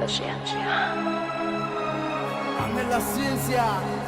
ciencia. Nella ciencia.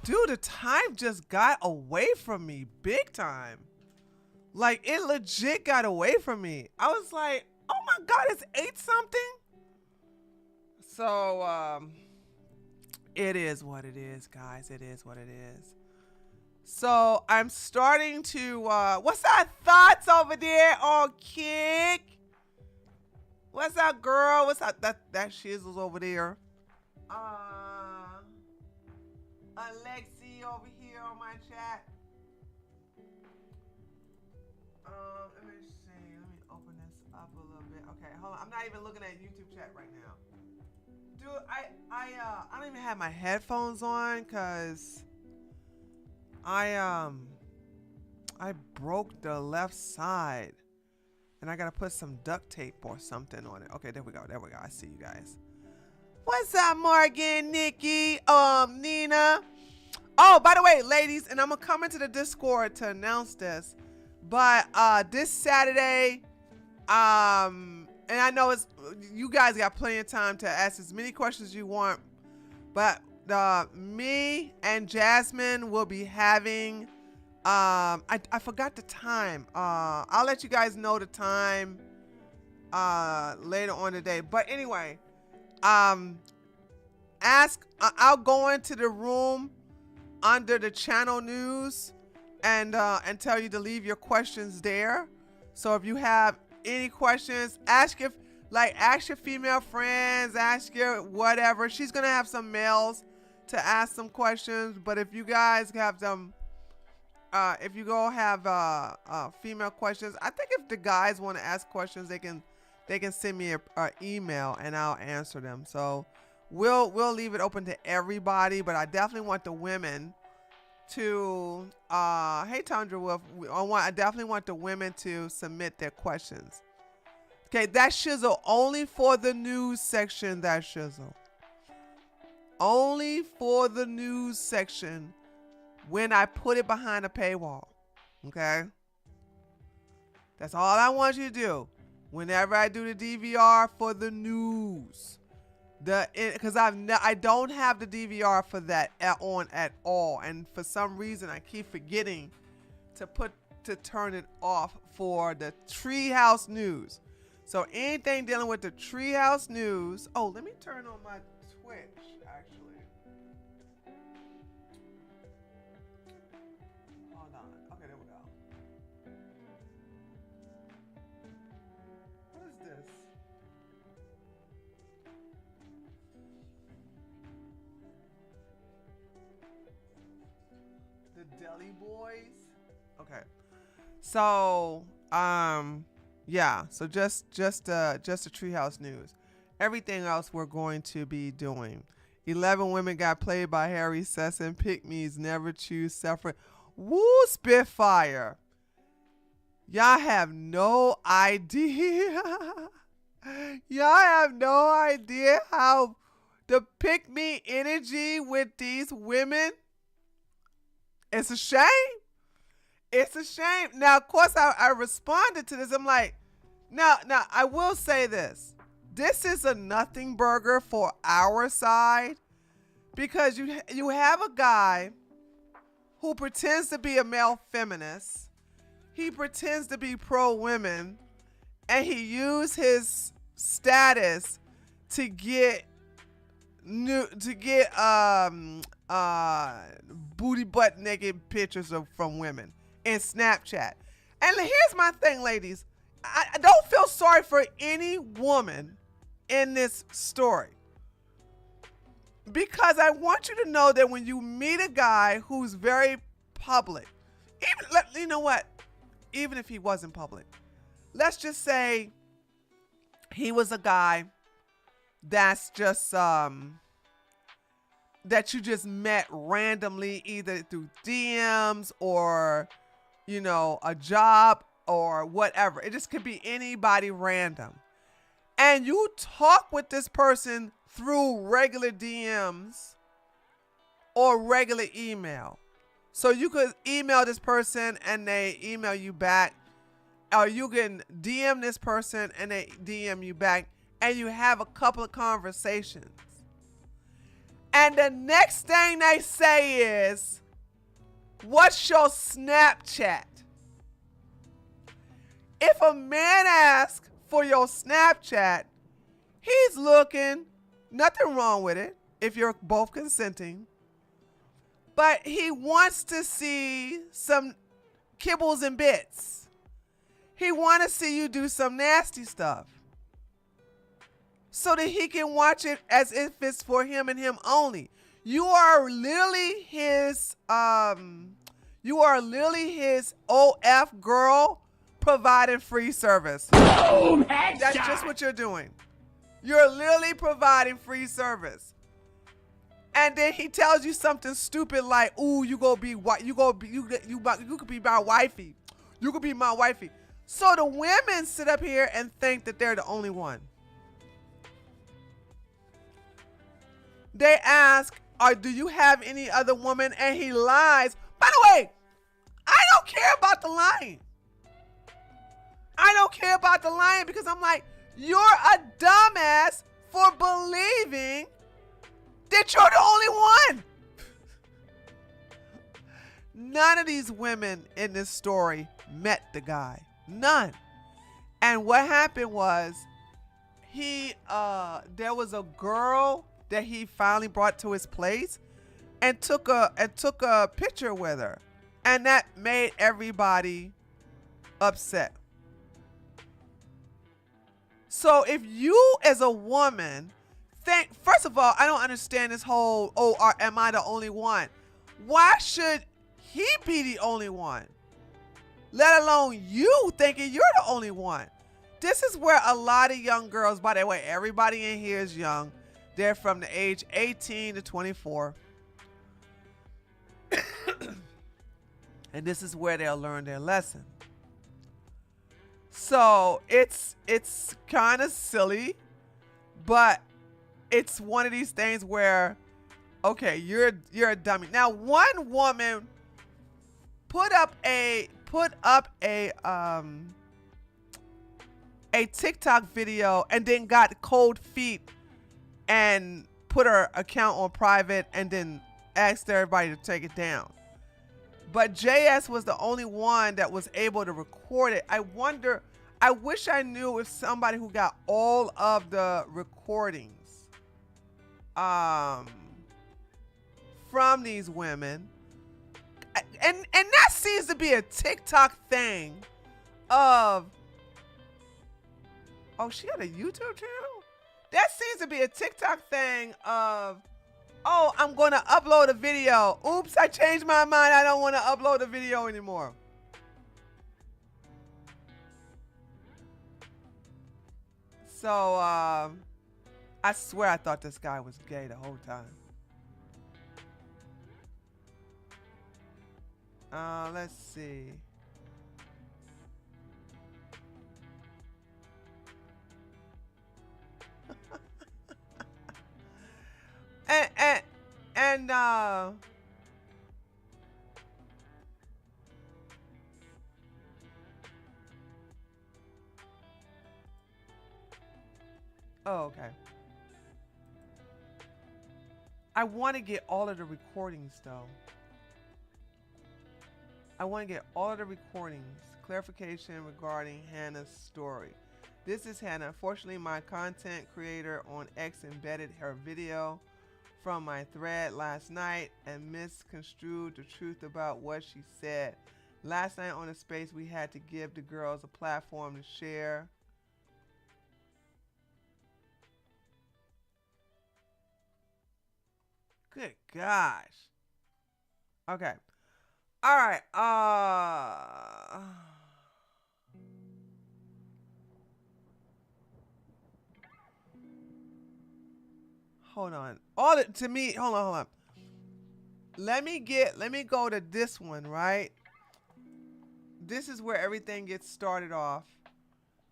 Dude, the time just got away from me big time. Like, it legit got away from me. I was like, oh my God, it's 8 something. So, it is what it is, guys. It is what it is. So I'm starting to, what's our thoughts over there on Kick? What's up, girl? What's up? That shizzle's over there. Alexi over here on my chat. Let me see. Let me open this up a little bit. Okay, hold on. I'm not even looking at YouTube chat right now. Dude, I don't even have my headphones on because I broke the left side and I gotta put some duct tape or something on it. Okay, there we go. There we go. I see you guys. What's up, Morgan, Nikki, Nina? Oh, by the way, ladies, and I'm gonna come into the Discord to announce this, but this Saturday, and I know you guys got plenty of time to ask as many questions as you want, but me and Jasmine will be having, I forgot the time. I'll let you guys know the time later on today. But anyway, I'll go into the room under the channel news and tell you to leave your questions there. So if you have any questions, ask your female friends, ask your whatever. She's gonna have some males to ask some questions. But if you guys have them, if you go have female questions, I think if the guys want to ask questions, they can send me a email and I'll answer them. So we'll leave it open to everybody, but I definitely want the women to hey Tundra Wolf, I definitely want the women to submit their questions. Okay, that shizzle only for the news section. That shizzle only for the news section when I put it behind a paywall. Okay, that's all I want you to do. Whenever I do the DVR for the news, because I don't have the DVR for that on at all, and for some reason I keep forgetting to turn it off for the Treehouse News. So anything dealing with the Treehouse News. Oh, let me turn on my Twitch actually. Hold on. Okay, there we go. What is this? The Deli Boys. Okay. So, yeah. So just the Treehouse News. Everything else we're going to be doing. 11 women got played by Harry Sisson. Pick-me's never choose separate. Woo, Spitfire. Y'all have no idea. Y'all have no idea how the pick-me energy with these women. It's a shame. It's a shame. Now, of course, I responded to this. I'm like, now, I will say this. This is a nothing burger for our side, because you have a guy who pretends to be a male feminist. He pretends to be pro-women, and he used his status to get booty butt naked pictures from women in Snapchat. And here's my thing, ladies. I don't feel sorry for any woman in this story, because I want you to know that when you meet a guy who's very public, you know what? Even if he wasn't public, let's just say he was a guy that's just that you just met randomly, either through DMs or, you know, a job or whatever. It just could be anybody random. And you talk with this person through regular DMs or regular email. So you could email this person and they email you back, or you can DM this person and they DM you back, and you have a couple of conversations. And the next thing they say is, what's your Snapchat? If a man asks for your Snapchat, he's looking, nothing wrong with it if you're both consenting, but he wants to see some kibbles and bits. He wants to see you do some nasty stuff so that he can watch it as if it's for him and him only. You are literally his OF girl providing free service. Boom, headshot. That's just what you're doing. You're literally providing free service. And then he tells you something stupid like, "Ooh, you could be my wifey. You could be my wifey." So the women sit up here and think that they're the only one. They ask, do you have any other woman? And he lies. By the way, I don't care about the lying. I don't care about the lying, because I'm like, you're a dumbass for believing that you're the only one. None of these women in this story met the guy. None. And what happened was, there was a girl that he finally brought to his place and took a picture with her, and that made everybody upset. So if you as a woman First of all, I don't understand this whole, am I the only one? Why should he be the only one? Let alone you thinking you're the only one. This is where a lot of young girls, by the way, everybody in here is young. They're from the age 18 to 24. And this is where they'll learn their lesson. So it's kind of silly, but it's one of these things where, okay, you're a dummy. Now, one woman put up a TikTok video and then got cold feet and put her account on private and then asked everybody to take it down. But JS was the only one that was able to record it. I wish I knew if somebody who got all of the recordings from these women. And that seems to be a TikTok thing of, oh, she got a YouTube channel? That seems to be a TikTok thing of, oh, I'm going to upload a video. Oops, I changed my mind. I don't want to upload a video anymore. So, I swear I thought this guy was gay the whole time. Let's see. and oh, okay. I want to get all of the recordings though. I want to get all of the recordings. Clarification regarding Hannah's story. This is Hannah. Unfortunately, my content creator on X embedded her video from my thread last night and misconstrued the truth about what she said. Last night on the space, we had to give the girls a platform to share. Good gosh. Okay. All right. Hold on. Hold on. Let me go to this one, right? This is where everything gets started off.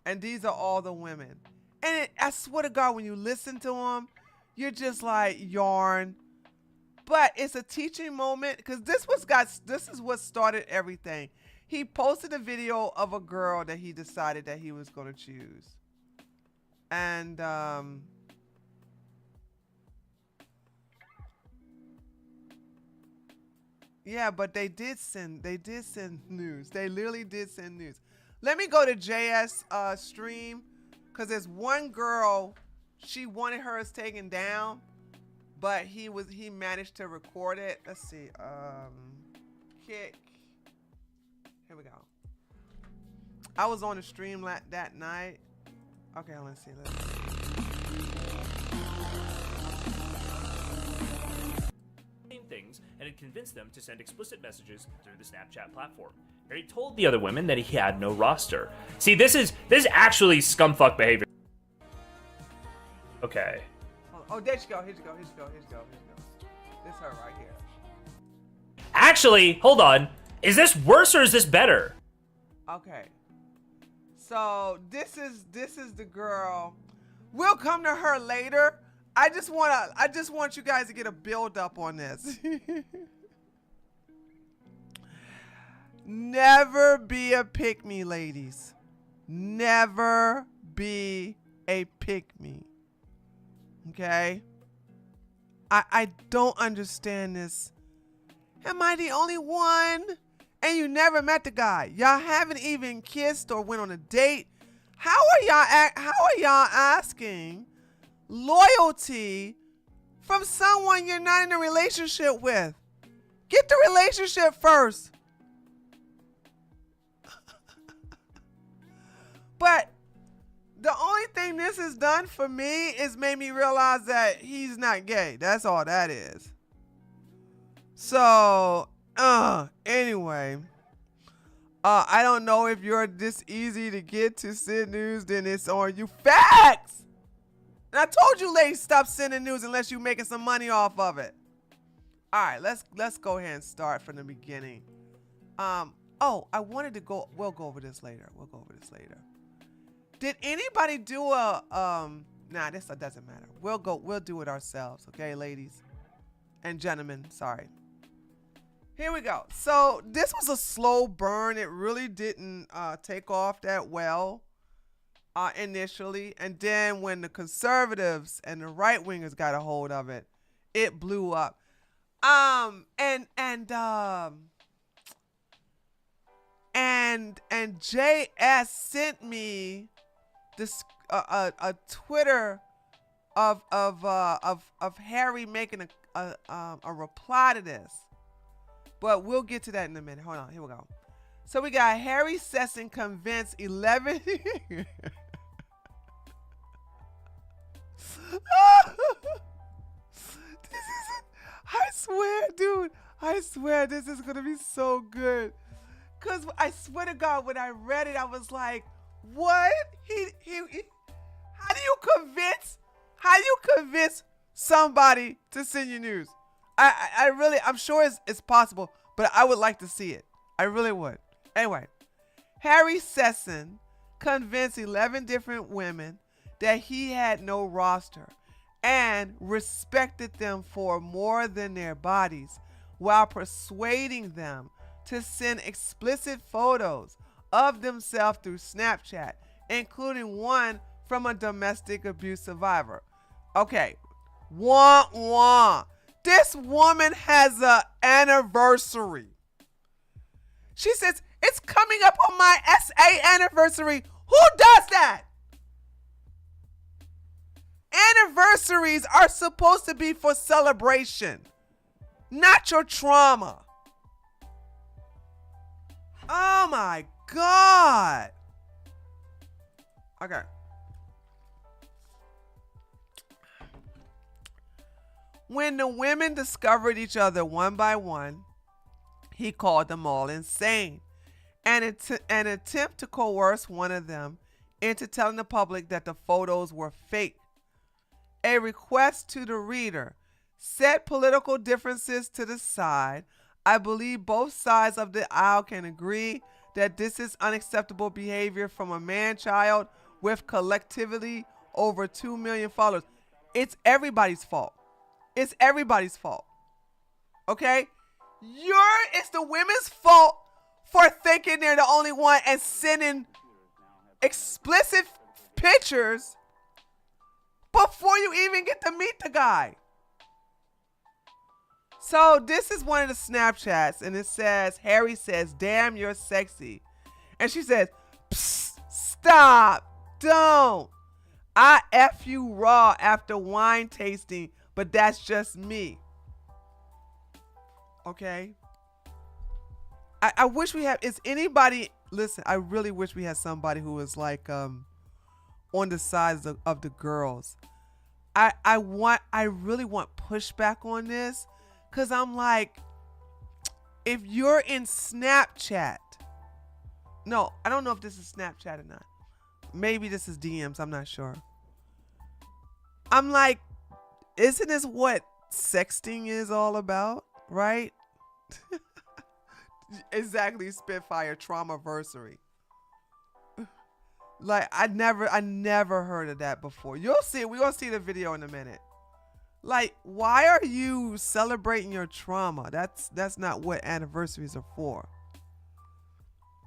And these are all the women. And I swear to God, when you listen to them, you're just like yarn. But it's a teaching moment because this is what started everything. He posted a video of a girl that he decided that he was going to choose. And yeah, but they did send news. They literally did send news. Let me go to JS stream because there's one girl, she wanted hers taken down. But he managed to record it. Let's see. Kick. Here we go. I was on the stream that night. Okay, let's see. Things and had convinced them to send explicit messages through the Snapchat platform. He told the other women that he had no roster. See, this is actually scumfuck behavior. Okay. Oh, there she go. Here she go. This her right here. Actually, hold on. Is this worse or is this better? Okay. So this is the girl. We'll come to her later. I just want you guys to get a build up on this. Never be a pick-me, ladies. Never be a pick-me. Okay? I don't understand this. Am I the only one? And you never met the guy. Y'all haven't even kissed or went on a date. How are y'all asking loyalty from someone you're not in a relationship with? Get the relationship first. But The only thing this has done for me is made me realize that he's not gay. That's all that is. So, anyway. I don't know if you're this easy to get to send news, then it's on you. Facts! And I told you, ladies, stop sending news unless you're making some money off of it. All right, let's go ahead and start from the beginning. I wanted to go. We'll go over this later. Did anybody do a Nah, this doesn't matter. We'll do it ourselves, okay, ladies and gentlemen. Sorry. Here we go. So this was a slow burn. It really didn't take off that well initially, and then when the conservatives and the right wingers got a hold of it, it blew up. And JS sent me this a Twitter of Harry making a reply to this. But we'll get to that in a minute. Hold on. Here we go. So we got Harry Sisson convinced 11. I swear, dude. I swear this is going to be so good. Because I swear to God, when I read it, I was like, what? How do you convince somebody to send you news? I'm sure it's possible, but I would like to see it. I really would. Anyway, Harry Sisson convinced 11 different women that he had no roster and respected them for more than their bodies while persuading them to send explicit photos of themselves through Snapchat, including one from a domestic abuse survivor. Okay, this woman has an anniversary. She says, it's coming up on my SA anniversary. Who does that? Anniversaries are supposed to be for celebration, not your trauma. Oh my God. Okay. When the women discovered each other one by one, he called them all insane. An attempt to coerce one of them into telling the public that the photos were fake. A request to the reader: set political differences to the side. I believe both sides of the aisle can agree that this is unacceptable behavior from a man-child with collectively over 2 million followers. It's everybody's fault. It's everybody's fault. Okay? It's the women's fault for thinking they're the only one and sending explicit pictures before you even get to meet the guy. So this is one of the Snapchats, and it says, Harry says, damn, you're sexy. And she says, psst, stop, don't. I F you raw after wine tasting, but that's just me. Okay? I wish we had, is anybody, listen, I really wish we had somebody who was like on the sides of the girls. I really want pushback on this, because I'm like, if you're in Snapchat, no, I don't know if this is Snapchat or not. Maybe this is DMs, I'm not sure. I'm like, isn't this what sexting is all about, right? Exactly, Spitfire Traumaversary. Like, I never heard of that before. You'll see it. We're gonna see the video in a minute. Like, why are you celebrating your trauma? That's not what anniversaries are for.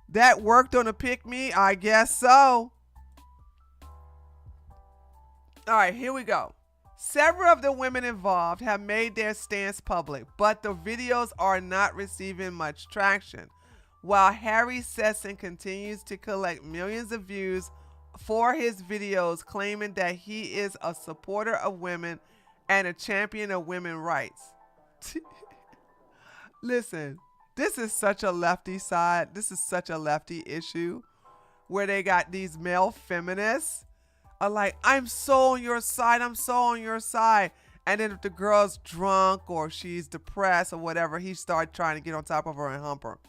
That worked on a pick me? I guess so. All right, here we go. Several of the women involved have made their stance public, but the videos are not receiving much traction. While Harry Sisson continues to collect millions of views for his videos, claiming that he is a supporter of women and a champion of women's rights. Listen, this is such a lefty side. This is such a lefty issue where they got these male feminists are like, I'm so on your side. I'm so on your side. And then if the girl's drunk or she's depressed or whatever, he starts trying to get on top of her and hump her.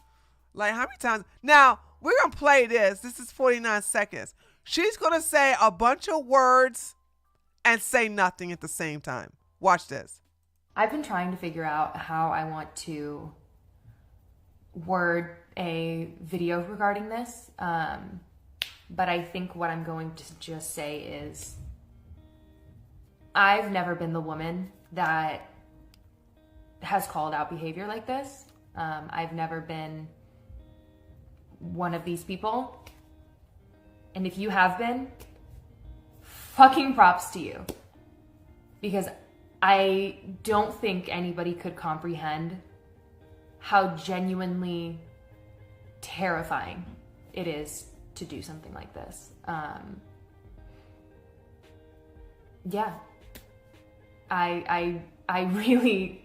Like, how many times? Now, we're going to play this. This is 49 seconds. She's going to say a bunch of words and say nothing at the same time. Watch this. I've been trying to figure out how I want to word a video regarding this. But I think what I'm going to just say is I've never been the woman that has called out behavior like this. I've never been one of these people. And if you have been, fucking props to you. Because I don't think anybody could comprehend how genuinely terrifying it is to do something like this. Yeah. I really,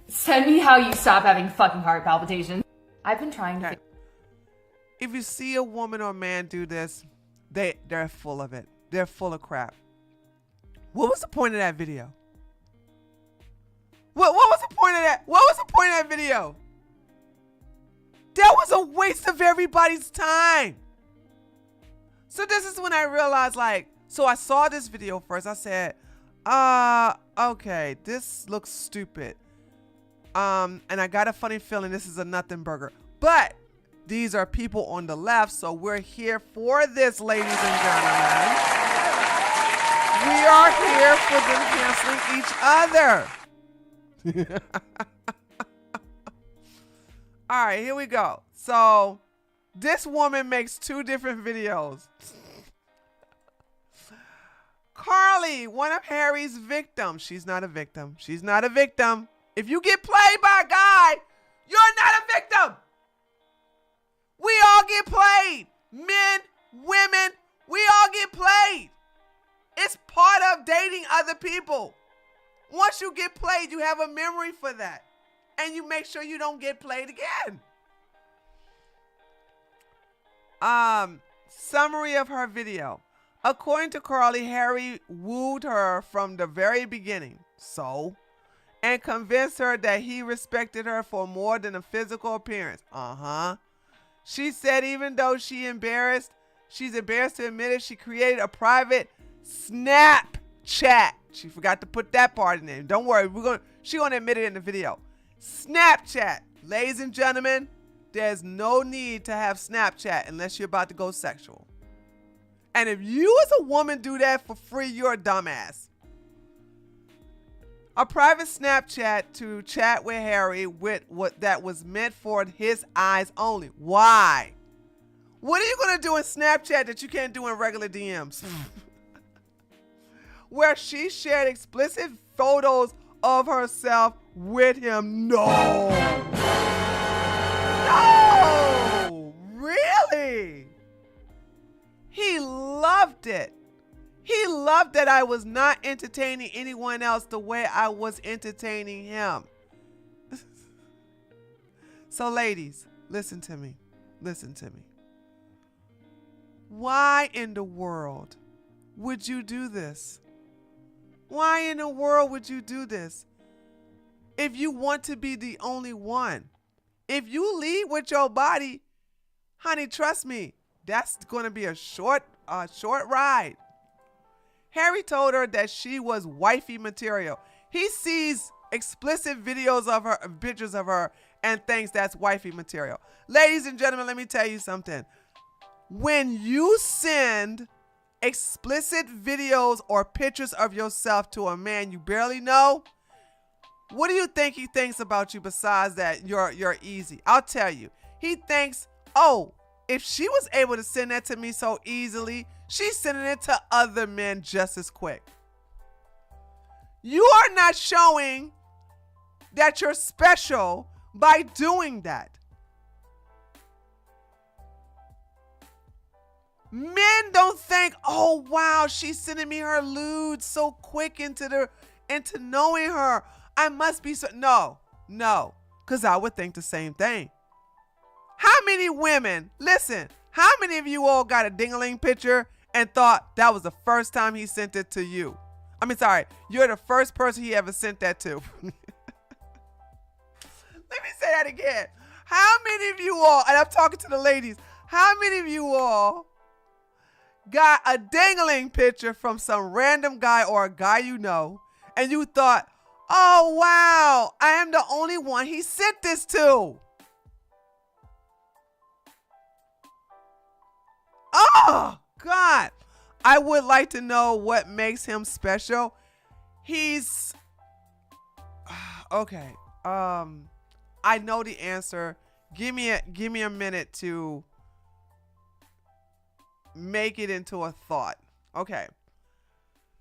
send me how you stop having fucking heart palpitations. I've been trying to. If you see a woman or a man do this, they're full of it. They're full of crap. What was the point of that video? What was the point of that? What was the point of that video? That was a waste of everybody's time. So this is when I realized, like, so I saw this video first. I said, okay, this looks stupid. And I got a funny feeling this is a nothing burger. But these are people on the left, so we're here for this, ladies and gentlemen. We are here for them canceling each other. All right, here we go. So this woman makes two different videos. Carlee, one of Harry's victims. She's not a victim. She's not a victim. If you get played by a guy, you're not a victim. We all get played. Men, women, we all get played. It's part of dating other people. Once you get played, you have a memory for that. And you make sure you don't get played again. Summary of her video. According to Carlee, Harry wooed her from the very beginning. And convinced her that he respected her for more than a physical appearance. She said even though she's embarrassed to admit it, she created a private Snapchat. She forgot to put that part in there. Don't worry, she's gonna admit it in the video. Snapchat. Ladies and gentlemen, there's no need to have Snapchat unless you're about to go sexual. And if you as a woman do that for free, you're a dumbass. A private Snapchat to chat with Harry with what that was meant for his eyes only. Why? What are you going to do in Snapchat that you can't do in regular DMs? Where she shared explicit photos of herself with him. No! Really? He loved it. He loved that I was not entertaining anyone else the way I was entertaining him. So ladies, listen to me. Listen to me. Why in the world would you do this? Why in the world would you do this? If you want to be the only one. If you lead with your body, honey, trust me, that's going to be a short ride. Harry told her that she was wifey material. He sees explicit videos of her, pictures of her, and thinks that's wifey material. Ladies and gentlemen, let me tell you something. When you send explicit videos or pictures of yourself to a man you barely know, what do you think he thinks about you besides that you're easy? I'll tell you. He thinks, oh, if she was able to send that to me so easily, she's sending it to other men just as quick. You are not showing that you're special by doing that. Men don't think, oh wow, she's sending me her lewd so quick into knowing her. I must be so. No, because I would think the same thing. How many women, listen, how many of you all got a ding-a-ling picture and thought that was the first time he sent it to you. I mean, sorry, you're the first person he ever sent that to. Let me say that again. How many of you all, and I'm talking to the ladies, how many of you all got a dangling picture from some random guy or a guy you know, and you thought, oh, wow, I am the only one he sent this to? Oh, God. I would like to know what makes him special. He's okay. I know the answer. Give me a minute to make it into a thought. Okay.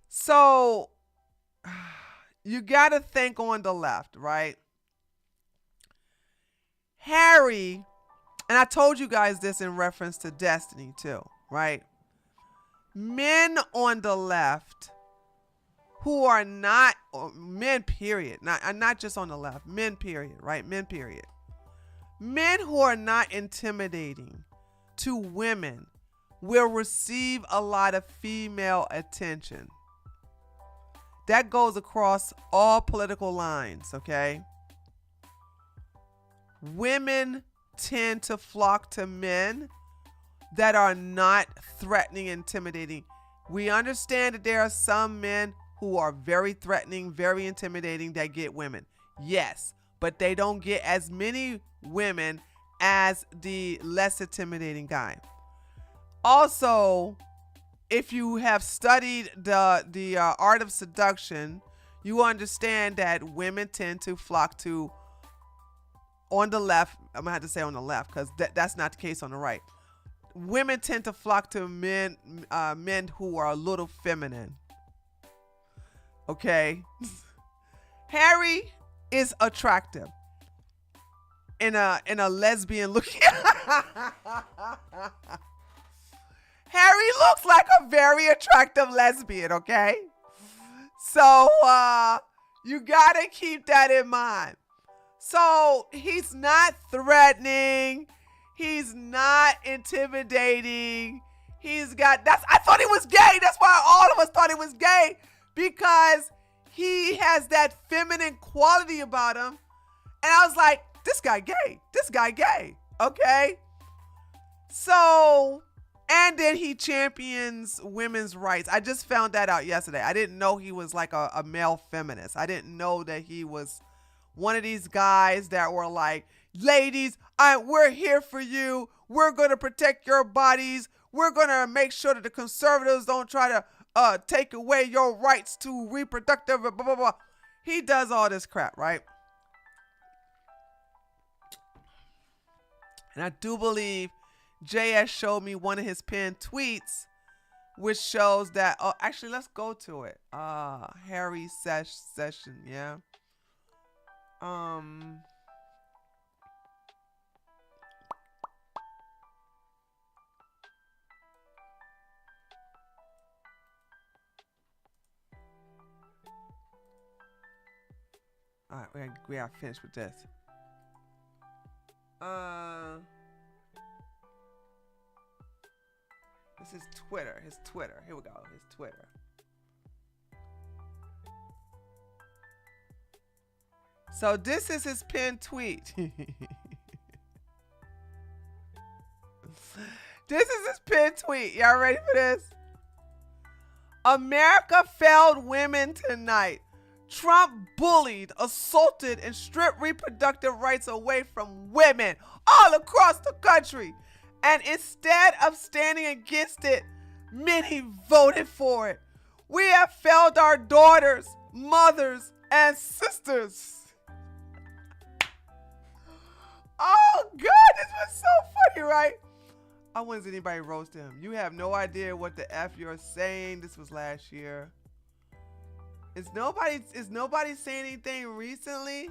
So you got to think on the left, right? Harry, and I told you guys this in reference to Destiny too, right? Men on the left who are not, men period, not just on the left, men period, right? Men period. Men who are not intimidating to women will receive a lot of female attention. That goes across all political lines, okay? Women tend to flock to men that are not threatening, intimidating. We understand that there are some men who are very threatening, very intimidating that get women. Yes, but they don't get as many women as the less intimidating guy. Also, if you have studied the art of seduction, you understand that women tend to flock to, on the left, I'm gonna have to say on the left because that's not the case on the right. Women tend to flock to men who are a little feminine. Okay? Harry is attractive in a lesbian looking. Harry looks like a very attractive lesbian, okay? So you gotta keep that in mind. So he's not threatening. He's not intimidating. I thought he was gay. That's why all of us thought he was gay, because he has that feminine quality about him. And I was like, this guy gay. This guy gay. Okay. So, and then he champions women's rights. I just found that out yesterday. I didn't know he was like a male feminist. I didn't know that he was one of these guys that were like, ladies, we're here for you. We're going to protect your bodies. We're going to make sure that the conservatives don't try to take away your rights to reproductive, blah, blah, blah. He does all this crap, right? And I do believe JS showed me one of his pinned tweets, which shows that, oh, actually, let's go to it. Harry Session, yeah. All right, we gotta finish with this. This is Twitter. His Twitter. Here we go. His Twitter. So this is his pinned tweet. This is his pinned tweet. Y'all ready for this? America failed women tonight. Trump bullied, assaulted, and stripped reproductive rights away from women all across the country. And instead of standing against it, many voted for it. We have failed our daughters, mothers, and sisters. Oh, God, this was so funny, right? I wonder if anybody roasted him. You have no idea what the F you're saying. This was last year. Is nobody saying anything recently?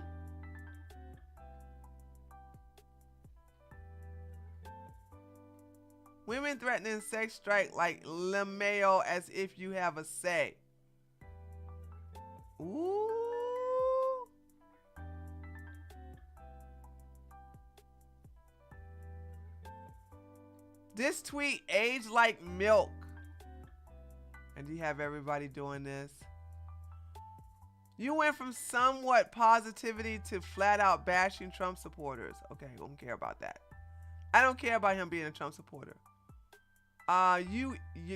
Women threatening sex strike like LeMayo as if you have a say. Ooh. This tweet aged like milk. And you have everybody doing this. You went from somewhat positivity to flat out bashing Trump supporters. Okay, I don't care about that. I don't care about him being a Trump supporter.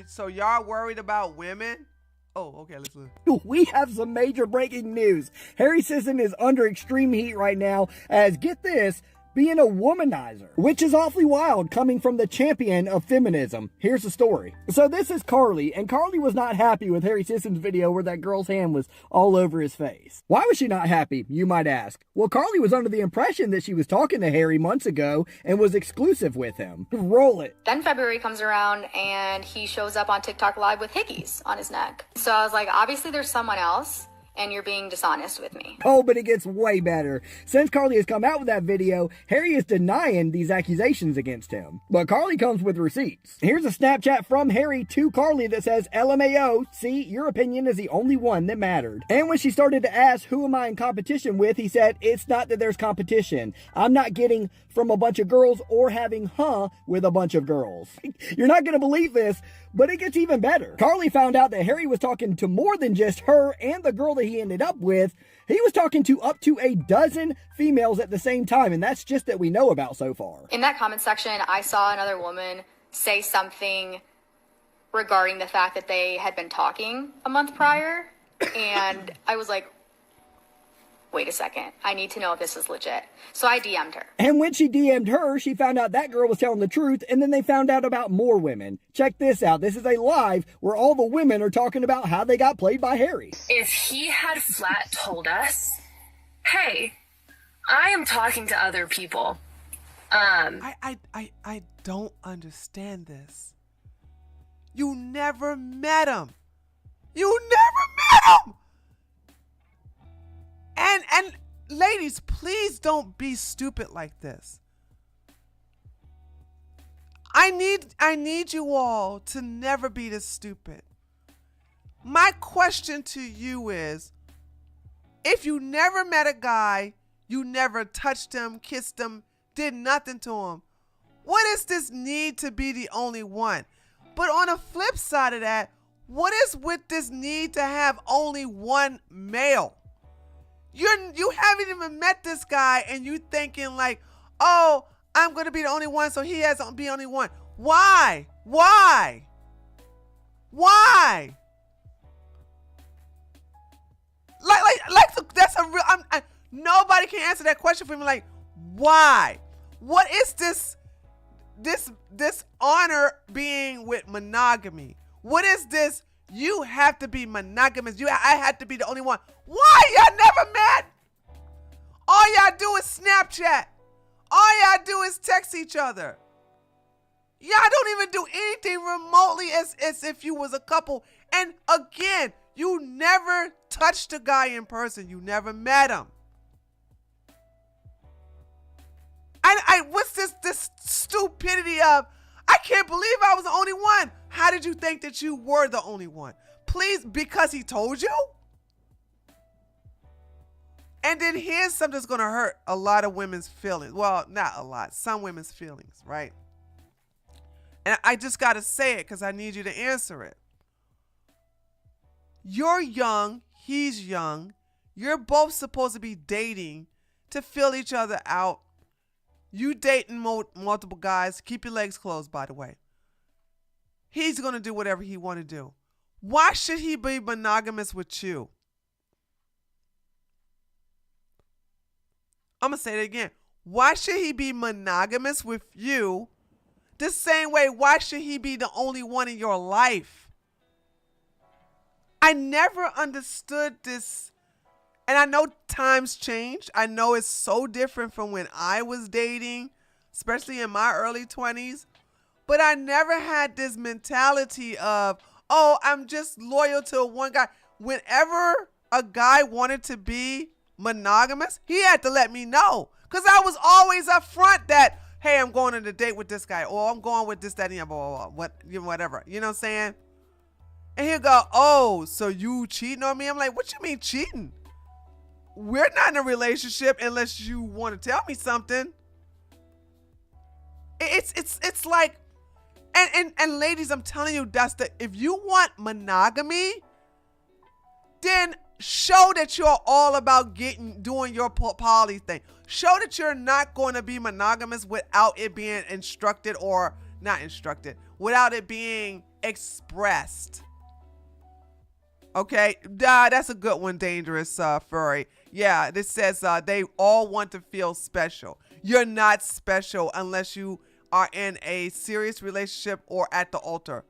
So y'all worried about women? Oh, okay, let's look. We have some major breaking news. Harry Sisson is under extreme heat right now as, get this, being a womanizer, which is awfully wild coming from the champion of feminism. Here's the story. So this is Carlee, and Carlee was not happy with Harry Sisson's video where that girl's hand was all over his face. Why was she not happy, you might ask? Well, Carlee was under the impression that she was talking to Harry months ago and was exclusive with him. Roll it. Then February comes around and he shows up on TikTok live with hickeys on his neck. So I was like, obviously there's someone else, and you're being dishonest with me. Oh, but it gets way better. Since Carlee has come out with that video, Harry is denying these accusations against him. But Carlee comes with receipts. Here's a Snapchat from Harry to Carlee that says, LMAO, see, your opinion is the only one that mattered. And when she started to ask, who am I in competition with, he said, it's not that there's competition. I'm not getting from a bunch of girls or having with a bunch of girls. You're not going to believe this, but it gets even better. Carlee found out that Harry was talking to more than just her and the girl that he ended up with. He was talking to up to a dozen females at the same time, and that's just that we know about so far. In that comment section, I saw another woman say something regarding the fact that they had been talking a month prior, and I was like, wait a second, I need to know if this is legit. So I DM'd her. And when she DM'd her, she found out that girl was telling the truth, and then they found out about more women. Check this out. This is a live where all the women are talking about how they got played by Harry. If he had flat told us, hey, I am talking to other people. I don't understand this. You never met him. You never met him. And ladies, please don't be stupid like this. I need you all to never be this stupid. My question to you is, if you never met a guy, you never touched him, kissed him, did nothing to him, what is this need to be the only one? But on the flip side of that, what is with this need to have only one male? You haven't even met this guy and you thinking like, oh, I'm going to be the only one, so he has to be the only one. Why? Why? Why? Like that's a real, nobody can answer that question for me. Like, why? What is this honor being with monogamy? What is this? You have to be monogamous. I had to be the only one. Why? Y'all never met? All y'all do is Snapchat. All y'all do is text each other. Y'all don't even do anything remotely as if you was a couple. And again, you never touched a guy in person. You never met him. What's this stupidity of, I can't believe I was the only one. How did you think that you were the only one? Please, because he told you? And then here's something that's going to hurt a lot of women's feelings. Well, not a lot. Some women's feelings, right? And I just got to say it because I need you to answer it. You're young. He's young. You're both supposed to be dating to fill each other out. You dating multiple guys. Keep your legs closed, by the way. He's going to do whatever he want to do. Why should he be monogamous with you? I'm going to say it again. Why should he be monogamous with you? The same way, why should he be the only one in your life? I never understood this. And I know times change. I know it's so different from when I was dating, especially in my early 20s. But I never had this mentality of, oh, I'm just loyal to one guy. Whenever a guy wanted to be monogamous, he had to let me know. Because I was always upfront that, hey, I'm going on a date with this guy. Or I'm going with this, that, and blah, blah, blah, whatever. You know what I'm saying? And he'll go, oh, so you cheating on me? I'm like, what you mean cheating? We're not in a relationship unless you want to tell me something. It's like, And ladies, I'm telling you, if you want monogamy, then show that you're all about doing your poly thing. Show that you're not going to be monogamous without it being instructed or not instructed, without it being expressed. Okay, that's a good one, Dangerous Furry. Yeah, this says they all want to feel special. You're not special unless you are in a serious relationship or at the altar.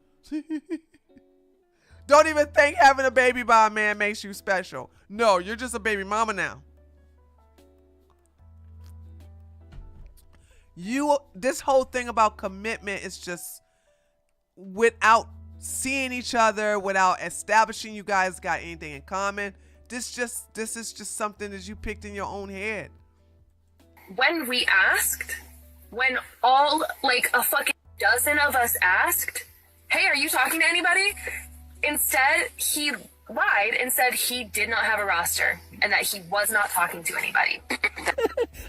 Don't even think having a baby by a man makes you special. No, you're just a baby mama now. This whole thing about commitment is just without seeing each other, without establishing you guys got anything in common. This is just something that you picked in your own head. When we asked, when all like a fucking dozen of us asked, hey, are you talking to anybody? Instead, he lied and said he did not have a roster and that he was not talking to anybody.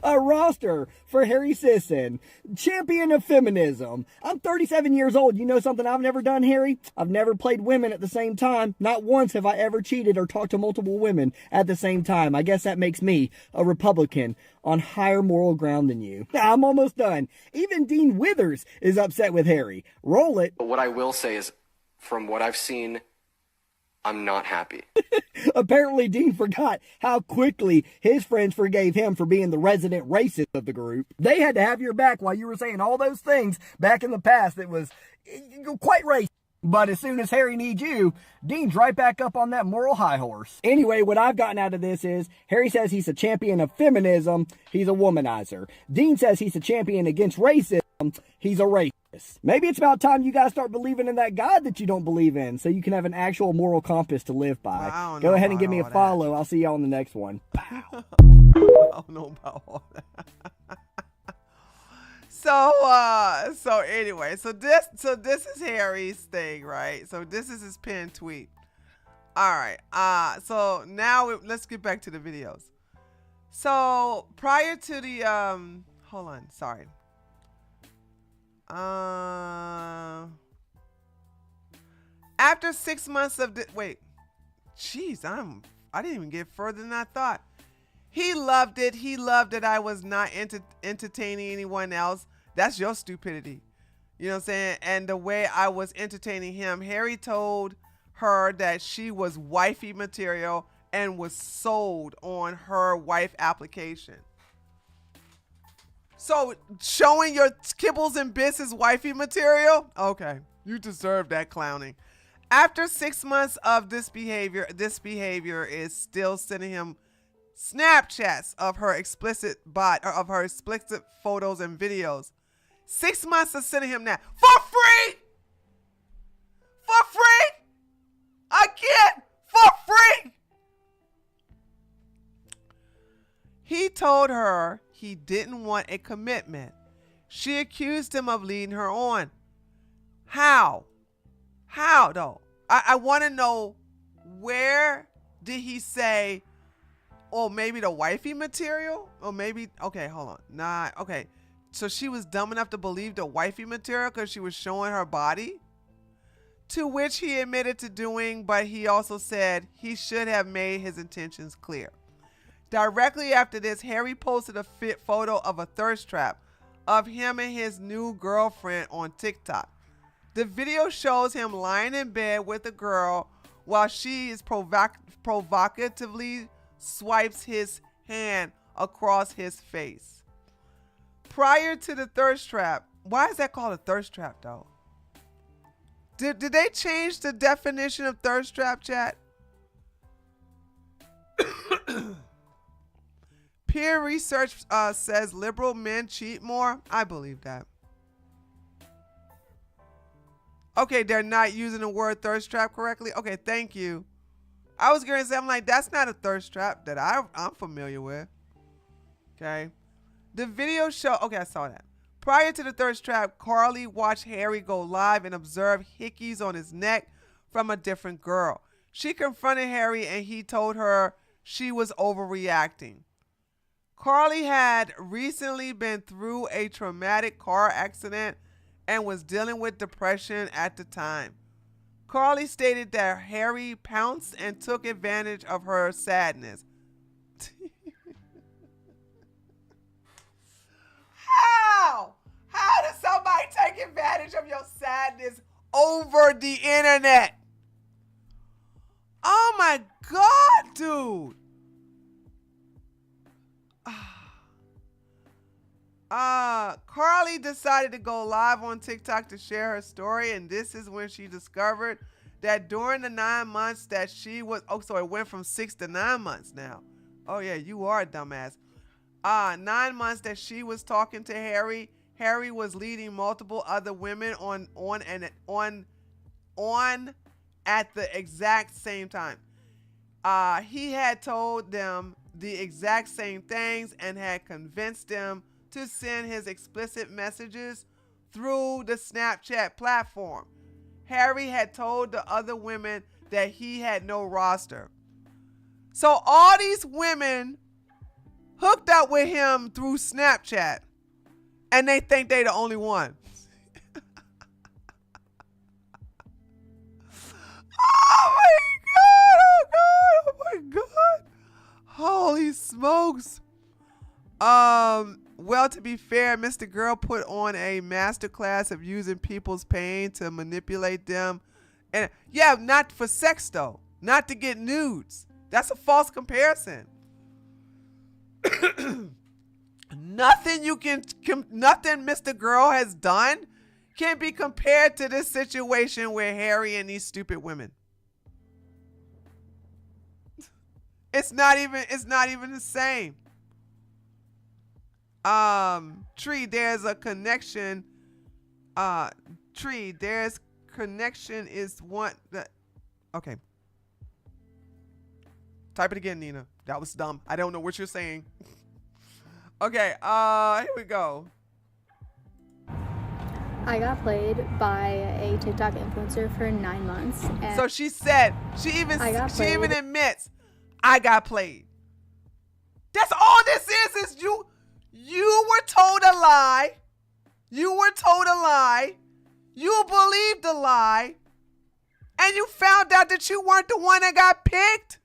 A roster for Harry Sisson, champion of feminism. I'm 37 years old. You know something I've never done, Harry? I've never played women at the same time. Not once have I ever cheated or talked to multiple women at the same time. I guess that makes me a Republican on higher moral ground than you. I'm almost done. Even Dean Withers is upset with Harry. Roll it. But what I will say is, from what I've seen, I'm not happy. Apparently, Dean forgot how quickly his friends forgave him for being the resident racist of the group. They had to have your back while you were saying all those things back in the past that was quite racist. But as soon as Harry needs you, Dean's right back up on that moral high horse. Anyway, what I've gotten out of this is Harry says he's a champion of feminism. He's a womanizer. Dean says he's a champion against racism. He's a racist. Maybe it's about time you guys start believing in that God that you don't believe in so you can have an actual moral compass to live by. Well, Go ahead and give me a follow. I'll see y'all on the next one. I don't know about all that. So anyway, so this is Harry's thing, right? So this is his pinned tweet. All right. So now let's get back to the videos. So prior to the hold on, sorry. After 6 months of I didn't even get further than I thought. He loved it. He loved that I was not entertaining anyone else. That's your stupidity. You know what I'm saying? And the way I was entertaining him, Harry told her that she was wifey material and was sold on her wife application. So showing your kibbles and bits is wifey material? Okay, you deserve that clowning. After 6 months of this behavior is still sending him Snapchats of her explicit photos and videos. 6 months of sending him that for free. For free. Again, for free. He told her he didn't want a commitment. She accused him of leading her on. How? How though? I want to know, where did he say, oh, maybe the wifey material? Or maybe, okay, hold on. Nah, okay. So she was dumb enough to believe the wifey material because she was showing her body? To which he admitted to doing, but he also said he should have made his intentions clear. Directly after this, Harry posted a photo of a thirst trap of him and his new girlfriend on TikTok. The video shows him lying in bed with a girl while she is provocatively swipes his hand across his face. Prior to the thirst trap, why is that called a thirst trap though? Did they change the definition of thirst trap, chat? Peer research says liberal men cheat more. I believe that. Okay, they're not using the word thirst trap correctly. Okay, thank you. I was going to say, I'm like, that's not a thirst trap that I'm familiar with. Okay. The video show, okay, I saw that. Prior to the thirst trap, Carlee watched Harry go live and observe hickeys on his neck from a different girl. She confronted Harry and he told her she was overreacting. Carlee had recently been through a traumatic car accident and was dealing with depression at the time. Carlee stated that Harry pounced and took advantage of her sadness. How? How does somebody take advantage of your sadness over the internet? Oh my God, dude. Carlee decided to go live on TikTok to share her story, and this is when she discovered that during the 9 months that she was, so it went from 6 to 9 months now. Oh yeah, you are a dumbass. 9 months that she was talking to Harry. Harry was leading multiple other women on at the exact same time. He had told them the exact same things and had convinced them to send his explicit messages through the Snapchat platform. Harry had told the other women that he had no roster. So all these women hooked up with him through Snapchat, and they think they the only one. Oh my God. Holy smokes. Well, to be fair, Mr. Girl put on a masterclass of using people's pain to manipulate them. And yeah, not for sex though. Not to get nudes. That's a false comparison. Nothing Mr. Girl has done can be compared to this situation with Harry and these stupid women. It's not even the same. Tree, there's a connection. Tree, there's connection is one that. Okay. Type it again, Nina. That was dumb. I don't know what you're saying. Okay, here we go. I got played by a TikTok influencer for 9 months. And so she said, she even admits, I got played. That's all this is you were told a lie. You were told a lie. You believed the lie. And you found out that you weren't the one that got picked.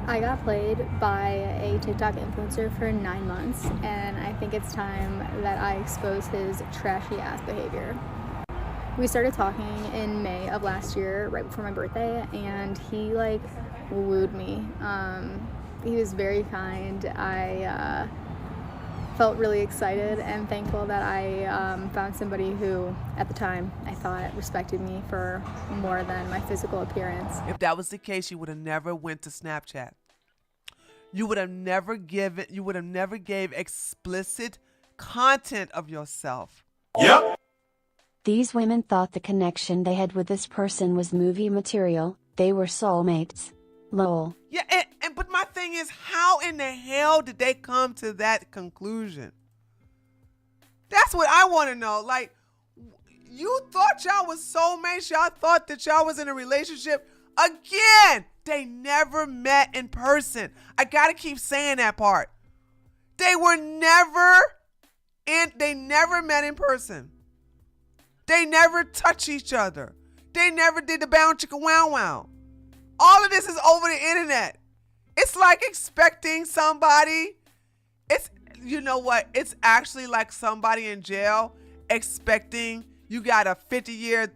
I got played by a TikTok influencer for 9 months, and I think it's time that I expose his trashy ass behavior. We started talking in May of last year, right before my birthday, and he wooed me. He was very kind. I felt really excited and thankful that I found somebody who, at the time, I thought respected me for more than my physical appearance. If that was the case, you would have never went to Snapchat. You would have never gave explicit content of yourself. Yep. These women thought the connection they had with this person was movie material. They were soulmates. Lol. Yeah, but my thing is, how in the hell did they come to that conclusion? That's what I want to know. Like, you thought y'all was soulmates. Y'all thought that y'all was in a relationship. Again, they never met in person. I gotta keep saying that part. They never met in person. They never touched each other. They never did the bound chicka wow wow. All of this is over the internet. It's like expecting somebody. You know what? It's actually like somebody in jail expecting you got a 50-year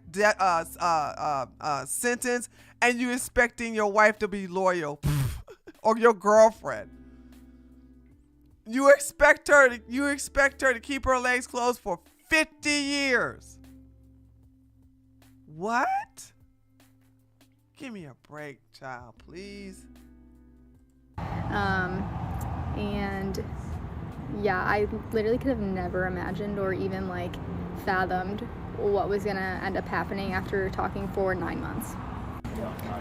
sentence and you expecting your wife to be loyal or your girlfriend. You expect her to keep her legs closed for 50 years. What? Give me a break, child, please. And yeah, I literally could have never imagined or even fathomed what was gonna end up happening after talking for 9 months.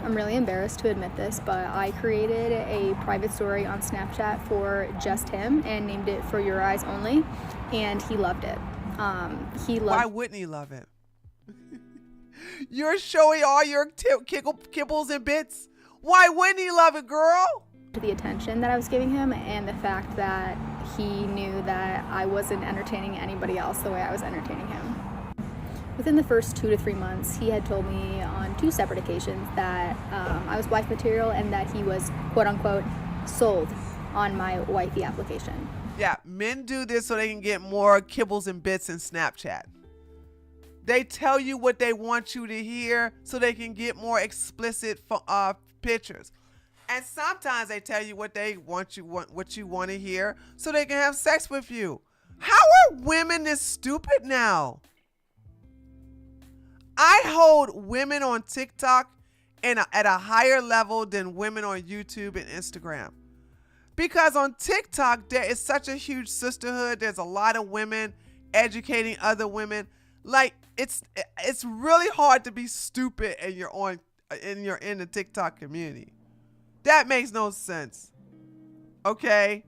I'm really embarrassed to admit this, but I created a private story on Snapchat for just him and named it For Your Eyes Only, and he loved it. Why wouldn't he love it? You're showing all your kibbles and bits. Why wouldn't he love it, girl? to the attention that I was giving him and the fact that he knew that I wasn't entertaining anybody else the way I was entertaining him. Within the first 2 to 3 months, he had told me on 2 separate occasions that I was wife material and that he was, quote unquote, sold on my wifey application. Yeah, men do this so they can get more kibbles and bits in Snapchat. They tell you what they want you to hear so they can get more explicit pictures. And sometimes they tell you what they want to hear so they can have sex with you. How are women this stupid now? I hold women on TikTok at a higher level than women on YouTube and Instagram. Because on TikTok, there is such a huge sisterhood. There's a lot of women educating other women. Like, it's really hard to be stupid and you're in the TikTok community. That makes no sense. Okay?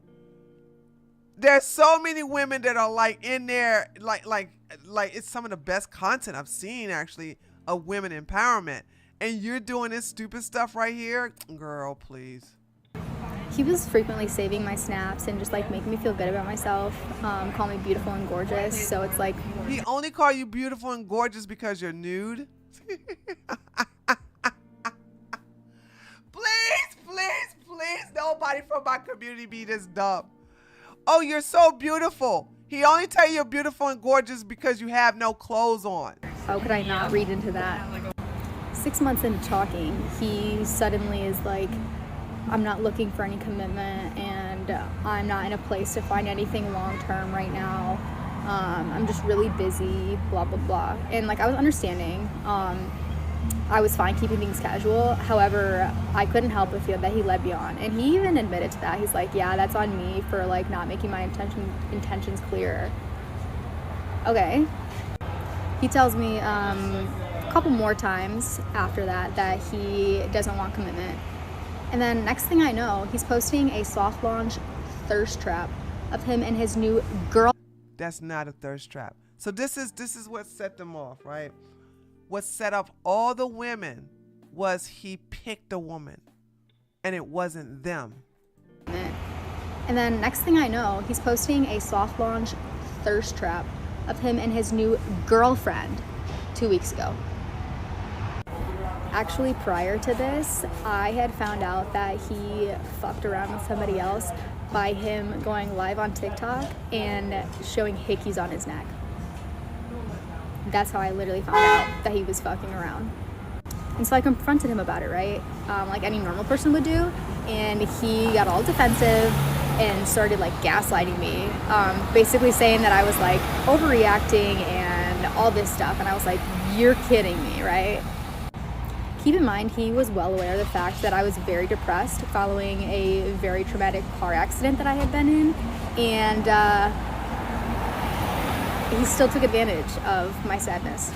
There's so many women that are like in there, like it's some of the best content I've seen actually of women empowerment. And you're doing this stupid stuff right here? Girl, please. He was frequently saving my snaps and just like making me feel good about myself, call me beautiful and gorgeous. So it's like, he only call you beautiful and gorgeous because you're nude? Please, nobody from my community be this dumb. Oh, you're so beautiful. He only tell you you're beautiful and gorgeous because you have no clothes on. how could I not read into that? 6 months into talking, he suddenly is like, I'm not looking for any commitment and I'm not in a place to find anything long-term right now. I'm just really busy, blah, blah, blah. And like, I was understanding. I was fine keeping things casual. However, I couldn't help but feel that he led me on. And he even admitted to that. He's like, yeah, that's on me for like not making my intentions clear. Okay. He tells me a couple more times after that he doesn't want commitment. And then next thing I know, he's posting a soft launch thirst trap of him and his new girl. That's not a thirst trap. So this is what set them off, right? What set up all the women was he picked a woman and it wasn't them. And then next thing I know, he's posting a soft launch thirst trap of him and his new girlfriend 2 weeks ago. Actually, prior to this, I had found out that he fucked around with somebody else by him going live on TikTok and showing hickeys on his neck. That's how I literally found out that he was fucking around. And so I confronted him about it, right? Like any normal person would do. And he got all defensive and started like gaslighting me. Basically saying that I was like overreacting and all this stuff. And I was like, you're kidding me, right? Keep in mind, he was well aware of the fact that I was very depressed following a very traumatic car accident that I had been in. And he still took advantage of my sadness.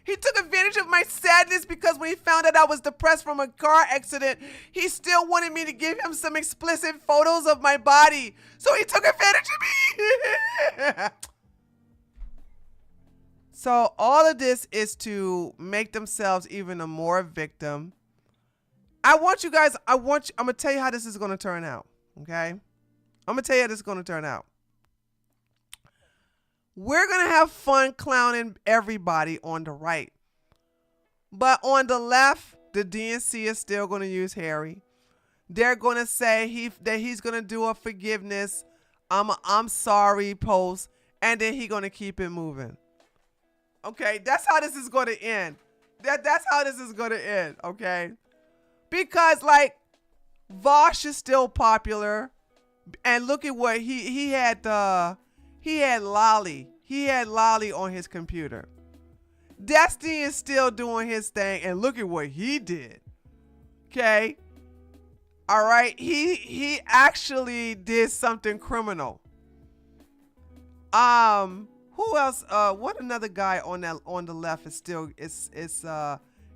He took advantage of my sadness because when he found out I was depressed from a car accident, he still wanted me to give him some explicit photos of my body. So he took advantage of me. So all of this is to make themselves even a more victim. I'm going to tell you how this is going to turn out. Okay? I'm going to tell you how this is going to turn out. We're going to have fun clowning everybody on the right. But on the left, the DNC is still going to use Harry. They're going to say that he's going to do a forgiveness, I'm sorry post, and then he's going to keep it moving. Okay, that's how this is going to end. That's how this is going to end, okay? Because, like, Vosh is still popular. And look at what he had Lolly. He had Lolly on his computer. Destiny is still doing his thing, and look at what he did. Okay? All right? He actually did something criminal. Who else? What another guy on the left is still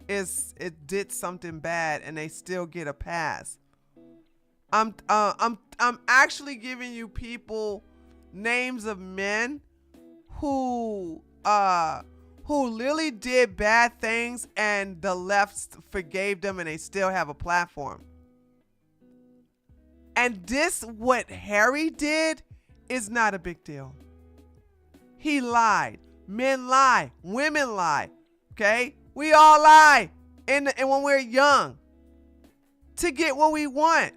it did something bad and they still get a pass. I'm actually giving you people names of men who literally did bad things and the left forgave them and they still have a platform. And this, what Harry did, is not a big deal. He lied. Men lie. Women lie. Okay? We all lie. And when we're young. To get what we want.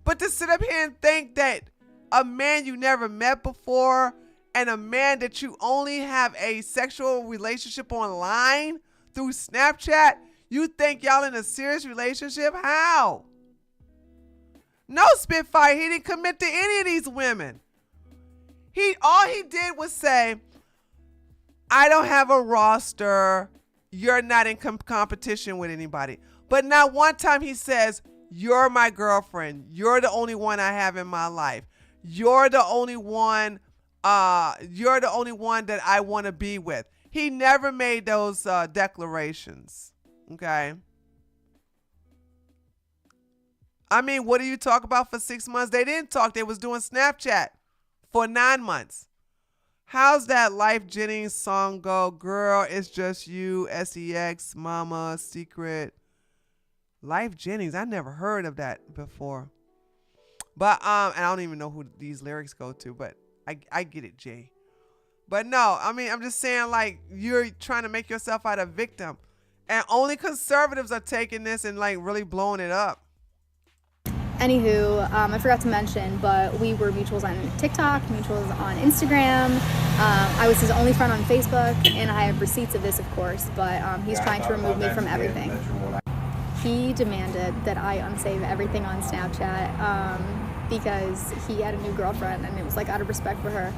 But to sit up here and think that a man you never met before and a man that you only have a sexual relationship online through Snapchat, you think y'all in a serious relationship? How? No, Spitfire, he didn't commit to any of these women. All he did was say, I don't have a roster. You're not in competition with anybody. But not one time he says, you're my girlfriend. You're the only one I have in my life. You're the only one that I want to be with. He never made those declarations. Okay. I mean, what do you talk about for 6 months? They didn't talk. They was doing Snapchat for 9 months. How's that Life Jennings song go? Girl, it's just you, SEX, Mama, Secret. Life Jennings, I never heard of that before. But and I don't even know who these lyrics go to, but I get it, Jay. But no, I mean, I'm just saying, like, you're trying to make yourself out a victim. And only conservatives are taking this and like really blowing it up. Anywho, I forgot to mention, but we were mutuals on TikTok, mutuals on Instagram. I was his only friend on Facebook, and I have receipts of this, of course, but he's trying to remove me from everything. He demanded that I unsave everything on Snapchat because he had a new girlfriend, and it was like out of respect for her.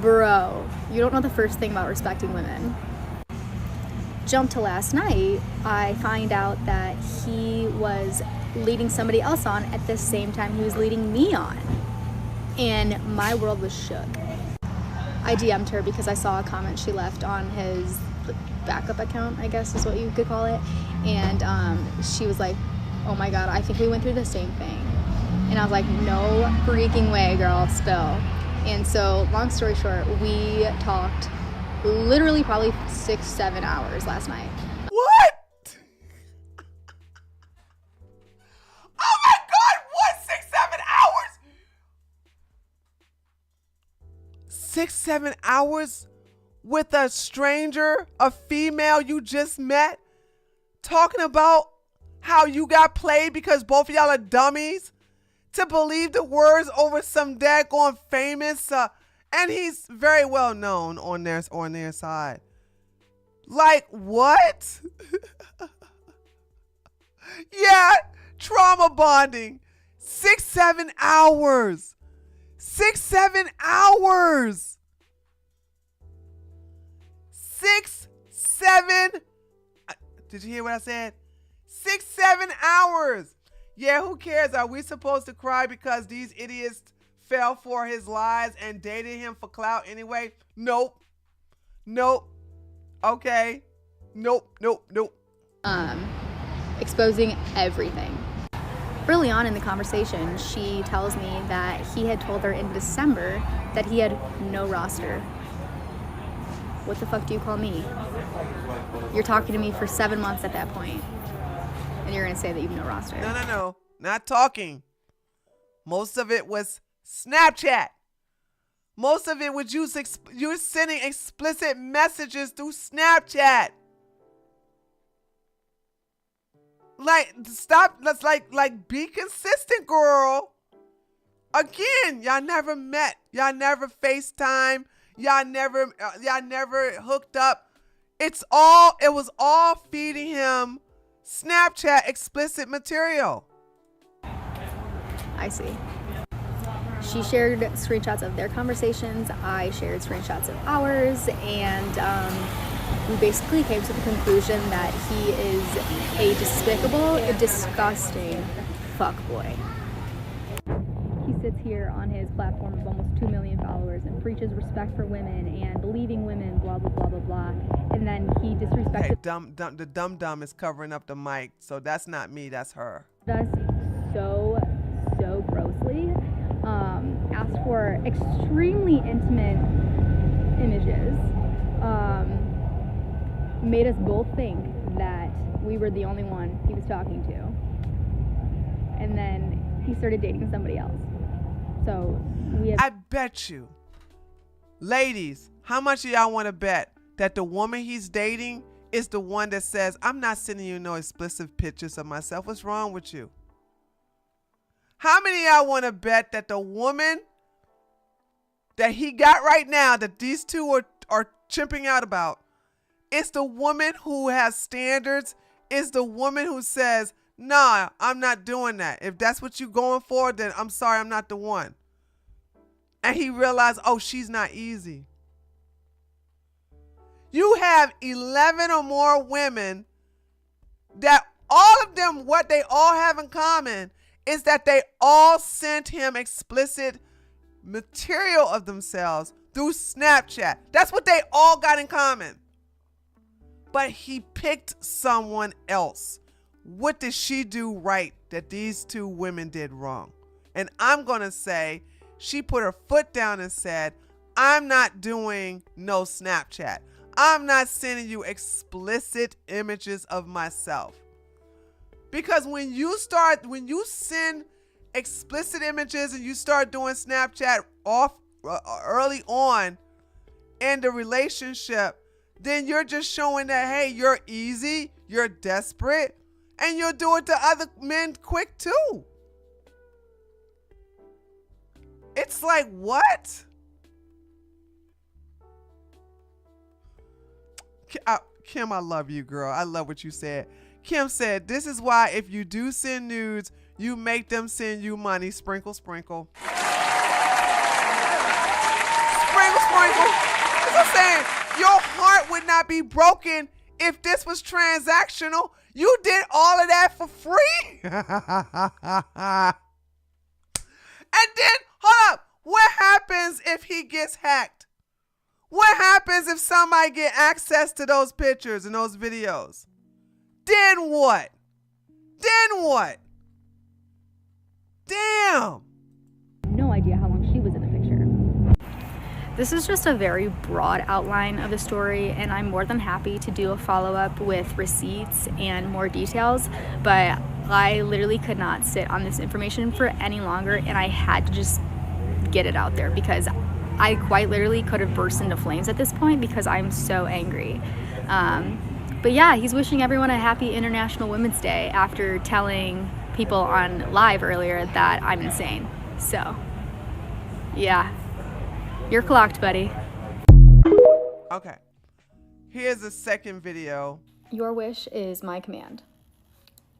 Bro, you don't know the first thing about respecting women. Jump to last night, I find out that he was leading somebody else on at the same time he was leading me on. And my world was shook. I DM'd her because I saw a comment she left on his backup account, I guess is what you could call it. And she was like, oh my God, I think we went through the same thing. And I was like, no freaking way, girl, spill. And so, long story short, we talked literally probably 6-7 hours last night. What? Oh my God, what? 6-7 hours? 6-7 hours with a stranger, a female you just met, talking about how you got played because both of y'all are dummies to believe the words over some daggone famous, and he's very well known on their side. Like, what? Yeah, trauma bonding. 6-7 hours. 6-7 hours. 6-7. Did you hear what I said? 6-7 hours. Yeah, who cares? Are we supposed to cry because these idiots fell for his lies and dated him for clout anyway? Nope. Nope. Okay. Nope. Exposing everything. Early on in the conversation, she tells me that he had told her in December that he had no roster. What the fuck do you call me? You're talking to me for 7 months at that point, and you're gonna say that you have no roster. No. Not talking. Most of it was Snapchat. Most of it was you sending explicit messages through Snapchat. Like, stop. Let's like be consistent, girl. Again, y'all never met. Y'all never FaceTime. Y'all never hooked up. It was all feeding him Snapchat explicit material. I see. She shared screenshots of their conversations. I shared screenshots of ours, and we basically came to the conclusion that he is a despicable, disgusting fuckboy. He sits here on his platform of almost 2 million followers and preaches respect for women and believing women, blah, blah, blah, blah, blah. And then he disrespected... Hey, the dumb is covering up the mic, so that's not me, that's her. ...us so grossly. Asked for extremely intimate images. Made us both think that we were the only one he was talking to. And then he started dating somebody else. So we have. I bet you, ladies, how much of y'all want to bet that the woman he's dating is the one that says, I'm not sending you no explicit pictures of myself. What's wrong with you? How many of y'all want to bet that the woman that he got right now, that these two are chimping out about, is the woman who has standards, is the woman who says, nah, I'm not doing that. If that's what you're going for, then I'm sorry, I'm not the one. And he realized, oh, she's not easy. You have 11 or more women that all of them, what they all have in common is that they all sent him explicit material of themselves through Snapchat. That's what they all got in common. But he picked someone else. What did she do right that these two women did wrong? And I'm going to say she put her foot down and said, I'm not doing no Snapchat. I'm not sending you explicit images of myself. Because when you send explicit images and you start doing Snapchat off early on in the relationship, then you're just showing that, hey, you're easy, you're desperate, and you'll do it to other men quick too. It's like, what? Kim, I love you, girl. I love what you said. Kim said, this is why if you do send nudes, you make them send you money. Sprinkle, sprinkle. Sprinkle, sprinkle. That's what I'm saying. Your heart would not be broken if this was transactional. You did all of that for free. And then, hold up. What happens if he gets hacked? What happens if somebody get access to those pictures and those videos? Then what? Then what? Damn. No idea how long she was in the picture. This is just a very broad outline of the story, and I'm more than happy to do a follow-up with receipts and more details, but I literally could not sit on this information for any longer, and I had to just get it out there because I quite literally could have burst into flames at this point because I'm so angry. But yeah, he's wishing everyone a happy International Women's Day after telling people on live earlier that I'm insane. So, yeah. You're clocked, buddy. Okay. Here's the second video. Your wish is my command.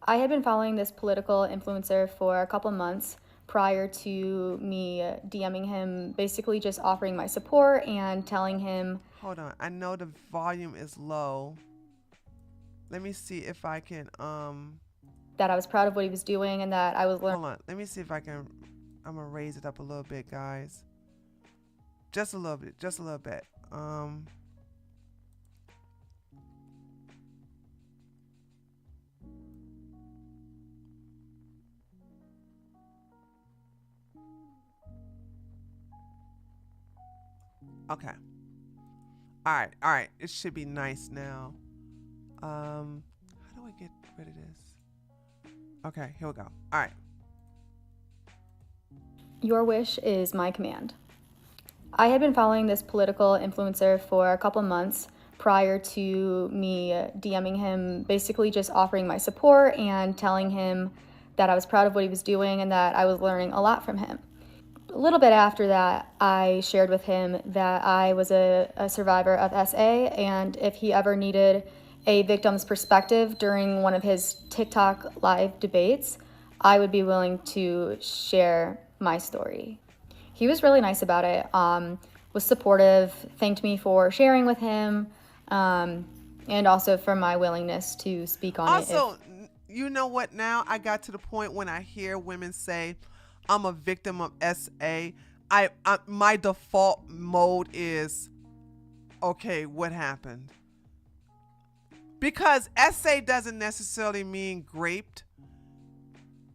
I had been following this political influencer for a couple months prior to me DMing him, basically just offering my support and telling him... Hold on. I know the volume is low. Let me see if I can... that I was proud of what he was doing and that I was learning... Hold on. Let me see if I can... I'm going to raise it up a little bit, guys. Just a little bit. Just a little bit. Okay. All right. It should be nice now. How do I get rid of this? Okay, here we go. All right. Your wish is my command. I had been following this political influencer for a couple months prior to me DMing him, basically just offering my support and telling him that I was proud of what he was doing and that I was learning a lot from him. A little bit after that, I shared with him that I was a survivor of SA, and if he ever needed a victim's perspective during one of his TikTok live debates, I would be willing to share my story. He was really nice about it, was supportive, thanked me for sharing with him, and also for my willingness to speak on it. Also, you know what, now I got to the point when I hear women say, I'm a victim of SA, my default mode is, okay, what happened? Because SA doesn't necessarily mean graped.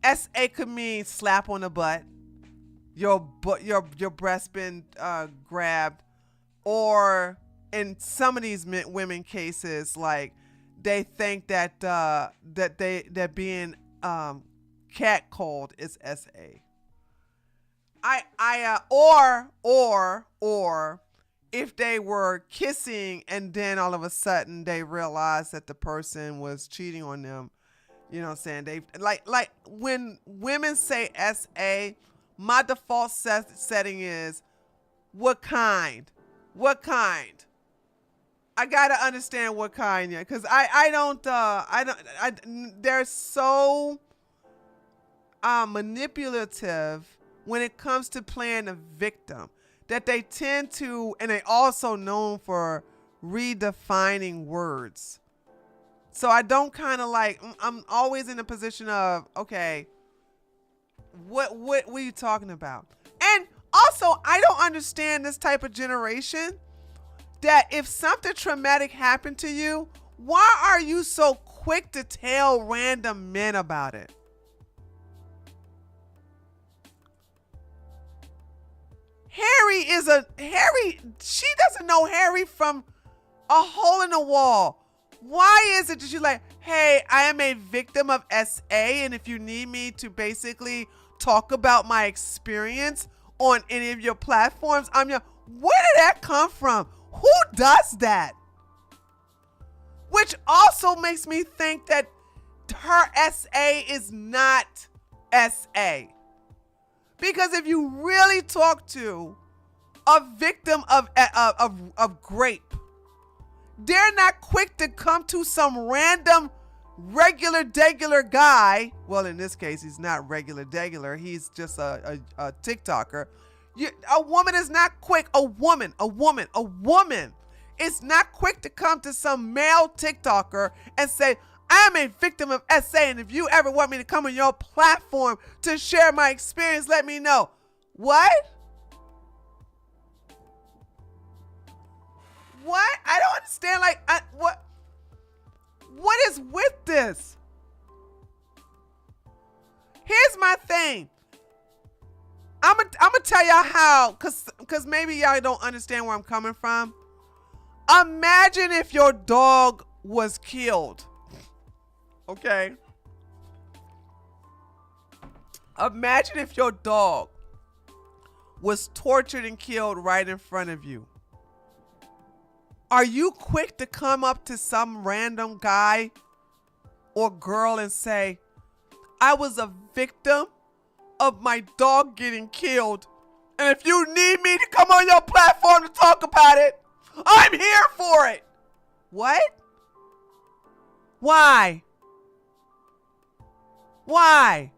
SA could mean slap on the butt, your breast been grabbed, or in some of these women cases, like they think that that being catcalled is SA. Or if they were kissing and then all of a sudden they realized that the person was cheating on them, you know what I'm saying? They like when women say SA, my default setting is what kind? What kind? I gotta understand what kind, yeah, because they're so manipulative when it comes to playing a victim that they tend to, and they also known for redefining words. So I don't kind of like, I'm always in a position of, okay, what are you talking about? And also, I don't understand this type of generation that if something traumatic happened to you, why are you so quick to tell random men about it? She doesn't know Harry from a hole in the wall. Why is it that you're like, hey, I am a victim of SA, and if you need me to basically talk about my experience on any of your platforms, where did that come from? Who does that? Which also makes me think that her SA is not SA. Because if you really talk to a victim of rape, they're not quick to come to some random regular guy. Well, in this case, he's not regular. He's just a TikToker. A woman is not quick. A woman is not quick to come to some male TikToker and say, I'm a victim of SA, and if you ever want me to come on your platform to share my experience, let me know. What? What? I don't understand. What is with this? Here's my thing. I'm gonna tell y'all how, cause maybe y'all don't understand where I'm coming from. Imagine if your dog was killed. Okay. Imagine if your dog was tortured and killed right in front of you. Are you quick to come up to some random guy or girl and say, I was a victim of my dog getting killed, and if you need me to come on your platform to talk about it, I'm here for it? What? Why? Why?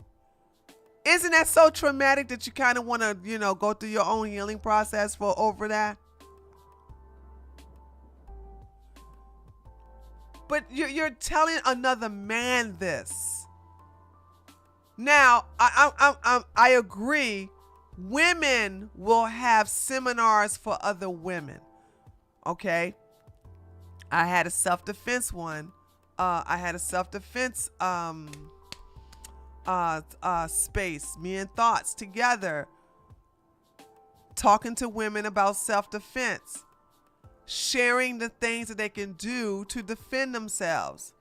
Isn't that so traumatic that you kind of want to, go through your own healing process over that? But you're telling another man this. Now, I agree. Women will have seminars for other women. Okay? I had a self-defense one. I had a self-defense space, me and Thoughts together, talking to women about self-defense, sharing the things that they can do to defend themselves.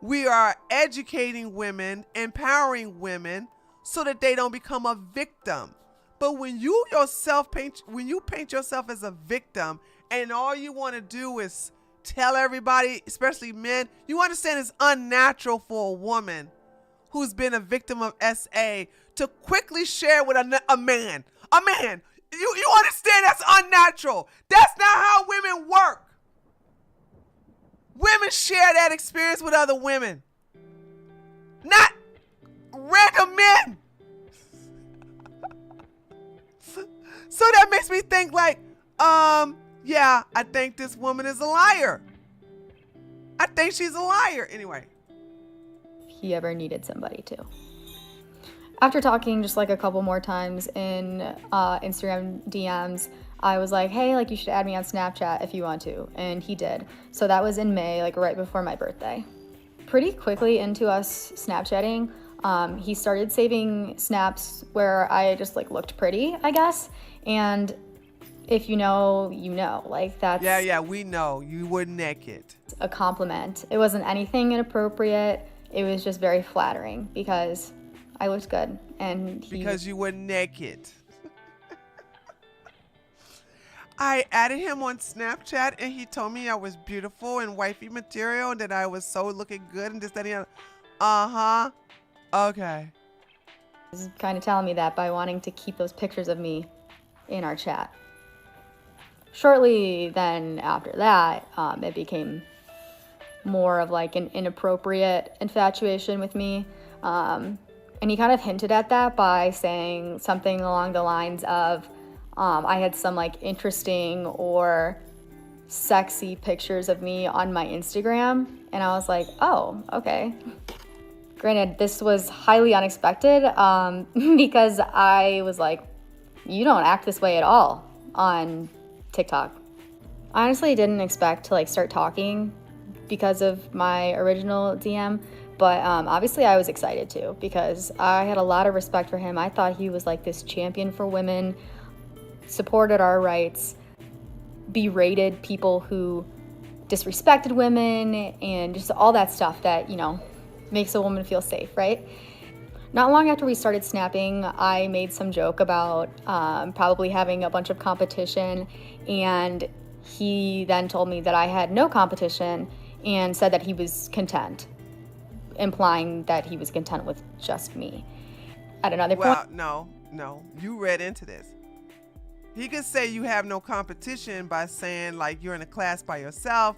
We are educating women, empowering women so that they don't become a victim. But when you paint yourself as a victim and all you want to do is tell everybody, especially men, you understand it's unnatural for a woman who's been a victim of SA to quickly share with a man. A man. You understand that's unnatural. That's not how women work. Women share that experience with other women, not random men. So that makes me think yeah, I think this woman is a liar. I think she's a liar. Anyway. He ever needed somebody to. After talking just a couple more times in Instagram DMs, I was like, hey, you should add me on Snapchat if you want to. And he did. So that was in May, right before my birthday. Pretty quickly into us Snapchatting, he started saving snaps where I just looked pretty, I guess. And if you know, you know. That's... Yeah, we know. You were naked. A compliment. It wasn't anything inappropriate. it was just very flattering because I looked good. And because you were naked. I added him on Snapchat and he told me I was beautiful and wifey material and that I was so looking good and this, that, and the other. Uh-huh. Okay. He's kind of telling me that by wanting to keep those pictures of me in our chat. Shortly then after that, it became more of like an inappropriate infatuation with me. And he kind of hinted at that by saying something along the lines of, I had some like interesting or sexy pictures of me on my Instagram. And I was like, oh, okay. Granted, this was highly unexpected because I was like, you don't act this way at all on TikTok. I honestly didn't expect to like start talking because of my original DM, but obviously I was excited to because I had a lot of respect for him. I thought he was like this champion for women, supported our rights, berated people who disrespected women, and just all that stuff that, you know, makes a woman feel safe, right? Not long after we started snapping, I made some joke about probably having a bunch of competition, and he then told me that I had no competition and said that he was content, implying that he was content with just me. At another point... Well, no, you read into this. He could say you have no competition by saying like you're in a class by yourself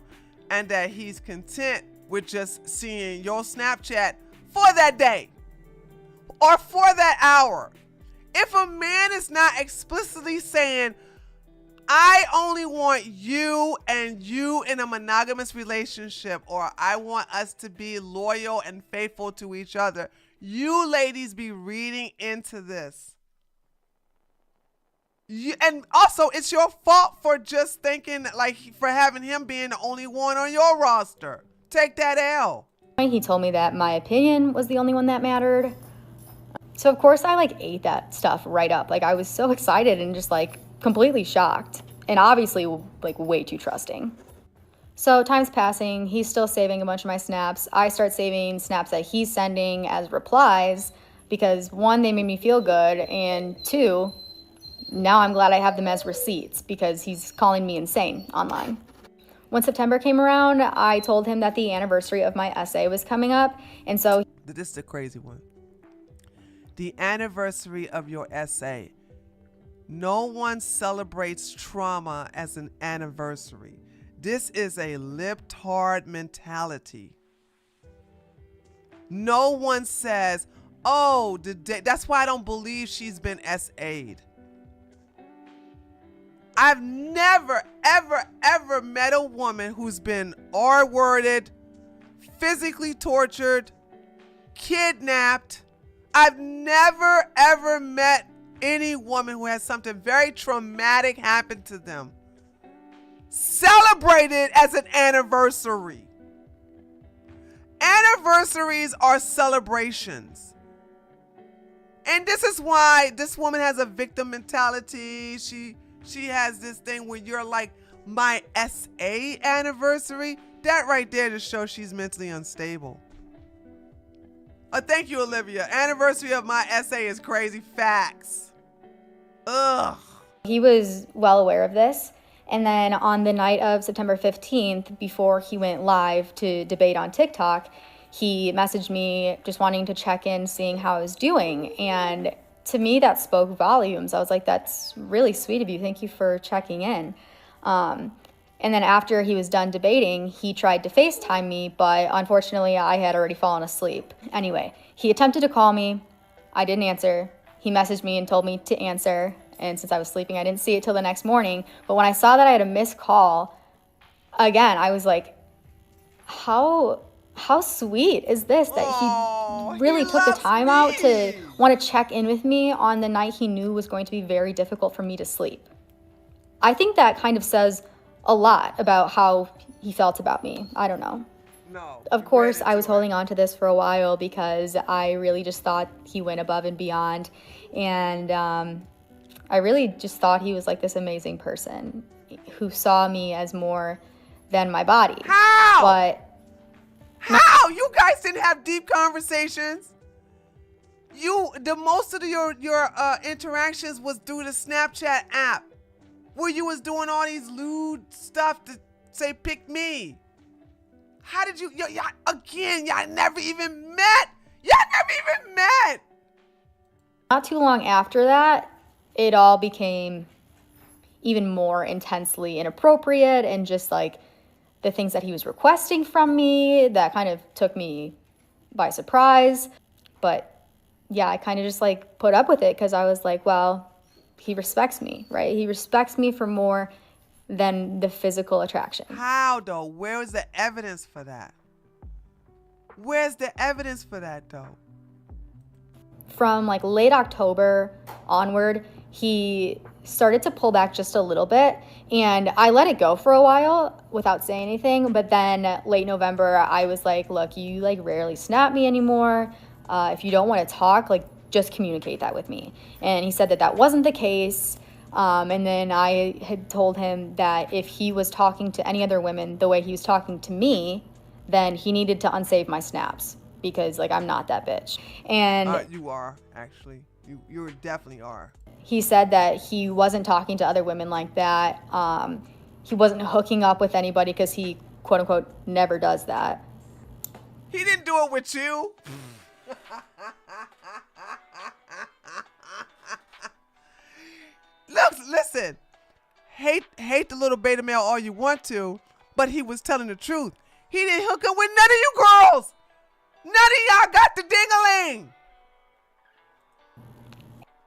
and that he's content with just seeing your Snapchat for that day or for that hour. If a man is not explicitly saying, I only want you and you in a monogamous relationship, or I want us to be loyal and faithful to each other, you ladies be reading into this. And also, it's your fault for just thinking, like, for having him being the only one on your roster. Take that L. He told me that my opinion was the only one that mattered. So, of course, I, like, ate that stuff right up. Like, I was so excited and just, like, completely shocked. And obviously, like, way too trusting. So, time's passing. He's still saving a bunch of my snaps. I start saving snaps that he's sending as replies because, one, they made me feel good, and two... now I'm glad I have them as receipts because he's calling me insane online. When September came around, I told him that the anniversary of my essay was coming up, and so... This is a crazy one. The anniversary of your essay. No one celebrates trauma as an anniversary. This is a libtard mentality. No one says, oh, that's why I don't believe she's been SA'd. I've never, ever, ever met a woman who's been R-worded, physically tortured, kidnapped. I've never, ever met any woman who has something very traumatic happen to them celebrated as an anniversary. Anniversaries are celebrations. And this is why this woman has a victim mentality. She has this thing where you're like, my SA anniversary. That right there just shows she's mentally unstable. Thank you, Olivia. Anniversary of my essay is crazy. Facts. Ugh. He was well aware of this. And then on the night of September 15th, before he went live to debate on TikTok, he messaged me just wanting to check in, seeing how I was doing. And to me, that spoke volumes. I was like, that's really sweet of you. Thank you for checking in. And then after he was done debating, he tried to FaceTime me, but unfortunately, I had already fallen asleep. Anyway, he attempted to call me. I didn't answer. He messaged me and told me to answer. And since I was sleeping, I didn't see it till the next morning. But when I saw that I had a missed call, again, I was like, how sweet is this that he really took the time out to want to check in with me on the night he knew was going to be very difficult for me to sleep. I think that kind of says a lot about how he felt about me. I don't know. No. Of course, I was holding on to this for a while because I really just thought he went above and beyond. And I really just thought he was like this amazing person who saw me as more than my body. How? But How? You guys didn't have deep conversations. Most of your interactions was through the Snapchat app, where you was doing all these lewd stuff to say pick me. How did you? Y'all never even met. Not too long after that, it all became even more intensely inappropriate, and just like the things that he was requesting from me, that kind of took me by surprise. But yeah, I kind of just like put up with it because I was like, well, he respects me, right? He respects me for more than the physical attraction. How though? Where is the evidence for that? Where's the evidence for that though? From like late October onward, he started to pull back just a little bit, and I let it go for a while without saying anything. But then late November, I was like, look, you like rarely snap me anymore. If you don't want to talk, like just communicate that with me. And he said that that wasn't the case. And then I had told him that if he was talking to any other women the way he was talking to me, then he needed to unsave my snaps, because like I'm not that bitch. And you are actually. You definitely are. He said that he wasn't talking to other women like that. He wasn't hooking up with anybody because he, quote unquote, never does that. He didn't do it with you. Look, listen. Hate the little beta male all you want to, but he was telling the truth. He didn't hook up with none of you girls. None of y'all got the ding-a-ling.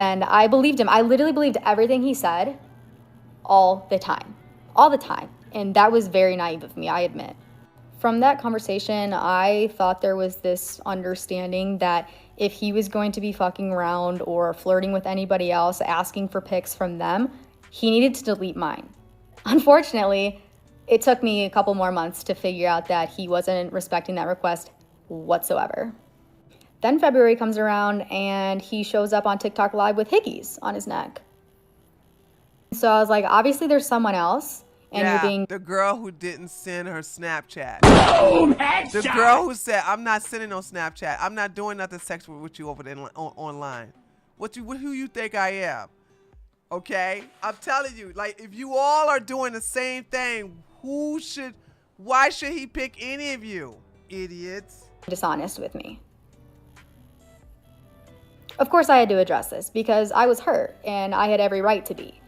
And I believed him. I literally believed everything he said all the time. All the time. And that was very naive of me, I admit. From that conversation, I thought there was this understanding that if he was going to be fucking around or flirting with anybody else, asking for pics from them, he needed to delete mine. Unfortunately, it took me a couple more months to figure out that he wasn't respecting that request whatsoever. Then February comes around and he shows up on TikTok live with hickeys on his neck. So I was like, obviously there's someone else. And yeah, you're being the girl who didn't send her Snapchat. Boom, headshot. The girl who said, I'm not sending no Snapchat. I'm not doing nothing sexual with you over there online. Who you think I am? Okay? I'm telling you, like, if you all are doing the same thing, why should he pick any of you? Idiots. Dishonest with me. Of course I had to address this because I was hurt and I had every right to be.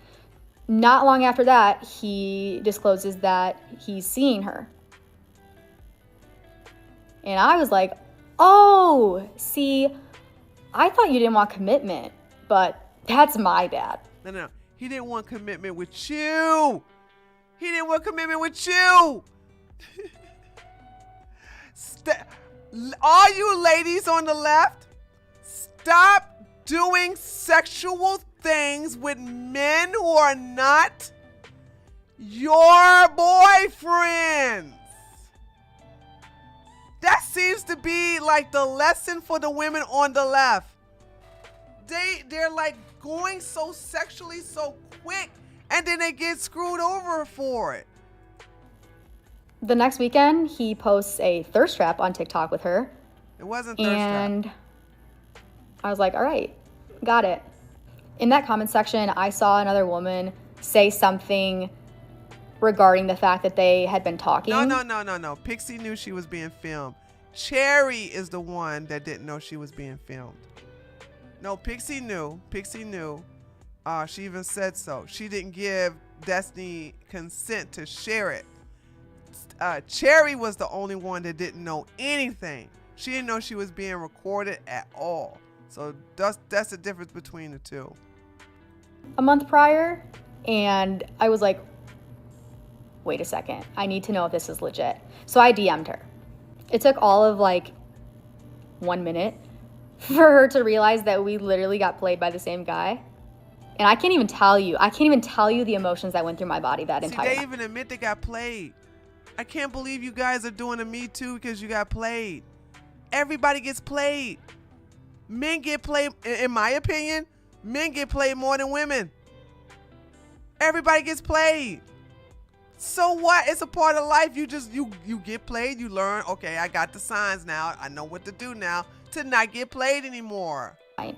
Not long after that, he discloses that he's seeing her. And I was like, oh, see, I thought you didn't want commitment, but that's my bad. No. He didn't want commitment with you. He didn't want commitment with you. All you ladies on the left, stop doing sexual things with men who are not your boyfriends. That seems to be like the lesson for the women on the left. They're like going so sexually so quick, and then they get screwed over for it. The next weekend, he posts a thirst trap on TikTok with her. It wasn't thirst trap. And I was like, all right, got it. In that comment section, I saw another woman say something regarding the fact that they had been talking. No. Pixie knew she was being filmed. Cherry is the one that didn't know she was being filmed. No, Pixie knew. She even said so. She didn't give Destiny consent to share it. Cherry was the only one that didn't know anything. She didn't know she was being recorded at all. So that's the difference between the two. A month prior, and I was like, wait a second, I need to know if this is legit. So I DM'd her. It took all of like 1 minute for her to realize that we literally got played by the same guy. And I can't even tell you the emotions that went through my body that entire They night. even admit they got played. I can't believe you guys are doing a Me Too because you got played. Everybody gets played. Men get played, in my opinion, men get played more than women. Everybody gets played. So what? It's a part of life. You just you get played, you learn, okay, I got the signs now. I know what to do now to not get played anymore. A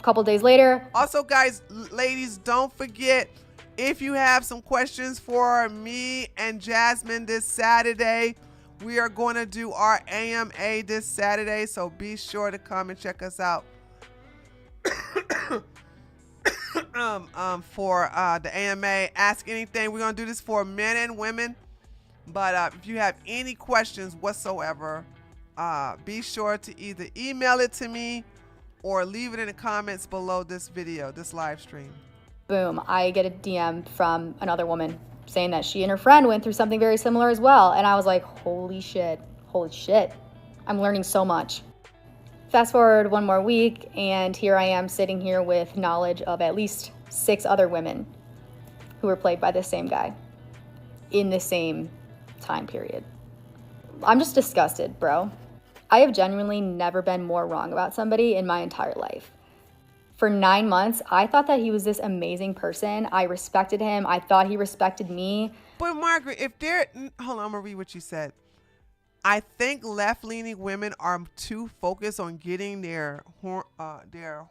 couple days later. Also, guys, ladies, don't forget, if you have some questions for me and Jasmine this Saturday, we are going to do our AMA this Saturday, so be sure to come and check us out. For the AMA, ask anything. We're gonna do this for men and women, but if you have any questions whatsoever, be sure to either email it to me or leave it in the comments below this video, this live stream. Boom, I get a DM from another woman saying that she and her friend went through something very similar as well, and I was like, holy shit, I'm learning so much. Fast forward one more week, and here I am sitting here with knowledge of at least 6 other women who were played by the same guy in the same time period. I'm just disgusted, bro. I have genuinely never been more wrong about somebody in my entire life. For 9 months, I thought that he was this amazing person. I respected him. I thought he respected me. But Margaret, if they're, hold on, I'm gonna read what you said. I think left-leaning women are too focused on getting their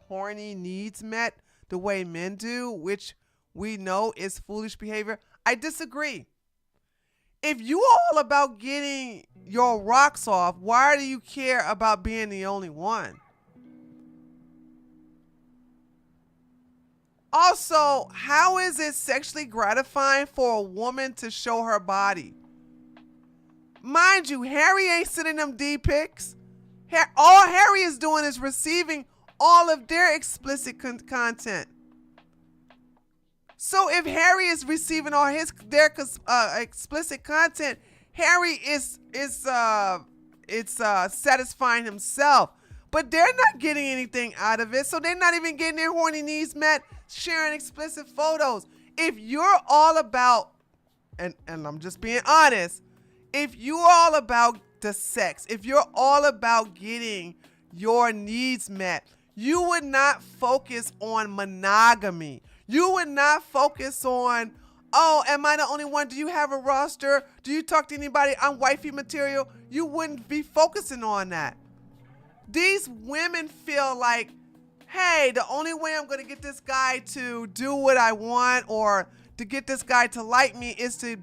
horny needs met the way men do, which we know is foolish behavior. I disagree. If you all about getting your rocks off, why do you care about being the only one? Also, how is it sexually gratifying for a woman to show her body? Mind you, Harry ain't sending them D-pics. All Harry is doing is receiving all of their explicit content. So if Harry is receiving all their explicit content, Harry is satisfying himself. But they're not getting anything out of it, so they're not even getting their horny needs met, sharing explicit photos. If you're all about, and I'm just being honest, if you're all about the sex, if you're all about getting your needs met, you would not focus on monogamy. You would not focus on, oh, am I the only one? Do you have a roster? Do you talk to anybody? I'm wifey material. You wouldn't be focusing on that. These women feel like, hey, the only way I'm going to get this guy to do what I want or to get this guy to like me is to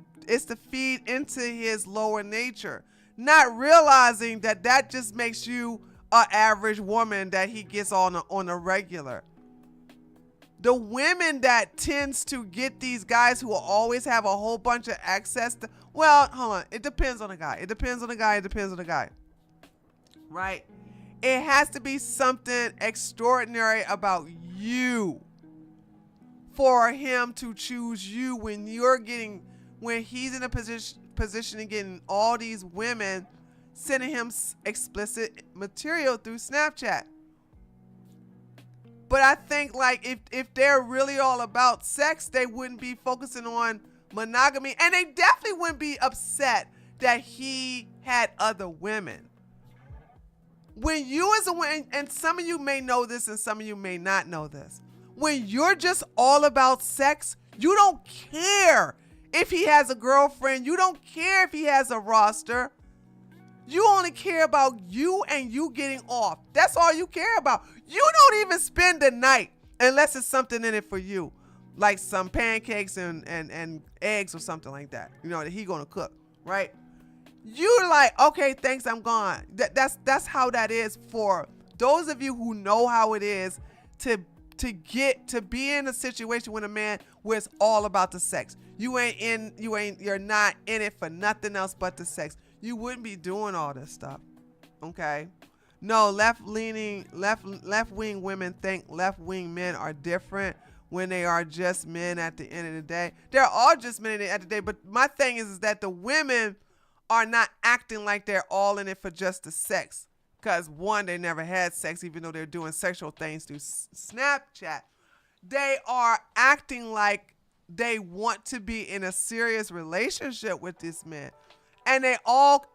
feed into his lower nature, not realizing that that just makes you an average woman that he gets on a regular. The women that tends to get these guys who will always have a whole bunch of access to, well, hold on, it depends on the guy. It depends on the guy, right? It has to be something extraordinary about you for him to choose you when he's in a position of getting all these women sending him explicit material through Snapchat. But I think like if they're really all about sex, they wouldn't be focusing on monogamy, and they definitely wouldn't be upset that he had other women. When you as a woman, and some of you may know this and some of you may not know this, when you're just all about sex, you don't care if he has a girlfriend. You don't care if he has a roster. You only care about you and you getting off. That's all you care about. You don't even spend the night unless it's something in it for you, like some pancakes and eggs or something like that, you know, that he gonna cook, right? You're like, okay, thanks, I'm gone. That's how that is for those of you who know how it is to be in a situation with a man where it's all about the sex. You're not in it for nothing else but the sex. You wouldn't be doing all this stuff. Okay? No, left-wing women think left-wing men are different when they are just men at the end of the day. They're all just men at the end of the day, but my thing is that the women are not acting like they're all in it for just the sex. Because one, they never had sex, even though they're doing sexual things through Snapchat. They are acting like they want to be in a serious relationship with this man. And they all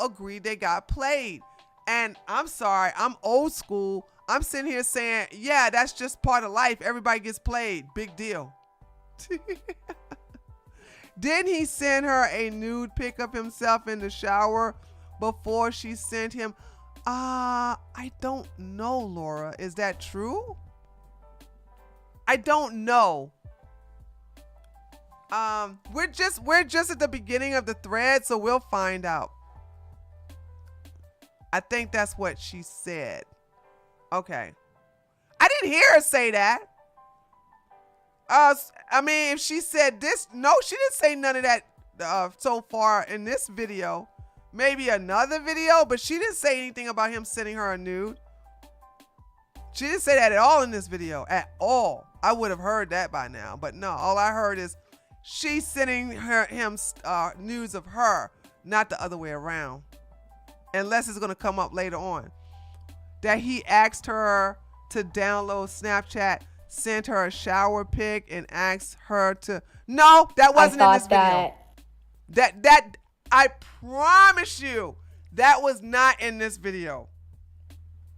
agree they got played. And I'm sorry, I'm old school. I'm sitting here saying, yeah, that's just part of life. Everybody gets played. Big deal. Didn't he send her a nude pic of himself in the shower before she sent him? I don't know, Laura. Is that true? I don't know. We're just at the beginning of the thread, so we'll find out. I think that's what she said. Okay. I didn't hear her say that. I mean, if she said this, no, she didn't say none of that so far in this video. Maybe another video, but she didn't say anything about him sending her a nude. She didn't say that at all in this video, at all. I would have heard that by now, but no, all I heard is she's sending him nudes of her, not the other way around. Unless it's going to come up later on. That he asked her to download Snapchat, sent her a shower pic, and asked her to... No, that wasn't in this video. That I promise you, that was not in this video.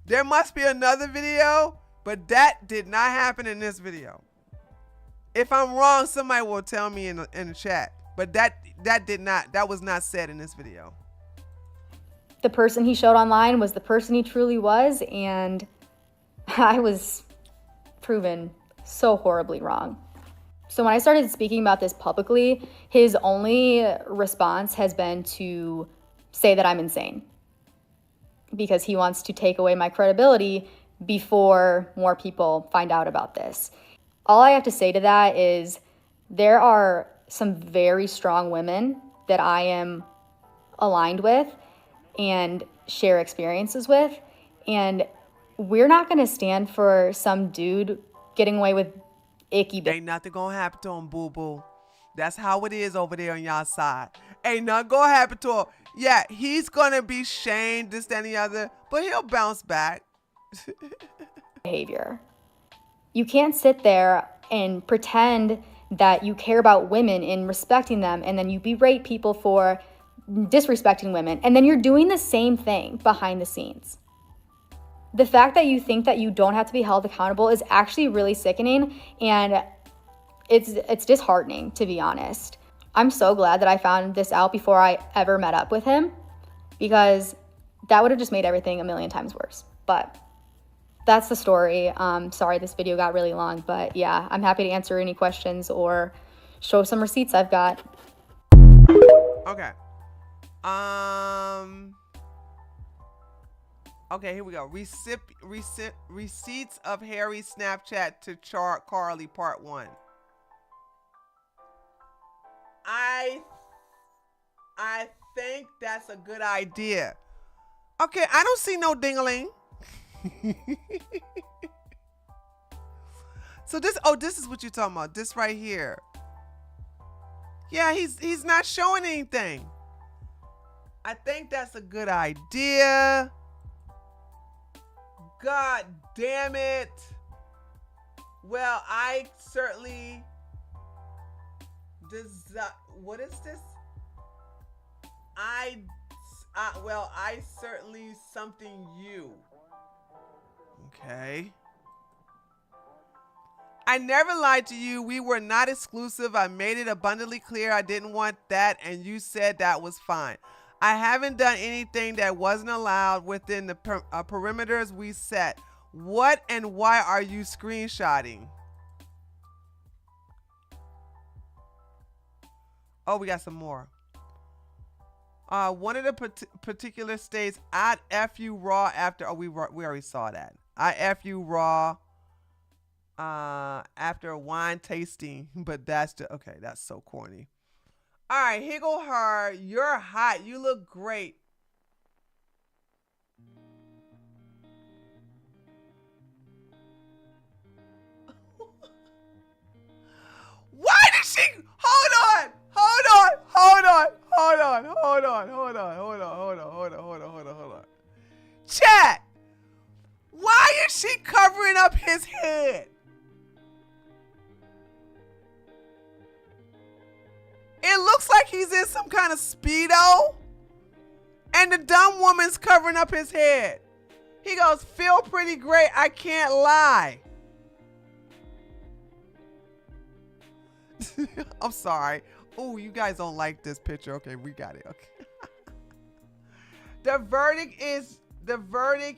There must be another video, but that did not happen in this video. If I'm wrong, somebody will tell me in the chat. But that was not said in this video. The person he showed online was the person he truly was, and I was proven so horribly wrong. So when I started speaking about this publicly, his only response has been to say that I'm insane because he wants to take away my credibility before more people find out about this. All I have to say to that is there are some very strong women that I am aligned with and share experiences with, and we're not going to stand for some dude getting away with icky. Ain't nothing gonna happen to him, boo-boo. That's how it is over there on y'all side. Ain't nothing gonna happen to him. Yeah, he's gonna be shamed, this, that, and the other, but he'll bounce back. Behavior. You can't sit there and pretend that you care about women and respecting them, and then you berate people for disrespecting women, and then you're doing the same thing behind the scenes. The fact that you think that you don't have to be held accountable is actually really sickening, and it's disheartening, to be honest. I'm so glad that I found this out before I ever met up with him, because that would have just made everything a million times worse. But that's the story. Sorry this video got really long, but yeah, I'm happy to answer any questions or show some receipts I've got. Okay. Okay, here we go. Receipts of Harry's Snapchat to Carlee, part 1. I think that's a good idea. Okay, I don't see no ding-a-ling. So this is what you're talking about. This right here. Yeah, he's not showing anything. I think that's a good idea. God damn it. Well, I certainly what is this? I certainly something you. Okay. I never lied to you. We were not exclusive. I made it abundantly clear I didn't want that, and you said that was fine. I haven't done anything that wasn't allowed within the perimeters we set. What and why are you screenshotting? Oh, we got some more. One of the particular states, I'd F you raw after, oh, we already saw that. I F you raw after a wine tasting, but that's okay, that's so corny. All right, here go her. You're hot. You look great. Why did she? Hold on. Chat. Why is she covering up his head? It looks like he's in some kind of Speedo, and the dumb woman's covering up his head. He goes, feel pretty great, I can't lie. I'm sorry. Oh, you guys don't like this picture. Okay, we got it. Okay. The verdict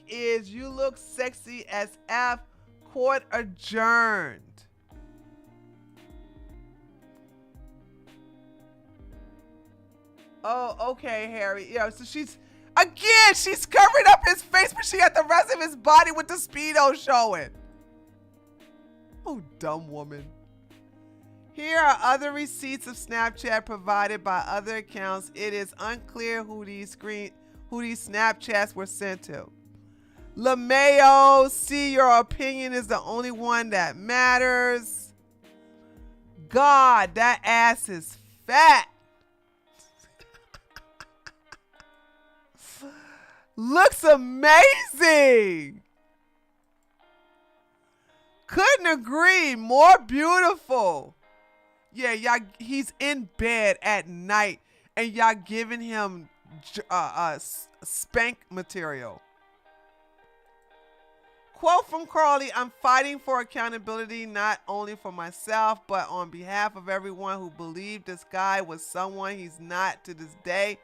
is you look sexy as F. Court adjourned. Oh, okay, Harry. Yeah, so she's covering up his face, but she got the rest of his body with the Speedo showing. Oh, dumb woman. Here are other receipts of Snapchat provided by other accounts. It is unclear who these Snapchats were sent to. LeMayo, see, your opinion is the only one that matters. God, that ass is fat. Looks amazing. Couldn't agree. More beautiful. Yeah, y'all, he's in bed at night and y'all giving him spank material. Quote from Carlee, I'm fighting for accountability not only for myself, but on behalf of everyone who believed this guy was someone he's not to this day.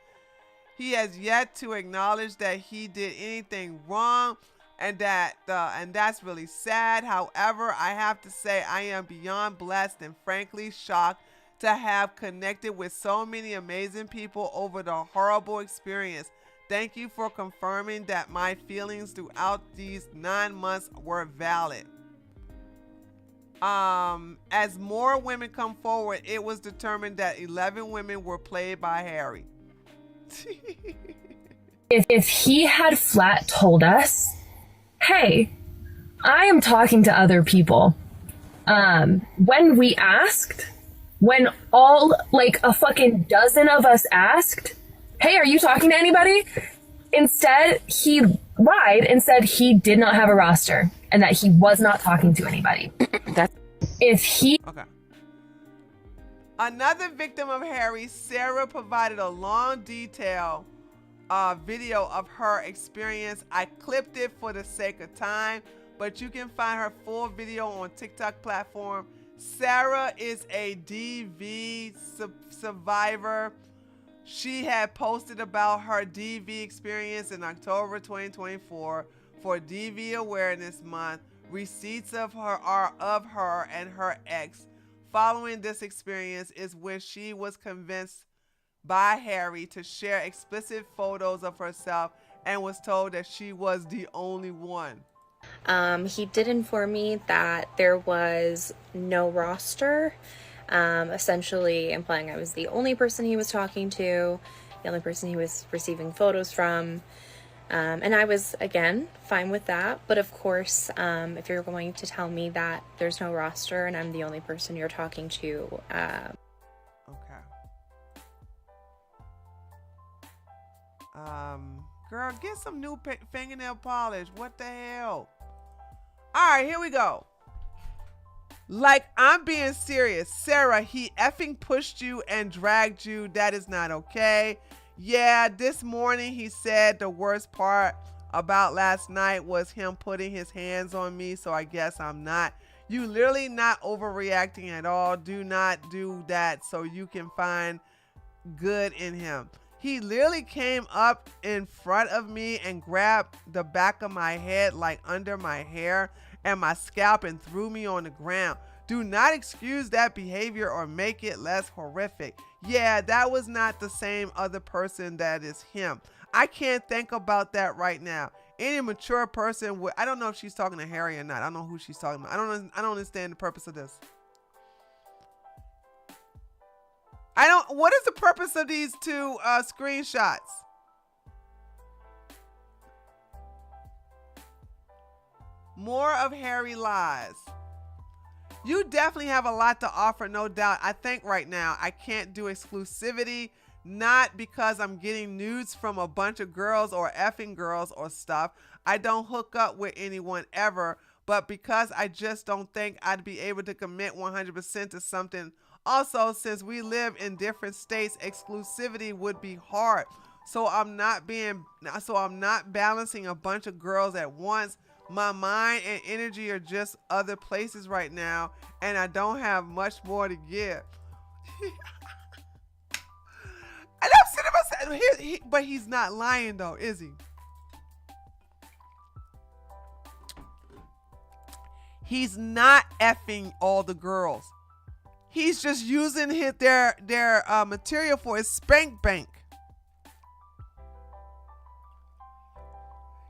He has yet to acknowledge that he did anything wrong, and that's really sad. However, I have to say I am beyond blessed and frankly shocked to have connected with so many amazing people over the horrible experience. Thank you for confirming that my feelings throughout these 9 months were valid. As more women come forward, it was determined that 11 women were played by Harry. If he had flat told us, hey, I am talking to other people. When we asked, when all like a fucking dozen of us asked, hey, are you talking to anybody? Instead, he lied and said he did not have a roster and that he was not talking to anybody. Okay. Another victim of Harry, Sarah, provided a long, detailed video of her experience. I clipped it for the sake of time, but you can find her full video on TikTok platform. Sarah is a DV survivor. She had posted about her DV experience in October 2024 for DV Awareness Month. Receipts of her are of her and her ex. Following this experience is when she was convinced by Harry to share explicit photos of herself and was told that she was the only one. He did inform me that there was no roster, essentially implying I was the only person he was talking to, the only person he was receiving photos from. And I was, again, fine with that. But of course, if you're going to tell me that there's no roster and I'm the only person you're talking to. Okay. Girl, get some new fingernail polish. What the hell? All right, here we go. Like, I'm being serious. Sarah, he effing pushed you and dragged you. That is not okay. Yeah, this morning he said the worst part about last night was him putting his hands on me, so I guess I'm not. You literally not overreacting at all. Do not do that so you can find good in him. He literally came up in front of me and grabbed the back of my head, like under my hair and my scalp, and threw me on the ground. Do not excuse that behavior or make it less horrific. Yeah, that was not the same other person that is him. I can't think about that right now. Any mature person would. I don't know if she's talking to Harry or not. I don't know who she's talking about. I don't understand the purpose of this. What is the purpose of these two screenshots? More of Harry lies. You definitely have a lot to offer, no doubt. I think right now I can't do exclusivity, not because I'm getting nudes from a bunch of girls or effing girls or stuff. I don't hook up with anyone ever, but because I just don't think I'd be able to commit 100% to something. Also, since we live in different states, exclusivity would be hard. So I'm not balancing a bunch of girls at once. My mind and energy are just other places right now, and I don't have much more to give. but he's not lying though, is he? He's not effing all the girls. He's just using their material for his spank bank.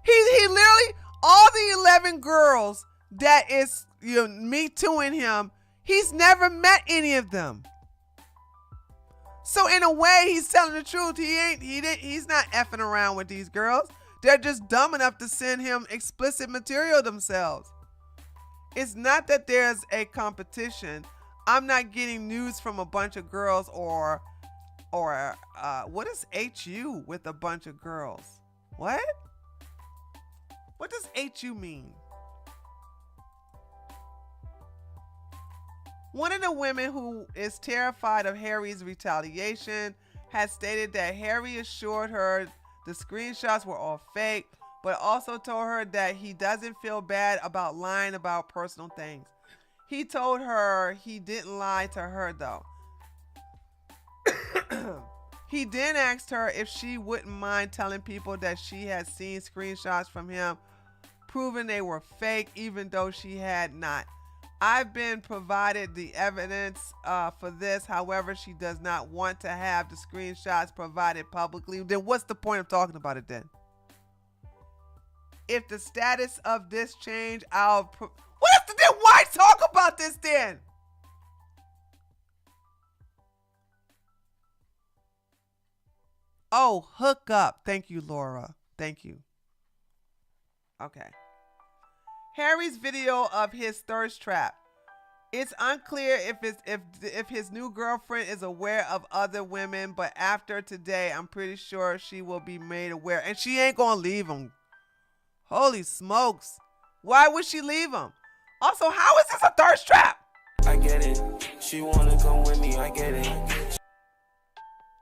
He literally, all the 11 girls that is, me tooing him, he's never met any of them. So in a way, he's telling the truth. He's not effing around with these girls. They're just dumb enough to send him explicit material themselves. It's not that there's a competition. I'm not getting news from a bunch of girls or what is HU with a bunch of girls? What? What does HU mean? One of the women who is terrified of Harry's retaliation has stated that Harry assured her the screenshots were all fake, but also told her that he doesn't feel bad about lying about personal things. He told her he didn't lie to her though. He then asked her if she wouldn't mind telling people that she had seen screenshots from him proving they were fake, even though she had not. I've been provided the evidence for this. However, she does not want to have the screenshots provided publicly. Then what's the point of talking about it then? If the status of this change, then why talk about this then? Oh, hook up. Thank you, Laura. Thank you. Okay. Harry's video of his thirst trap. It's unclear if his new girlfriend is aware of other women, but after today, I'm pretty sure she will be made aware, and she ain't gonna leave him. Holy smokes! Why would she leave him? Also, how is this a thirst trap? I get it. She wanna come with me. I get it.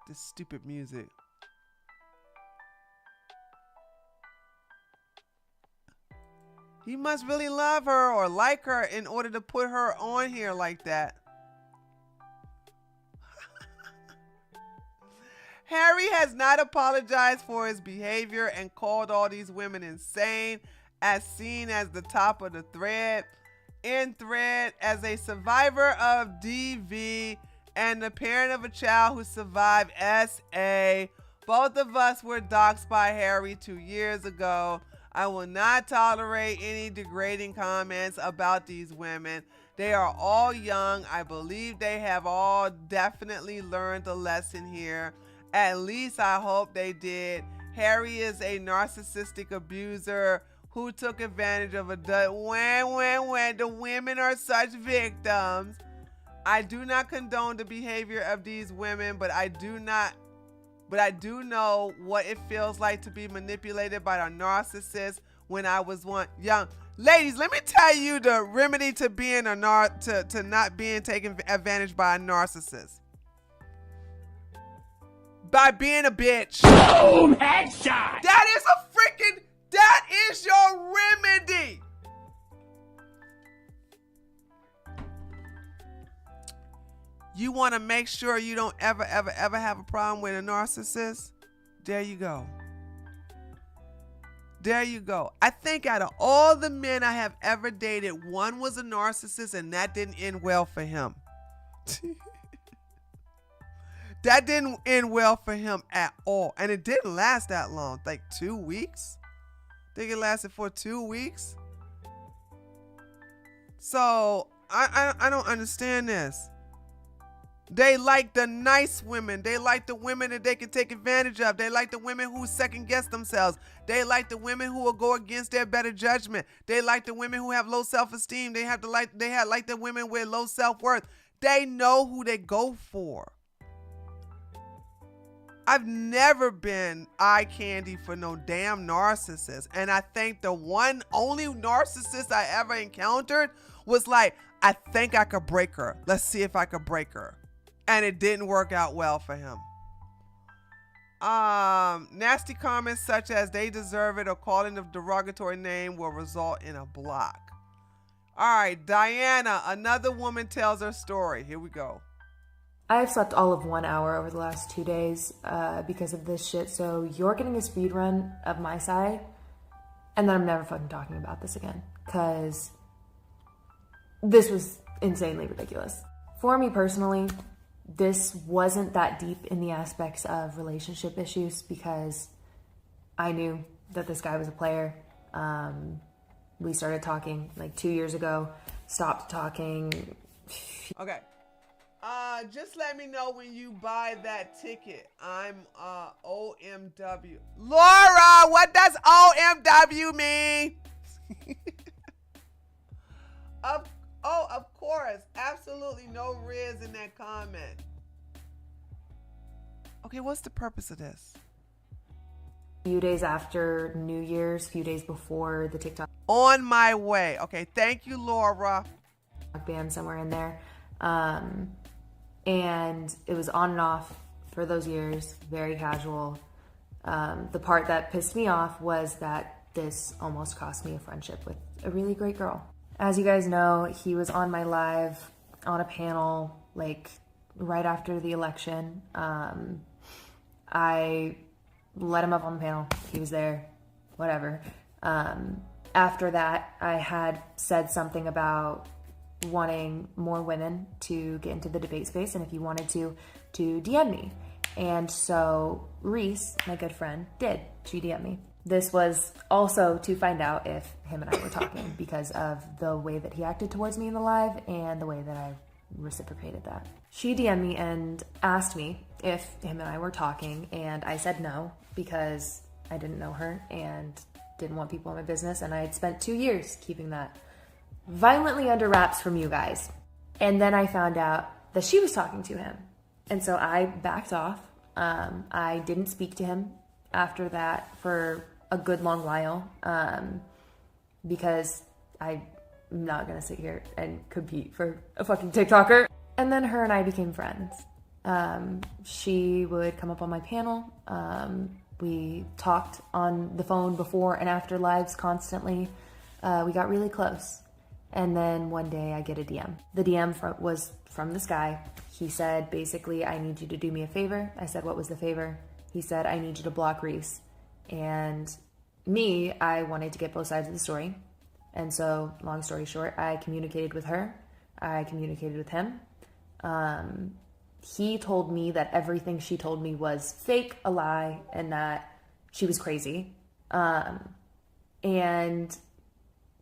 This stupid music. He must really love her or like her in order to put her on here like that. Harry has not apologized for his behavior and called all these women insane, as seen as the top of the thread. In thread, as a survivor of DV and the parent of a child who survived SA, both of us were doxxed by Harry 2 years ago. I will not tolerate any degrading comments about these women. They are all young. I believe they have all definitely learned the lesson here. At least I hope they did. Harry is a narcissistic abuser who took advantage of when the women are such victims. I do not condone the behavior of these women, but I do know what it feels like to be manipulated by a narcissist when I was young. Ladies, let me tell you the remedy to being to not being taken advantage by a narcissist. By being a bitch. Boom! Headshot! That is your remedy. You want to make sure you don't ever have a problem with a narcissist? There you go. There you go. I think out of all the men I have ever dated, one was a narcissist and that didn't end well for him. That didn't end well for him at all. And it didn't last that long. Like 2 weeks? I think it lasted for 2 weeks. So, I don't understand this. They like the nice women. They like the women that they can take advantage of. They like the women who second guess themselves. They like the women who will go against their better judgment. They like the women who have low self-esteem. They like the women with low self-worth. They know who they go for. I've never been eye candy for no damn narcissist. And I think the only narcissist I ever encountered was like, I think I could break her. Let's see if I could break her. And it didn't work out well for him. Nasty comments such as they deserve it or calling a derogatory name will result in a block. All right, Diana, another woman tells her story. Here we go. I've slept all of 1 hour over the last 2 days because of this shit, so you're getting a speed run of my side, and then I'm never fucking talking about this again, because this was insanely ridiculous. For me personally, this wasn't that deep in the aspects of relationship issues because I knew that this guy was a player. We started talking like 2 years ago, stopped talking. Okay. Just let me know when you buy that ticket. I'm OMW. Laura, what does OMW mean? Of course. Absolutely no Riz in that comment. Okay, what's the purpose of this? Few days after New Year's, few days before the TikTok. On my way. Okay, thank you, Laura. Ban somewhere in there. And it was on and off for those years, very casual. The part that pissed me off was that this almost cost me a friendship with a really great girl. As you guys know, he was on my live on a panel like right after the election. I let him up on the panel. He was there, whatever. After that, I had said something about wanting more women to get into the debate space, and if you wanted to DM me. And so Reese, my good friend, did. She DM'd me. This was also to find out if him and I were talking because of the way that he acted towards me in the live and the way that I reciprocated that. She DM'd me and asked me if him and I were talking, and I said no because I didn't know her and didn't want people in my business, and I had spent 2 years keeping that violently under wraps from you guys. And then I found out that she was talking to him. And so I backed off. I didn't speak to him after that for a good long while because I'm not going to sit here and compete for a fucking TikToker. And then her and I became friends. She would come up on my panel. We talked on the phone before and after lives constantly. We got really close. And then one day I get a DM. The DM was from this guy. He said, basically, I need you to do me a favor. I said, what was the favor? He said, I need you to block Reese. And me, I wanted to get both sides of the story. And so, long story short, I communicated with her. I communicated with him. He told me that everything she told me was fake, a lie, and that she was crazy. And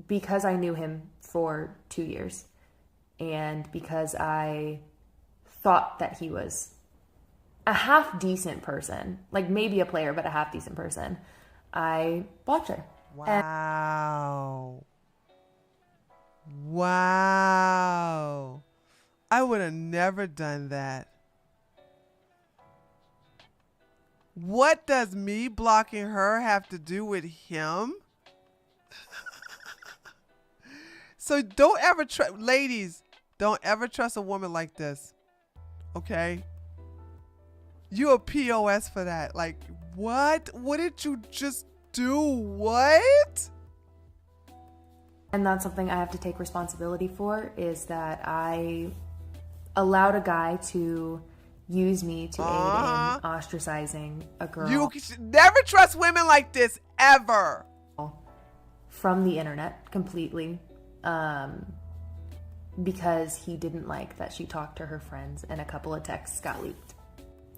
because I knew him for 2 years, and because I thought that he was a half decent person, like maybe a player, but a half decent person, I blocked her. Wow. Wow. I would have never done that. What does me blocking her have to do with him? So don't ever trust, ladies, don't ever trust a woman like this. Okay? You a POS for that. Like, what? What did you just do? What? And that's something I have to take responsibility for, is that I allowed a guy to use me to aid in ostracizing a girl. You should never trust women like this, ever. From the internet, completely. Because he didn't like that she talked to her friends and a couple of texts got leaked.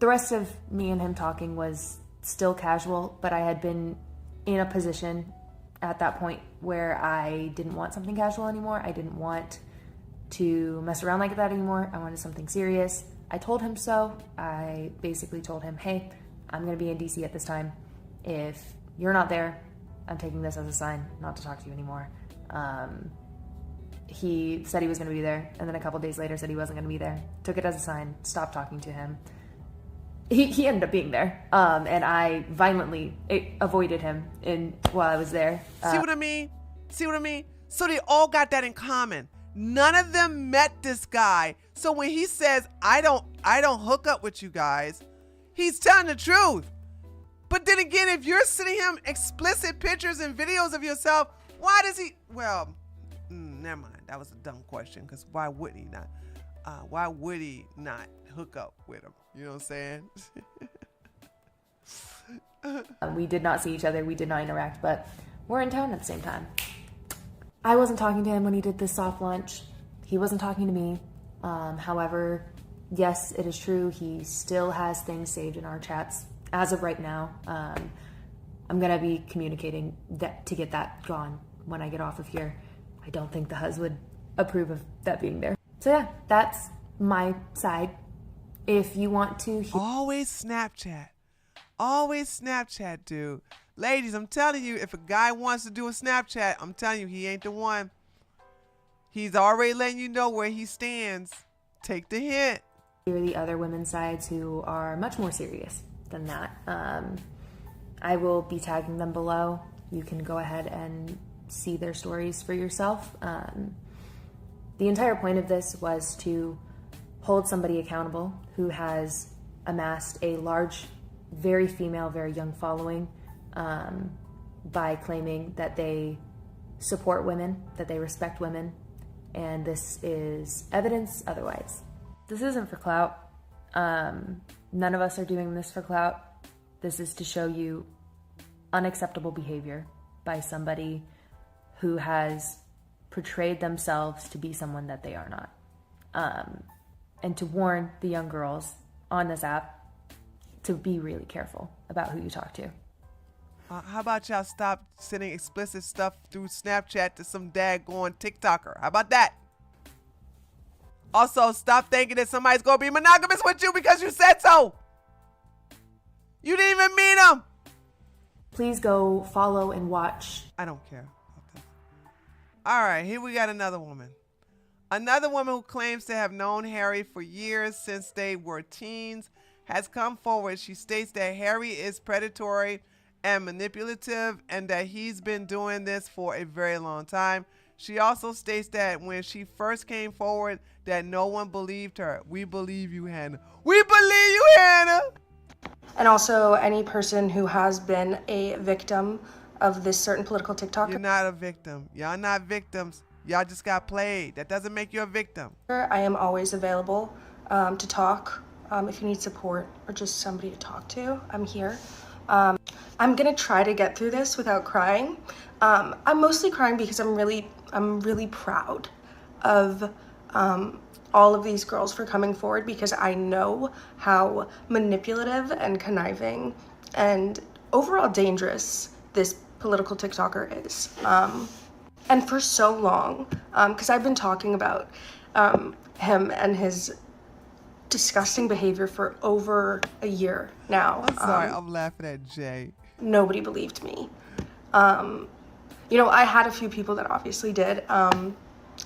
The rest of me and him talking was still casual, but I had been in a position at that point where I didn't want something casual anymore. I didn't want to mess around like that anymore. I wanted something serious. I told him so. I basically told him, hey, I'm going to be in DC at this time. If you're not there, I'm taking this as a sign not to talk to you anymore. He said he was going to be there, and then a couple days later said he wasn't going to be there. Took it as a sign, stopped talking to him. He ended up being there, and I violently avoided him while I was there. See what I mean? See what I mean? So they all got that in common. None of them met this guy. So when he says, I don't hook up with you guys, he's telling the truth. But then again, if you're sending him explicit pictures and videos of yourself, why does he? Well, never mind. That was a dumb question, because why wouldn't he not? why would he not hook up with him? You know what I'm saying? We did not see each other. We did not interact, but we're in town at the same time. I wasn't talking to him when he did this soft launch. He wasn't talking to me. However, yes, it is true. He still has things saved in our chats as of right now. I'm going to be communicating that to get that gone when I get off of here. I don't think the hus would approve of that being there. So yeah, that's my side. If you want to... Always Snapchat. Always Snapchat, dude. Ladies, I'm telling you, if a guy wants to do a Snapchat, I'm telling you, he ain't the one. He's already letting you know where he stands. Take the hint. Here are the other women's sides who are much more serious than that. I will be tagging them below. You can go ahead and see their stories for yourself. The entire point of this was to hold somebody accountable who has amassed a large, very female, very young following by claiming that they support women, that they respect women, and this is evidence otherwise. This isn't for clout. None of us are doing this for clout. This is to show you unacceptable behavior by somebody who has portrayed themselves to be someone that they are not. And to warn the young girls on this app to be really careful about who you talk to. How about y'all stop sending explicit stuff through Snapchat to some daggone TikToker? How about that? Also, stop thinking that somebody's going to be monogamous with you because you said so. You didn't even meet them. Please go follow and watch. I don't care about that. All right, here we got another woman. Another woman who claims to have known Harry for years since they were teens has come forward. She states that Harry is predatory and manipulative and that he's been doing this for a very long time. She also states that when she first came forward that no one believed her. We believe you, Hannah. We believe you, Hannah. And also any person who has been a victim of this certain political TikToker. You're not a victim. Y'all not victims. Y'all just got played. That doesn't make you a victim. I am always available to talk. If you need support or just somebody to talk to, I'm here. I'm gonna try to get through this without crying. I'm mostly crying because I'm really proud of all of these girls for coming forward, because I know how manipulative and conniving and overall dangerous this political TikToker is. And for so long, because I've been talking about him and his disgusting behavior for over a year now. I'm sorry, I'm laughing at Jay. Nobody believed me. You know, I had a few people that obviously did. It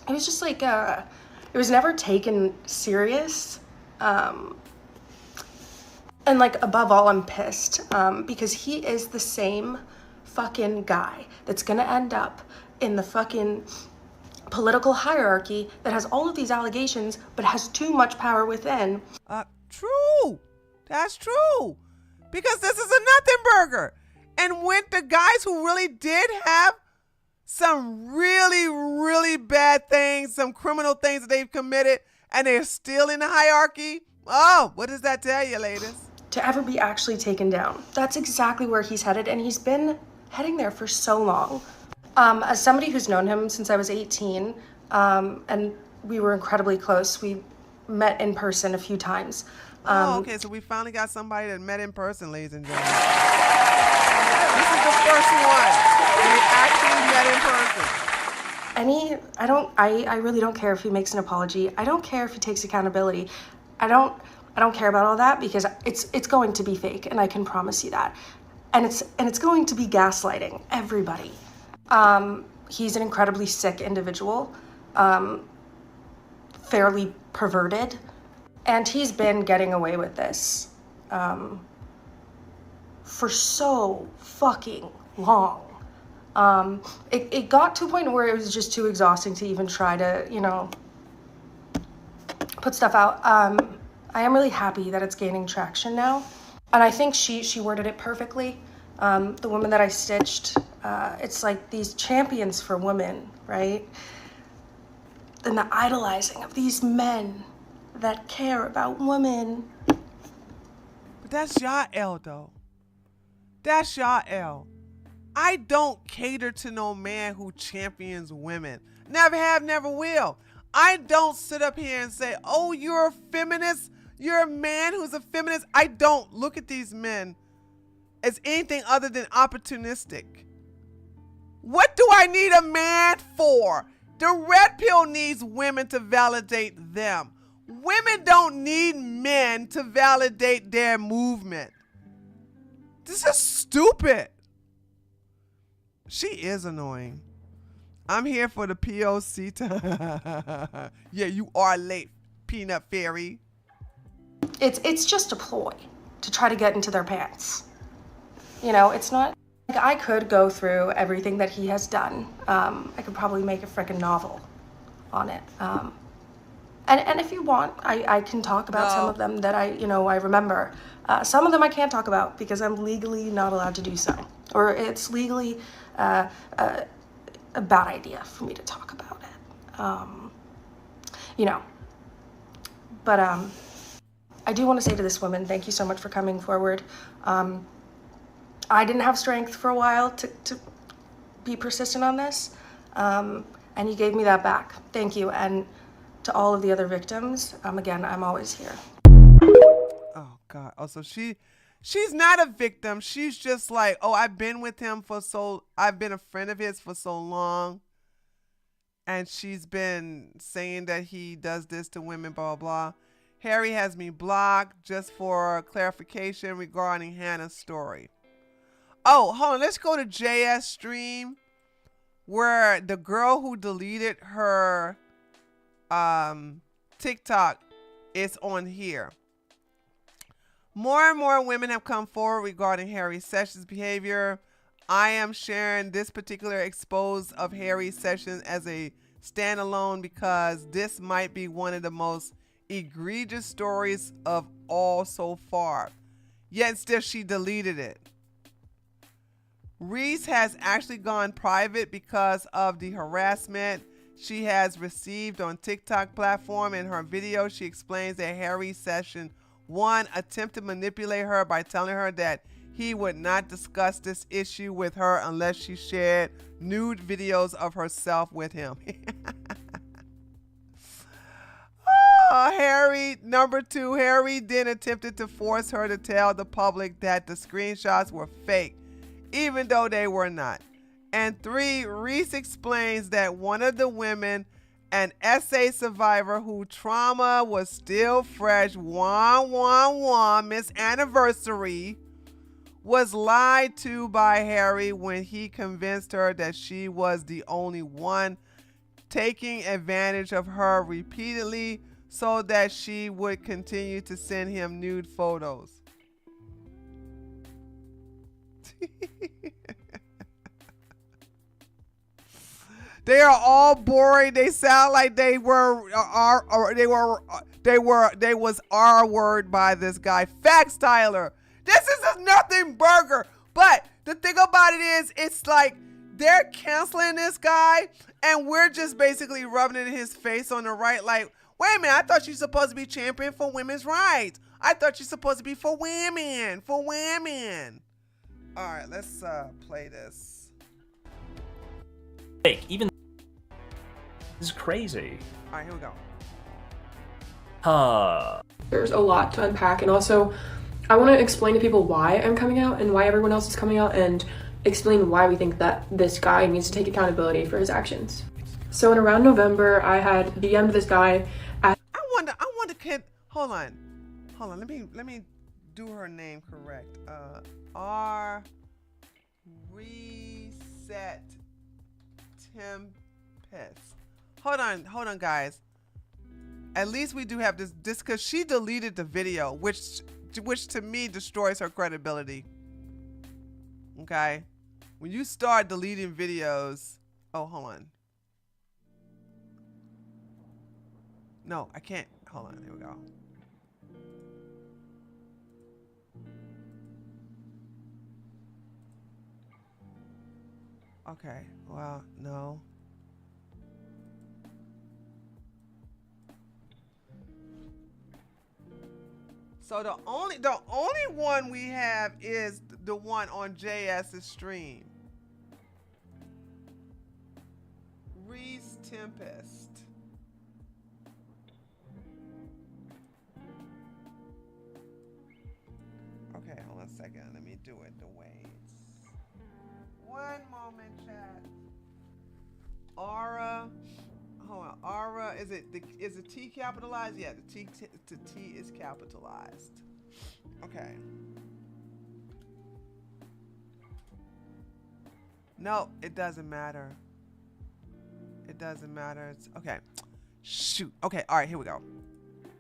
was just like, it was never taken serious. And like, above all, I'm pissed because he is the same fucking guy that's gonna end up in the fucking political hierarchy that has all of these allegations but has too much power within. True. That's true. Because this is a nothing burger. And when the guys who really did have some really, really bad things, some criminal things that they've committed, and they're still in the hierarchy, oh, what does that tell you, ladies? To ever be actually taken down. That's exactly where he's headed, and he's been heading there for so long. As somebody who's known him since I was 18, and we were incredibly close, we met in person a few times. Okay, so we finally got somebody that met in person, ladies and gentlemen. This is the first one we actually met in person. I really don't care if he makes an apology. I don't care if he takes accountability. I don't care about all that, because it's going to be fake, and I can promise you that. And it's going to be gaslighting everybody. He's an incredibly sick individual, fairly perverted, and he's been getting away with this for so fucking long. It got to a point where it was just too exhausting to even try to, you know, put stuff out. I am really happy that it's gaining traction now, and I think she worded it perfectly. The woman that I stitched, it's like these champions for women, right? And the idolizing of these men that care about women. But that's y'all L though. That's y'all L. I don't cater to no man who champions women. Never have, never will. I don't sit up here and say, oh, you're a feminist. You're a man who's a feminist. I don't look at these men as anything other than opportunistic. What do I need a man for? The red pill needs women to validate them. Women don't need men to validate their movement. This is stupid. She is annoying. I'm here for the POC time. Yeah, you are late, Peanut Fairy. It's just a ploy to try to get into their pants. You know, it's not like I could go through everything that he has done. I could probably make a freaking novel on it. And if you want, I can talk about some of them that I remember. Some of them I can't talk about because I'm legally not allowed to do so, or it's legally a bad idea for me to talk about it. But I do want to say to this woman, thank you so much for coming forward. I didn't have strength for a while to be persistent on this, and you gave me that back. Thank you. And to all of the other victims, again, I'm always here. Oh God. Oh, so she's not a victim. She's just like, oh, I've been with him I've been a friend of his for so long. And she's been saying that he does this to women, blah, blah, blah. Harry has me blocked, just for clarification regarding Hannah's story. Oh, hold on. Let's go to JS stream, where the girl who deleted her TikTok is on here. More and more women have come forward regarding Harry Sessions' behavior. I am sharing this particular expose of Harry Sessions as a standalone because this might be one of the most egregious stories of all so far. Yet still she deleted it. Reese has actually gone private because of the harassment she has received on TikTok platform. In her video, she explains that Harry Session 1 attempted to manipulate her by telling her that he would not discuss this issue with her unless she shared nude videos of herself with him. Harry, number 2, Harry then attempted to force her to tell the public that the screenshots were fake, even though they were not. And 3, Reese explains that one of the women, an SA survivor who trauma was still fresh, Miss Anniversary, was lied to by Harry when he convinced her that she was the only one, taking advantage of her repeatedly so that she would continue to send him nude photos. They are all boring. They sound like they was R word by this guy. Facts, Tyler. This is a nothing burger. But the thing about it is, it's like they're canceling this guy and we're just basically rubbing it in his face on the right. Like, wait a minute, I thought you're supposed to be champion for women's rights. I thought you're supposed to be for women. All right, let's play this. Even this is crazy. All right, here we go. There's a lot to unpack, and also I want to explain to people why I'm coming out and why everyone else is coming out, and explain why we think that this guy needs to take accountability for his actions. So in around November, I had DM'd this guy. I wonder, kid. Hold on. Let me do her name correct. Reset Tempest. Hold on, guys. At least we do have this because she deleted the video, which to me destroys her credibility. Okay, when you start deleting videos, oh, hold on. No, I can't. Hold on. Here we go. Okay. Well, no. So the only one we have is the one on JS's stream. Reese Tempest. Okay, hold on a second. Let me do it the way it's. One moment, chat. Aura. Hold on. Aura. Is the T capitalized? Yeah, the T is capitalized. Okay. No, it doesn't matter. It doesn't matter. It's okay. Shoot. Okay. All right. Here we go.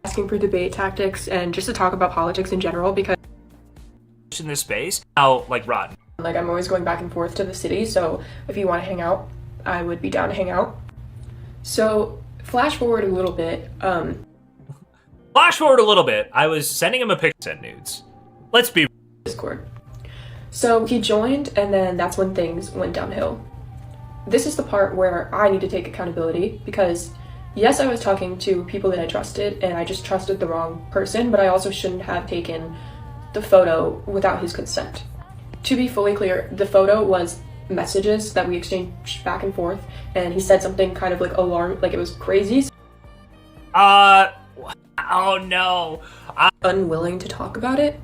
Asking for debate tactics and just to talk about politics in general because in this space, how like rotten. Like I'm always going back and forth to the city, so if you want to hang out, I would be down to hang out. So flash forward a little bit. Flash forward a little bit. I was sending him a picture. Send nudes. Let's be Discord. So he joined, and then that's when things went downhill. This is the part where I need to take accountability because yes, I was talking to people that I trusted, and I just trusted the wrong person, but I also shouldn't have taken the photo without his consent. To be fully clear, the photo was messages that we exchanged back and forth, and he said something kind of like alarm, like it was crazy. Oh no. Unwilling to talk about it,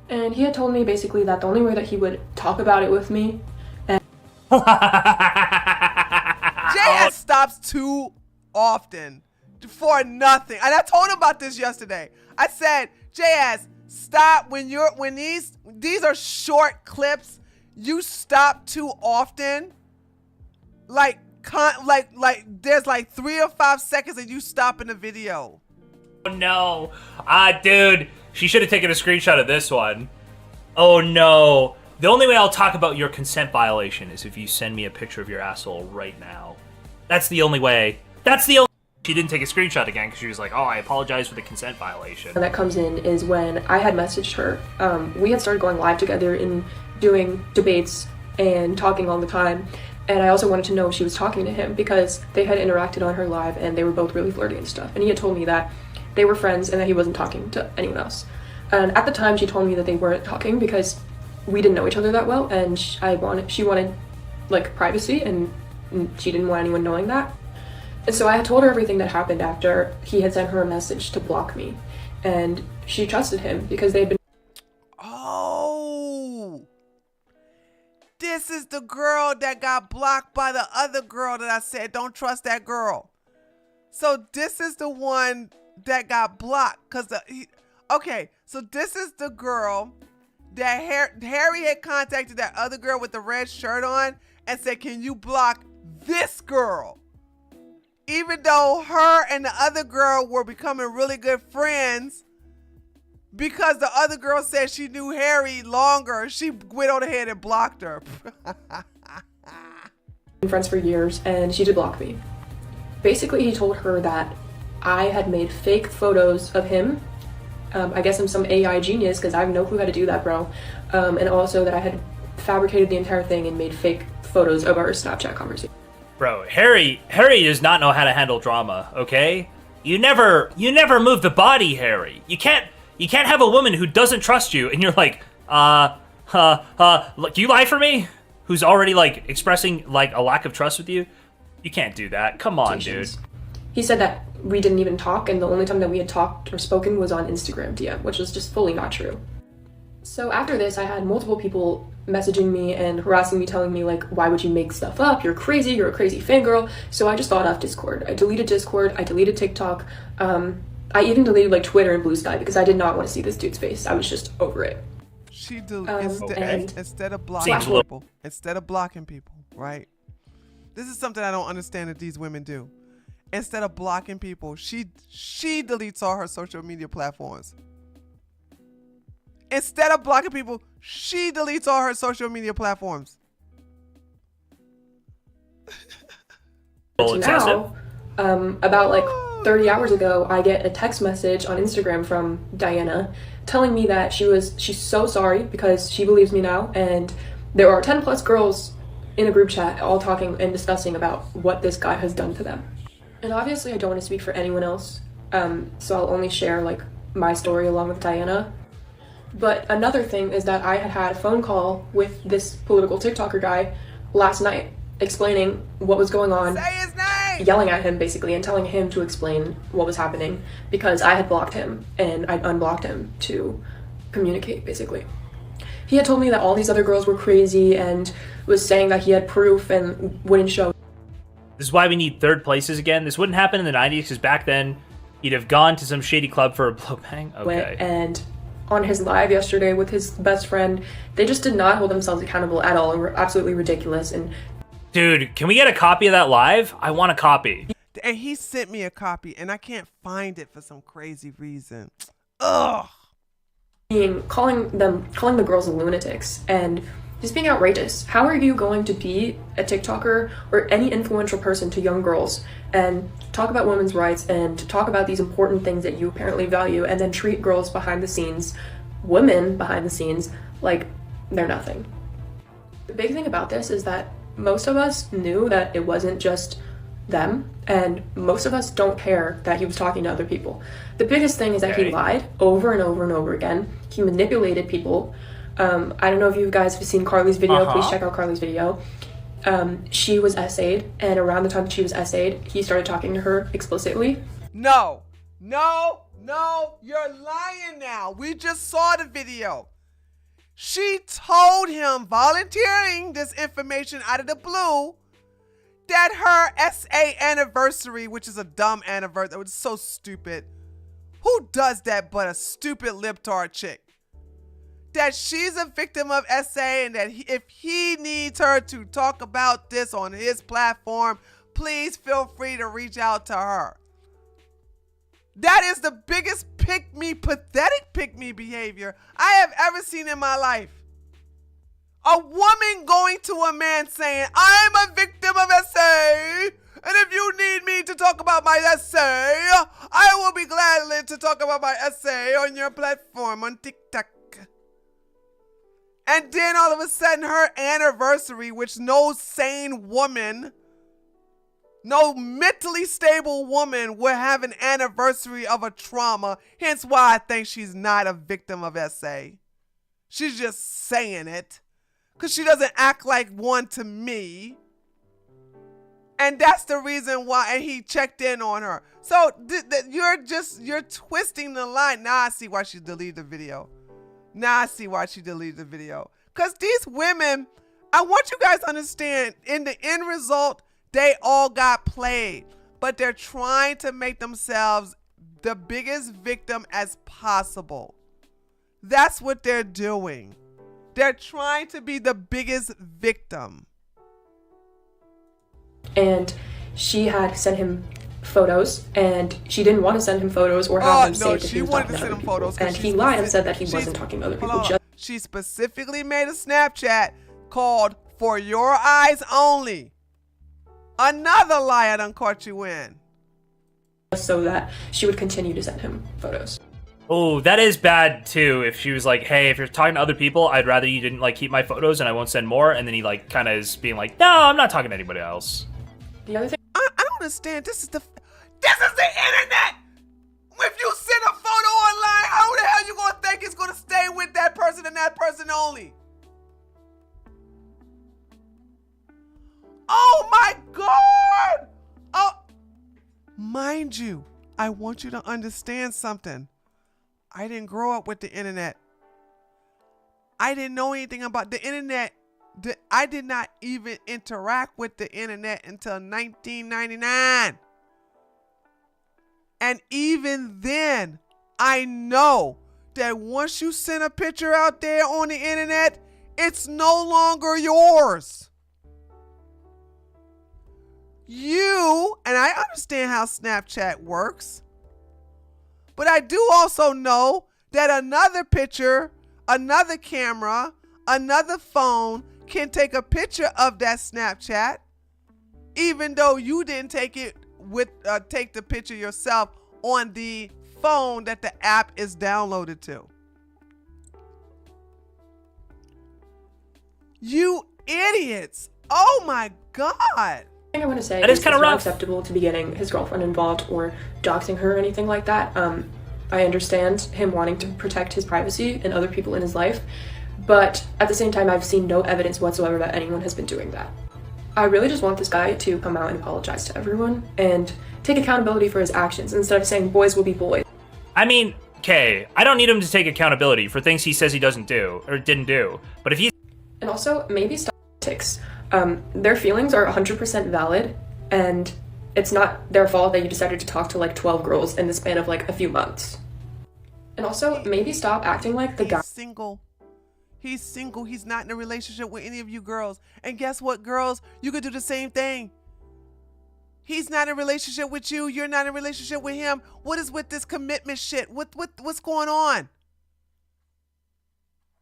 and he had told me basically that the only way that he would talk about it with me and JS stops too often for nothing. And I told him about this yesterday. I said, JS, stop when these are short clips. You stop too often. Like there's like 3 or 5 seconds and you stop in the video. Oh no. Dude, she should have taken a screenshot of this one. Oh no. The only way I'll talk about your consent violation is if you send me a picture of your asshole right now. That's the only way. She didn't take a screenshot again because she was like, oh, I apologize for the consent violation. that comes in is when I had messaged her. We had started going live together and doing debates and talking all the time. And I also wanted to know if she was talking to him because they had interacted on her live and they were both really flirty and stuff. And he had told me that they were friends and that he wasn't talking to anyone else. And at the time, she told me that they weren't talking because we didn't know each other that well, and she wanted like privacy, and she didn't want anyone knowing that. And so I had told her everything that happened after he had sent her a message to block me, and she trusted him because they had been. Oh, this is the girl that got blocked by the other girl that I said don't trust that girl. So this is the one that got blocked because okay, so this is the girl that Harry had contacted that other girl with the red shirt on and said, can you block this girl? Even though her and the other girl were becoming really good friends, because the other girl said she knew Harry longer, she went on ahead and blocked her. Been friends for years, and she did block me. Basically, he told her that I had made fake photos of him. I guess I'm some AI genius because I have no clue how to do that, bro. And also that I had fabricated the entire thing and made fake photos of our Snapchat conversation. Bro, Harry does not know how to handle drama, okay? You never move the body, Harry. You can't have a woman who doesn't trust you and you're like, look, do you lie for me? Who's already like expressing like a lack of trust with you? You can't do that. Come on, dude. He said that we didn't even talk, and the only time that we had talked or spoken was on Instagram DM, which was just fully not true. So after this, I had multiple people messaging me and harassing me, telling me like, why would you make stuff up? You're crazy, you're a crazy fangirl. So I just thought off Discord. I deleted Discord, I deleted TikTok. I even deleted like Twitter and Blue Sky because I did not want to see this dude's face. I was just over it. She instead of blocking people, right? This is something I don't understand that these women do. Instead of blocking people, she deletes all her social media platforms. Instead of blocking people, she deletes all her social media platforms. Now, about like 30 hours ago, I get a text message on Instagram from Diana telling me that she's so sorry because she believes me now, and there are 10 plus girls in a group chat all talking and discussing about what this guy has done to them. And obviously I don't want to speak for anyone else, so I'll only share like my story along with Diana. But another thing is that I had a phone call with this political TikToker guy last night explaining what was going on, Say his name! yelling at him basically and telling him to explain what was happening because I had blocked him and I unblocked him to communicate basically. He had told me that all these other girls were crazy and was saying that he had proof and wouldn't show. This is why we need third places again. This wouldn't happen in the 90s because back then he'd have gone to some shady club for a blowbang. Okay. And on his live yesterday with his best friend, they just did not hold themselves accountable at all and were absolutely ridiculous. And dude, can we get a copy of that live? I want a copy. And he sent me a copy, and I can't find it for some crazy reason. Ugh. calling the girls lunatics and just being outrageous. How are you going to be a TikToker or any influential person to young girls and talk about women's rights and talk about these important things that you apparently value and then treat girls behind the scenes, women behind the scenes, like they're nothing? The big thing about this is that most of us knew that it wasn't just them, and most of us don't care that he was talking to other people. The biggest thing is that he lied over and over and over again. He manipulated people. I don't know if you guys have seen Carlee's video. Please check out Carlee's video. She was essayed, and around the time that she was essayed, he started talking to her explicitly. No, you're lying now. We just saw the video. She told him, volunteering this information out of the blue, that her SA anniversary, which is a dumb anniversary, that was so stupid. Who does that but a stupid libtard chick? That she's a victim of SA and that if he needs her to talk about this on his platform, please feel free to reach out to her. That is the biggest pathetic pick-me behavior I have ever seen in my life. A woman going to a man saying, I'm a victim of SA, and if you need me to talk about my essay, I will be glad to talk about my essay on your platform on TikTok. And then all of a sudden her anniversary, which no sane woman, no mentally stable woman would have an anniversary of a trauma, hence why I think she's not a victim of SA. She's just saying it. Because she doesn't act like one to me. And that's the reason why, and he checked in on her. So you're twisting the line. Now I see why she deleted the video. Because these women, I want you guys to understand, in the end result, they all got played. But they're trying to make themselves the biggest victim as possible. That's what they're doing. They're trying to be the biggest victim. And she had sent him photos, and she didn't want to send him photos or have him say that he was talking to other people. And he lied and said that he wasn't talking to other people. She specifically made a Snapchat called "For Your Eyes Only." Another lie I done caught you in. So that she would continue to send him photos. Oh, that is bad too. If she was like, hey, if you're talking to other people, I'd rather you didn't like keep my photos and I won't send more. And then he like kind of is being like, no, I'm not talking to anybody else. The other thing I don't understand. This is the internet. If you send a photo online, how the hell you gonna think it's gonna stay with that person and that person only? Oh my God! Oh, mind you, I want you to understand something. I didn't grow up with the internet. I didn't know anything about the internet. I did not even interact with the internet until 1999. And even then, I know that once you send a picture out there on the internet, it's no longer yours. And I understand how Snapchat works. But I do also know that another picture, another camera, another phone can take a picture of that Snapchat, even though you didn't take the picture yourself on the phone that the app is downloaded to. You idiots! Oh my God! I want to say that is kind of not acceptable to be getting his girlfriend involved or doxing her or anything like that. I understand him wanting to protect his privacy and other people in his life, but at the same time, I've seen no evidence whatsoever that anyone has been doing that. I really just want this guy to come out and apologize to everyone and take accountability for his actions instead of saying boys will be boys. I mean, okay, I don't need him to take accountability for things he says he doesn't do or didn't do, but if he... And also, maybe stop politics. Their feelings are 100% valid, and it's not their fault that you decided to talk to like 12 girls in the span of like a few months. And also, maybe stop acting like the guy. He's single. He's single. He's not in a relationship with any of you girls. And guess what, girls? You could do the same thing. He's not in a relationship with you. You're not in a relationship with him. What is with this commitment shit? What's going on?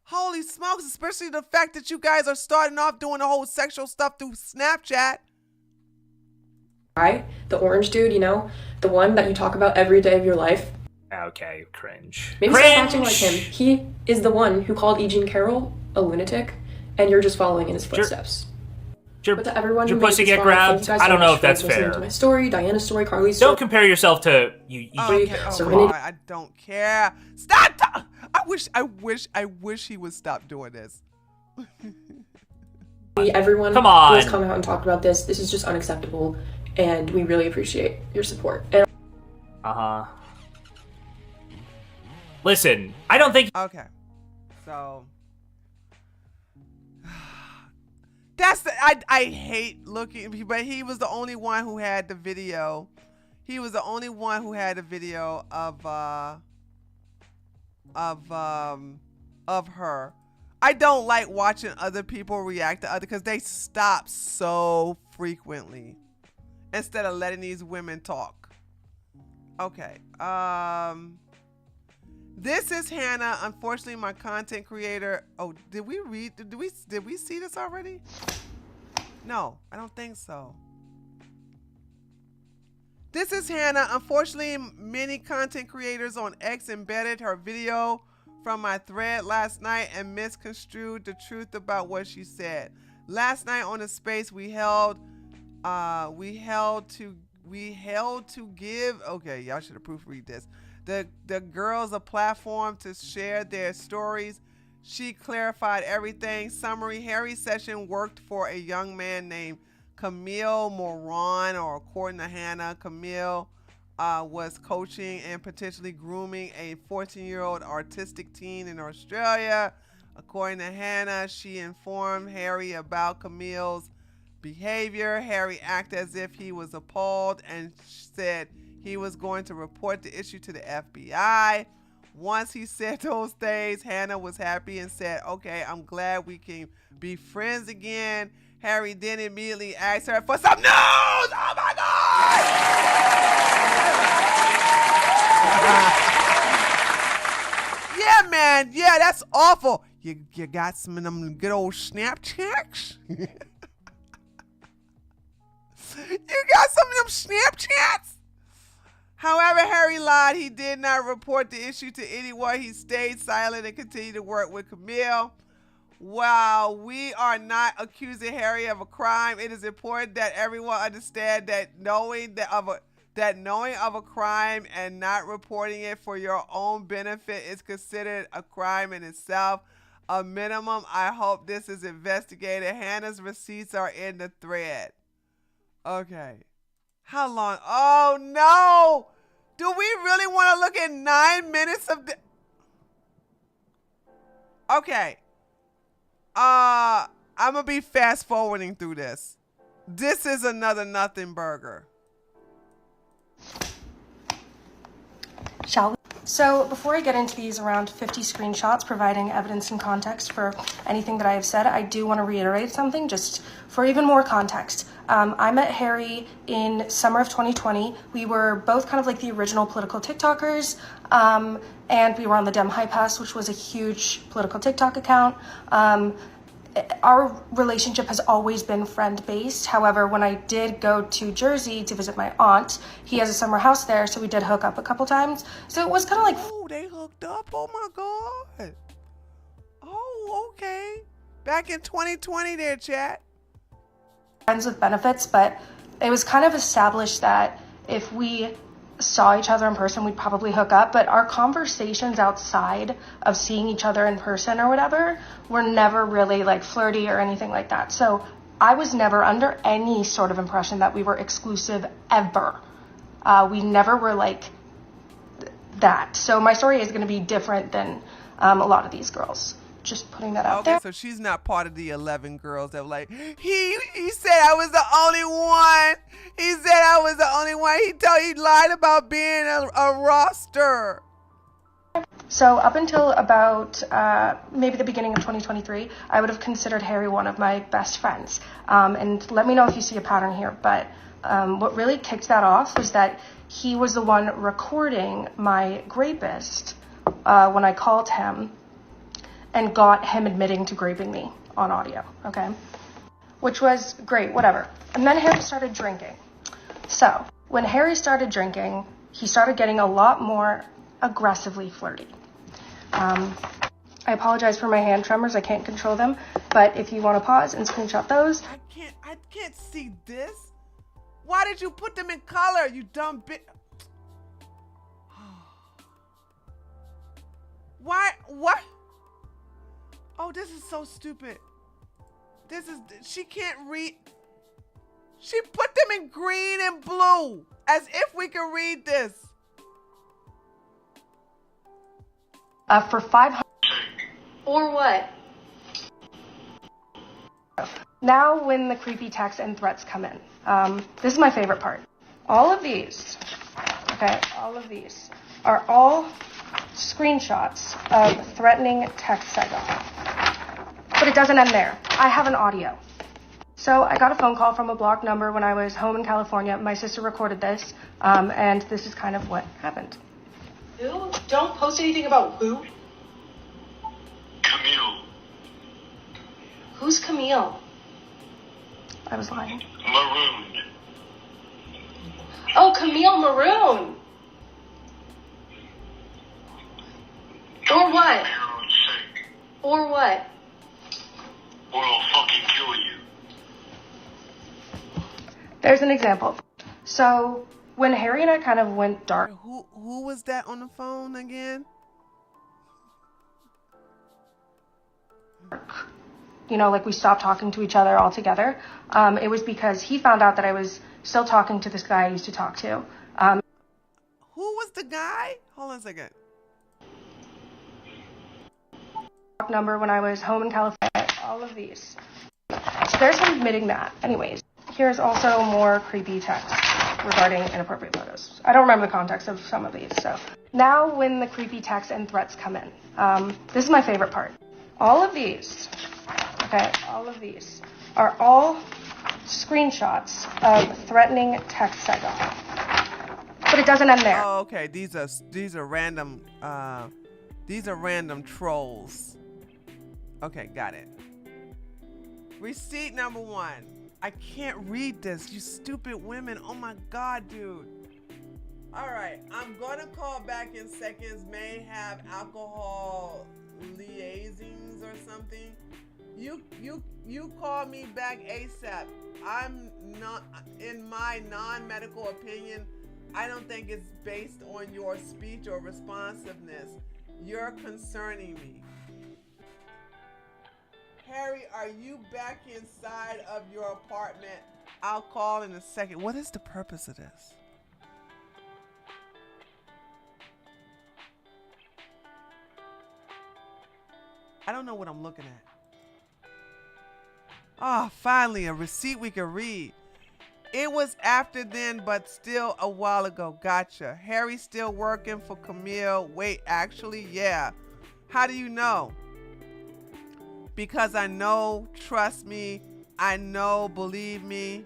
Holy smokes, especially the fact that you guys are starting off doing the whole sexual stuff through Snapchat. The orange dude, you know, the one that you talk about every day of your life. Okay, cringe. Maybe cringe! stop acting like him. He is the one who called E. Jean Carroll a lunatic, and you're just following in his footsteps. But to everyone Your who pussy made get this grabbed? far, I don't know if thank that's you guys so much for listening fair. to my story, Diana's story, Carlee's story. Don't compare yourself to you. Okay, oh, I don't care. Stop! I wish he would stop doing this. Everyone Come on. who has come out and talked about this, this is just unacceptable, and we really appreciate your support. And Listen, I don't think... Okay, so... That's the... I hate looking... But he was the only one who had the video. He was the only one who had a video of her. I don't like watching other people react to other... Because they stop so frequently. Instead of letting these women talk. Okay. This is Hannah. Unfortunately, my content creator. Oh, did we see this already? No, I don't think so. This is Hannah. Unfortunately, many content creators on X embedded her video from my thread last night and misconstrued the truth about what she said. Last night on the space we held to give. Okay, y'all should have proofread this. The girls a platform to share their stories. She clarified everything. Summary: Harry's session worked for a young man named Camille Moran, or according to Hannah, Camille was coaching and potentially grooming a 14-year-old autistic teen in Australia. According to Hannah, she informed Harry about Camille's behavior. Harry acted as if he was appalled and said he was going to report the issue to the FBI. Once he said those things, Hannah was happy and said, okay, I'm glad we can be friends again. Harry then immediately asked her for some news. Oh my God! Yeah, man. Yeah, that's awful. You got some of them good old Snapchats? You got some of them Snapchats? However, Harry lied. He did not report the issue to anyone. He stayed silent and continued to work with Camille. While we are not accusing Harry of a crime, it is important that everyone understand that knowing of a crime and not reporting it for your own benefit is considered a crime in itself. A minimum, I hope this is investigated. Hannah's receipts are in the thread. Okay. How long? Oh, no. Do we really want to look at 9 minutes of the... Okay. I'm going to be fast forwarding through this. This is another nothing burger. Shall we? So before I get into these around 50 screenshots providing evidence and context for anything that I have said, I do want to reiterate something just for even more context. I met Harry in summer of 2020. We were both kind of like the original political TikTokers, and we were on the Dem High Pass, which was a huge political TikTok account. Our relationship has always been friend-based. However, when I did go to Jersey to visit my aunt, he has a summer house there, so we did hook up a couple times. So it was kind of like... Oh, they hooked up? Oh, my God. Oh, okay. Back in 2020 there, chat. Friends with benefits, but it was kind of established that if we saw each other in person, we'd probably hook up, but our conversations outside of seeing each other in person or whatever were never really like flirty or anything like that. So I was never under any sort of impression that we were exclusive ever. We never were like that. So my story is going to be different than a lot of these girls. Just putting that out there. So she's not part of the 11 girls that were like, he said I was the only one. He said I was the only one. He lied about being a roster. So up until about maybe the beginning of 2023, I would have considered Harry one of my best friends. And let me know if you see a pattern here. But what really kicked that off was that he was the one recording my rapist when I called him and got him admitting to raping me on audio, okay? Which was great, whatever. And then Harry started drinking. So when Harry started drinking, he started getting a lot more aggressively flirty. I apologize for my hand tremors. I can't control them. But if you want to pause and screenshot those. I can't see this. Why did you put them in color, you dumb bitch? Why? What? Oh, this is so stupid. She can't read. She put them in green and blue as if we can read this. For 500. Or what? Now when the creepy texts and threats come in. This is my favorite part. All of these, okay, all of these are all screenshots of threatening texts I got. But it doesn't end there. I have an audio. So I got a phone call from a blocked number when I was home in California. My sister recorded this, and this is kind of what happened. Who? Don't post anything about who? Camille. Who's Camille? I was lying. Maroon. Oh, Camille Maroon. Or what? Or what? Or I'll fucking kill you. There's an example. So when Harry and I kind of went dark. Who was that on the phone again? You know, like we stopped talking to each other altogether. It was because he found out that I was still talking to this guy I used to talk to. Who was the guy? Hold on a second. Number when I was home in California. All of these. So there's him admitting that. Anyways, here's also more creepy text regarding inappropriate photos. I don't remember the context of some of these. So now when the creepy texts and threats come in. This is my favorite part. All of these, okay, all of these are all screenshots of threatening texts I got. But it doesn't end there. Oh, okay. These are random trolls. Okay, got it. Receipt number 1. I can't read this, you stupid women. Oh my God, dude. All right, I'm gonna call back in seconds. May have alcohol liaisons or something. You call me back ASAP. I'm not, in my non-medical opinion, I don't think it's based on your speech or responsiveness. You're concerning me. Harry, are you back inside of your apartment? I'll call in a second. What is the purpose of this? I don't know what I'm looking at. Ah, finally, a receipt we can read. It was after then, but still a while ago. Gotcha. Harry's still working for Camille. Wait, actually, yeah. How do you know? Because I know, trust me, I know, believe me.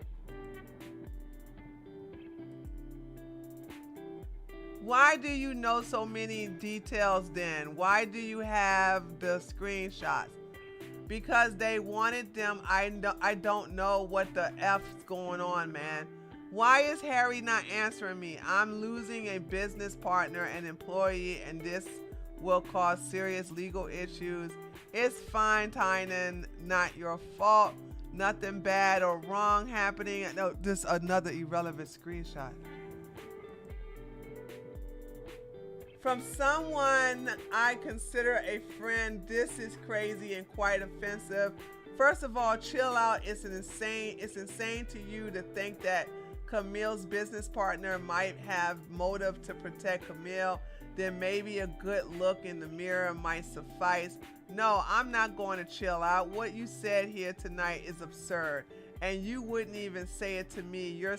Why do you know so many details then? Why do you have the screenshots? Because they wanted them. I don't know what the F's going on, man. Why is Harry not answering me? I'm losing a business partner and employee, and this will cause serious legal issues. It's fine, Tynan. Not your fault. Nothing bad or wrong happening. No, this another irrelevant screenshot. From someone I consider a friend, this is crazy and quite offensive. First of all, chill out. It's insane to you to think that Camille's business partner might have motive to protect Camille. Then maybe a good look in the mirror might suffice. No, I'm not going to chill out. What you said here tonight is absurd. And you wouldn't even say it to me. You're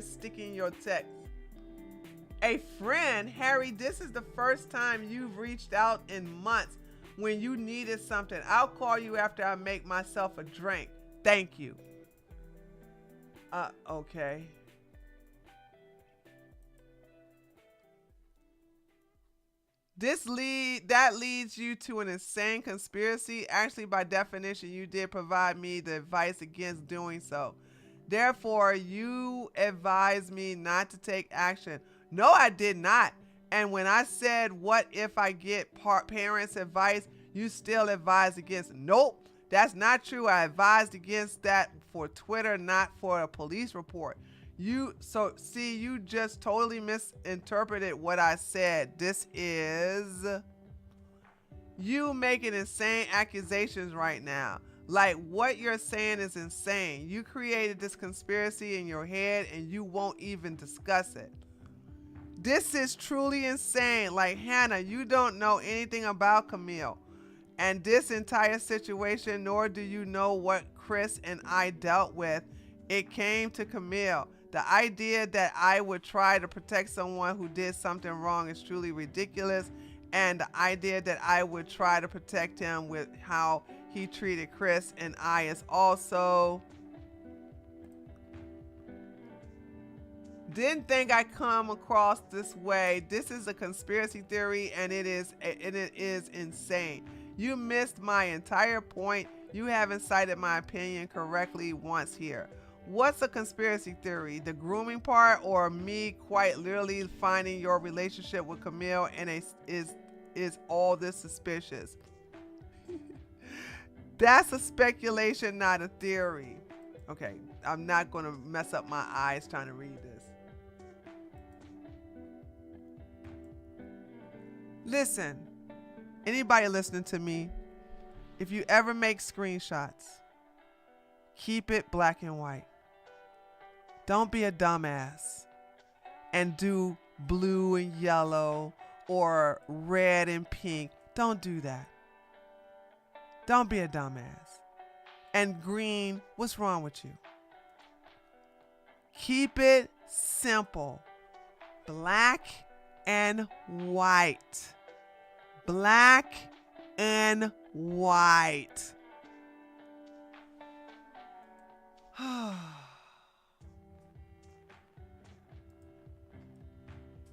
sticking your text. A friend? Harry, this is the first time you've reached out in months when you needed something. I'll call you after I make myself a drink. Thank you. Okay. That leads you to an insane conspiracy. Actually, by definition, you did provide me the advice against doing so. Therefore, you advised me not to take action. No, I did not. And when I said, what if I get parents' advice, you still advised against. Nope, that's not true. I advised against that for Twitter, not for a police report. You just totally misinterpreted what I said. This is you making insane accusations right now. Like, what you're saying is insane. You created this conspiracy in your head and you won't even discuss it. This is truly insane. Like, Hannah, you don't know anything about Camille and this entire situation, nor do you know what Chris and I dealt with. It came to Camille. The idea that I would try to protect someone who did something wrong is truly ridiculous. And the idea that I would try to protect him with how he treated Chris and I is also... Didn't think I'd come across this way. This is a conspiracy theory and it is insane. You missed my entire point. You haven't cited my opinion correctly once here. What's a conspiracy theory? The grooming part, or me quite literally finding your relationship with Camille and is all this suspicious? That's a speculation, not a theory. Okay, I'm not going to mess up my eyes trying to read this. Listen, anybody listening to me, if you ever make screenshots, keep it black and white. Don't be a dumbass and do blue and yellow or red and pink. Don't do that. Don't be a dumbass. And green, what's wrong with you? Keep it simple. Black and white. Black and white.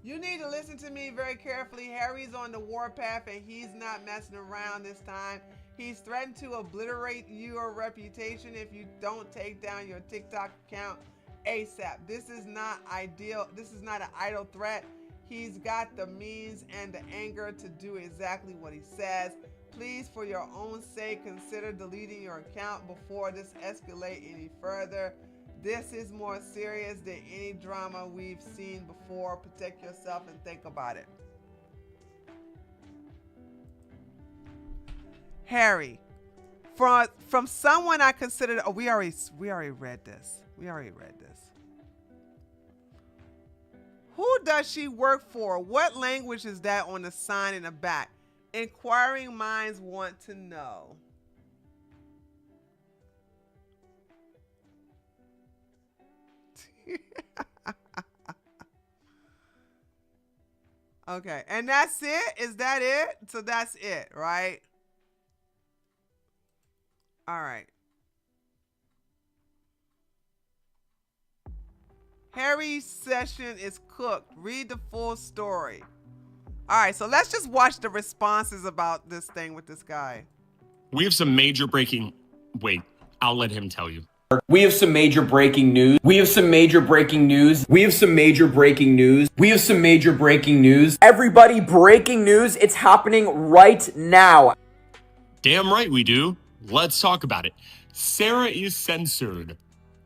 You need to listen to me very carefully. Harry's on the warpath and he's not messing around this time. He's threatened to obliterate your reputation if you don't take down your TikTok account ASAP. This is not ideal. This is not an idle threat. He's got the means and the anger to do exactly what he says. Please, for your own sake, consider deleting your account before this escalates any further. This is more serious than any drama we've seen before. Protect yourself and think about it. Harry, from someone I considered, we already read this. We already read this. Who does she work for? What language is that on the sign in the back? Inquiring minds want to know. Okay, and that's it? Is that it? So that's it, right? All right. Harry's session is cooked. Read the full story. All right, so let's just watch the responses about this thing with this guy. We have some major breaking... Wait, I'll let him tell you. We have some major breaking news. We have some major breaking news. We have some major breaking news. We have some major breaking news. Everybody, breaking news. It's happening right now. Damn right we do. Let's talk about it. Sarah is censored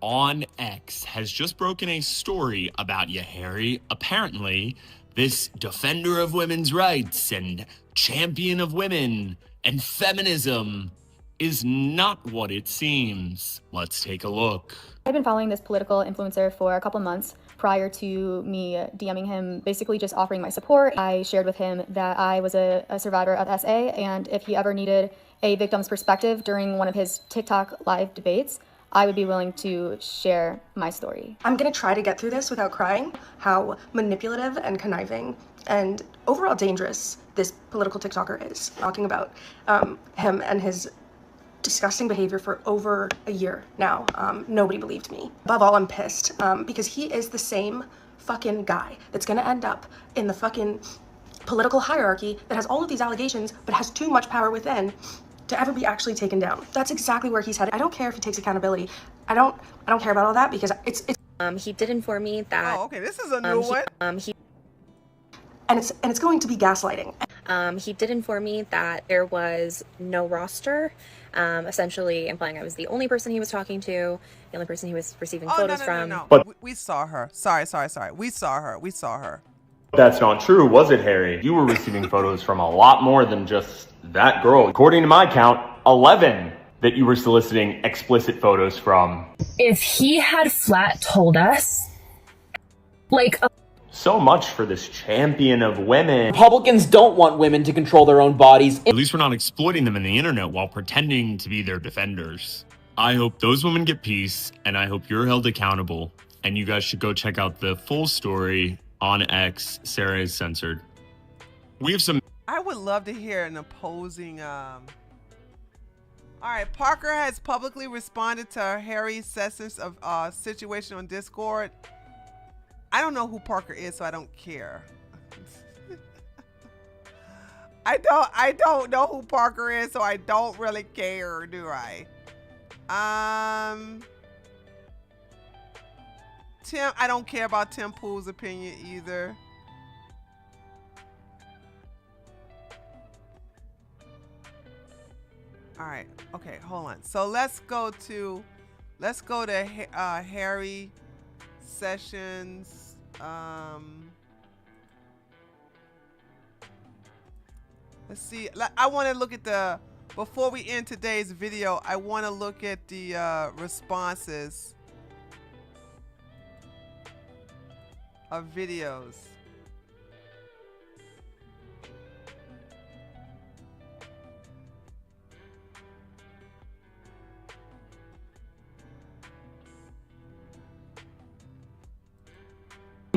on X has just broken a story about you, Harry. Apparently, This defender of women's rights and champion of women and feminism is not what it seems. Let's take a look. I've been following this political influencer for a couple months prior to me DMing him, basically just offering my support. I shared with him that I was a survivor of SA, and if he ever needed a victim's perspective during one of his TikTok live debates, I would be willing to share my story. I'm gonna try to get through this without crying, how manipulative and conniving and overall dangerous this political TikToker is. Talking about him and his disgusting behavior for over a year now. Nobody believed me. Above all, I'm pissed because he is the same fucking guy that's gonna end up in the fucking political hierarchy that has all of these allegations but has too much power within to ever be actually taken down. That's exactly where he's headed. I don't care if he takes accountability. I don't care about all that because it's he did inform me that Oh, okay, this is a new one. and it's going to be gaslighting. He did inform me that there was no roster, essentially implying I was the only person he was talking to, the only person he was receiving photos from. But we saw her. Sorry. We saw her. That's not true, was it, Harry? You were receiving photos from a lot more than just that girl. According to my count, 11 that you were soliciting explicit photos from. If he had flat told us, like, So much for this champion of women. Republicans don't want women to control their own bodies. At least we're not exploiting them in the internet while pretending to be their defenders. I hope those women get peace, and I hope you're held accountable. And you guys should go check out the full story on X. Sarah is censored. We have some. I would love to hear an opposing. All right, Parker has publicly responded to Harry Sisson's situation on Discord. I don't know who Parker is, so I don't care. I don't know who Parker is, so I don't really care, do I? Tim, I don't care about Tim Pool's opinion either. All right. Okay, hold on. So let's go to Harry Sessions. Let's see. I want to look at before we end today's video, I want to look at the responses of videos.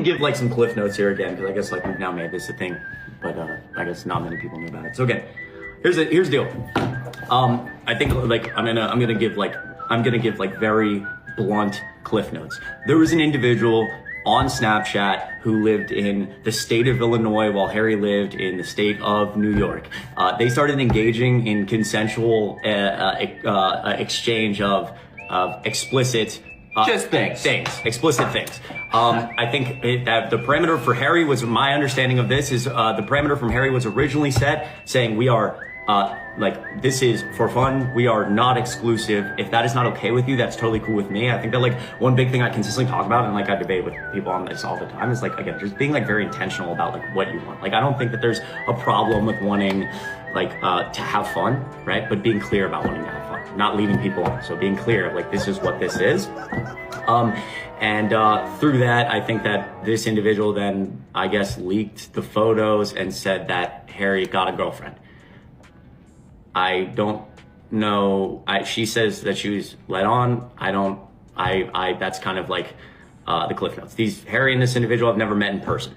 Give like some cliff notes here again because I guess like we've now made this a thing, but I guess not many people know about it. So okay, here's the deal. I think like I'm gonna give like very blunt cliff notes. There was an individual on Snapchat who lived in the state of Illinois while Harry lived in the state of New York. They started engaging in consensual exchange of explicit explicit things. I think that the parameter for Harry was, my understanding of this is the parameter from Harry was originally set saying we are like, this is for fun. We are not exclusive. If that is not okay with you, that's totally cool with me. I think that like one big thing I consistently talk about and like I debate with people on this all the time is like, again, just being like very intentional about like what you want. Like, I don't think that there's a problem with wanting like to have fun, right? But being clear about wanting to have fun, not leading people on. So being clear, like, this is what this is. And through that, I think that this individual then, I guess, leaked the photos and said that Harry got a girlfriend. I don't know. She says that she was led on. That's kind of like the cliff notes. Harry and this individual I've never met in person.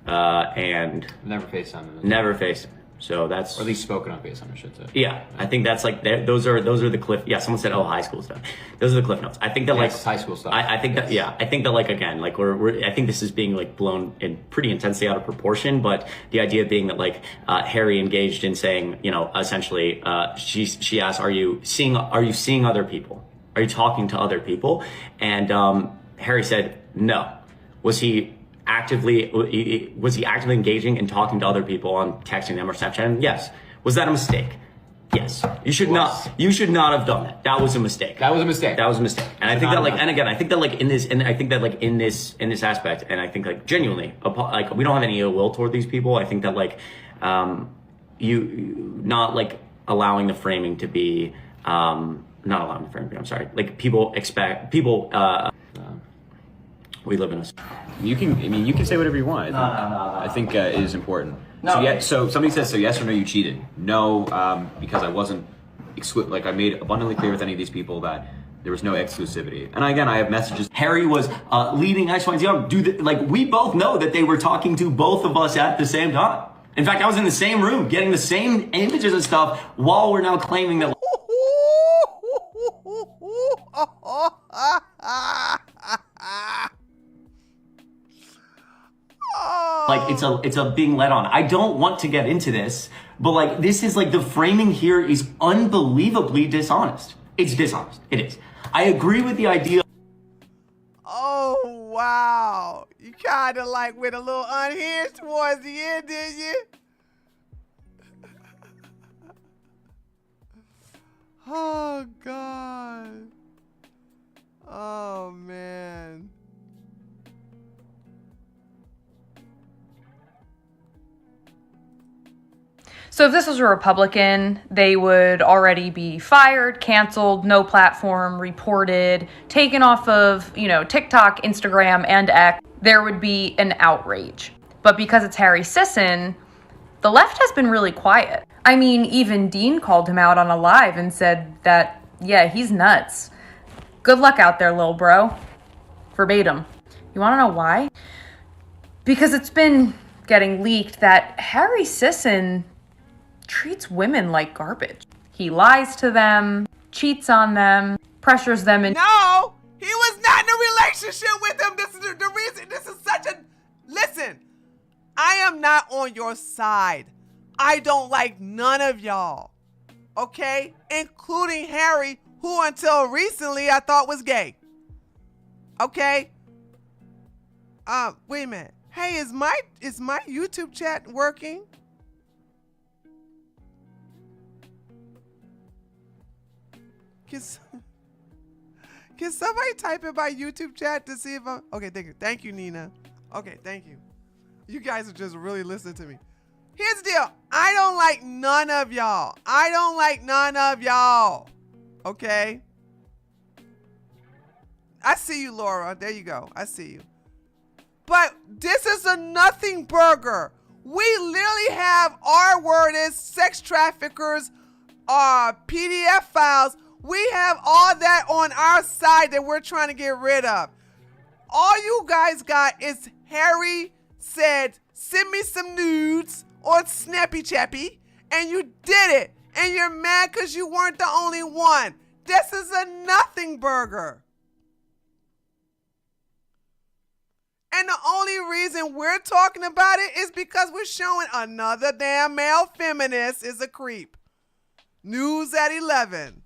And never faced him. Never faced him. So that's, or at least spoken on FaceTime, I should say. Yeah, I think that's like those are the cliff. Yeah, someone said, "Oh, high school stuff." Those are the cliff notes. I think that like high school stuff. I think that I think that like again, like I think this is being like blown in pretty intensely out of proportion. But the idea being that like Harry engaged in saying, you know, essentially, she asked, "Are you seeing other people? Are you talking to other people?" And Harry said, "No." Was he actively engaging and talking to other people on texting them or Snapchatting? Yes. Was that a mistake? Yes, you should not have done that. That was a mistake. That was a mistake. And I think that like, and again, I think that like in this aspect, and I think like genuinely, like we don't have any ill will toward these people. I think that like, you not like allowing the framing to be, not allowing the framing. I'm sorry. Like people expect we live in a. You can say whatever you want. I think it is important. No. So somebody says, so yes or no, you cheated? No, because I wasn't I made abundantly clear with any of these people that there was no exclusivity. And again, I have messages. Harry was leading X, Y, and Z. Like we both know that they were talking to both of us at the same time. In fact, I was in the same room getting the same images and stuff while we're now claiming that. Like it's a being led on. I don't want to get into this, but like this is like the framing here is unbelievably dishonest. It's dishonest. It is. I agree with the idea. Oh wow. You kinda like went a little unhinged towards the end, did you? Oh God. Oh man. So if this was a Republican, they would already be fired, canceled, no platform, reported, taken off of, TikTok, Instagram, and X. There would be an outrage. But because it's Harry Sisson, the left has been really quiet. I mean, even Dean called him out on a live and said that, yeah, he's nuts. Good luck out there, lil bro. Verbatim. You wanna know why? Because it's been getting leaked that Harry Sisson treats women like garbage. He lies to them, cheats on them, pressures them in. No, he was not in a relationship with them. This is the reason. This is such a. Listen, I am not on your side. I don't like none of y'all. Okay, including Harry, who until recently I thought was gay. Okay. Wait a minute. Hey, is my YouTube chat working? Can somebody type in my YouTube chat to see if I'm... Okay, thank you. Thank you, Nina. Okay, thank you. You guys are just really listening to me. Here's the deal. I don't like none of y'all. I don't like none of y'all. Okay? I see you, Laura. There you go. I see you. But this is a nothing burger. We literally have R-word is sex traffickers, PDF files. We have all that on our side that we're trying to get rid of. All you guys got is Harry said, send me some nudes on Snappy Chappy, and you did it. And you're mad because you weren't the only one. This is a nothing burger. And the only reason we're talking about it is because we're showing another damn male feminist is a creep. News at 11.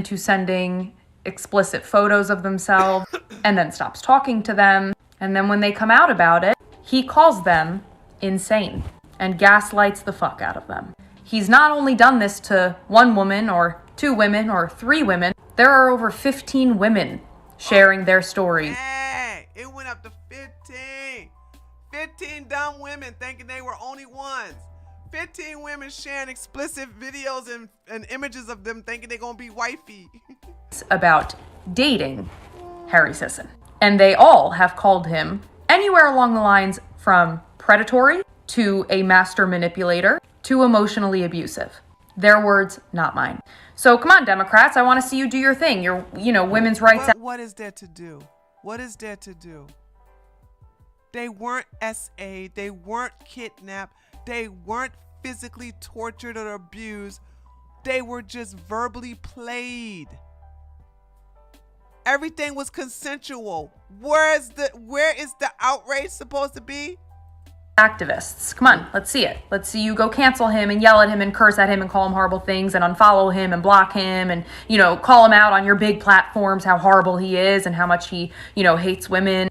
To sending explicit photos of themselves and then stops talking to them. And then when they come out about it, he calls them insane and gaslights the fuck out of them. He's not only done this to one woman or two women or three women, there are over 15 women sharing their stories. Hey, it went up to 15. 15 dumb women thinking they were only ones. 15 women sharing explicit videos and images of them thinking they're gonna be wifey. About dating Harry Sisson. And they all have called him anywhere along the lines from predatory to a master manipulator to emotionally abusive. Their words, not mine. So come on, Democrats, I want to see you do your thing. Your, women's rights. What is there to do? What is there to do? They weren't SA. They weren't kidnapped. They weren't physically tortured or abused. They were just verbally played. Everything was consensual. Where is the outrage supposed to be? Activists. Come on, let's see it. Let's see you go cancel him and yell at him and curse at him and call him horrible things and unfollow him and block him and, call him out on your big platforms how horrible he is and how much he, hates women.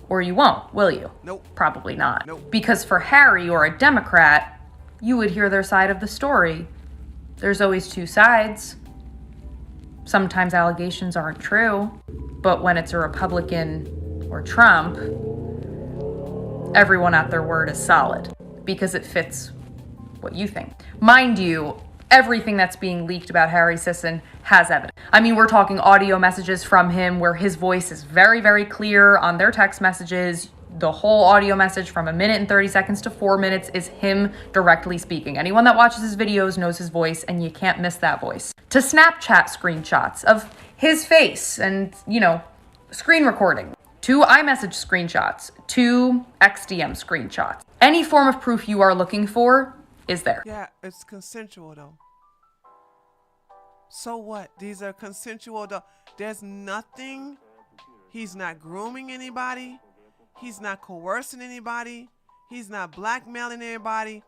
Or you won't, will you? Nope. Probably not. Nope. Because for Harry or a Democrat, you would hear their side of the story. There's always two sides. Sometimes allegations aren't true, but when it's a Republican or Trump, everyone at their word is solid because it fits what you think. Mind you, everything that's being leaked about Harry Sisson has evidence. I mean, we're talking audio messages from him where his voice is very, very clear on their text messages. The whole audio message from 1 minute and 30 seconds to 4 minutes is him directly speaking. Anyone that watches his videos knows his voice, and you can't miss that voice. To Snapchat screenshots of his face and, screen recording. To iMessage screenshots. To XDM screenshots. Any form of proof you are looking for is there. Yeah, it's consensual though. So what? These are consensual though. There's nothing. He's not grooming anybody. He's not coercing anybody. He's not blackmailing anybody.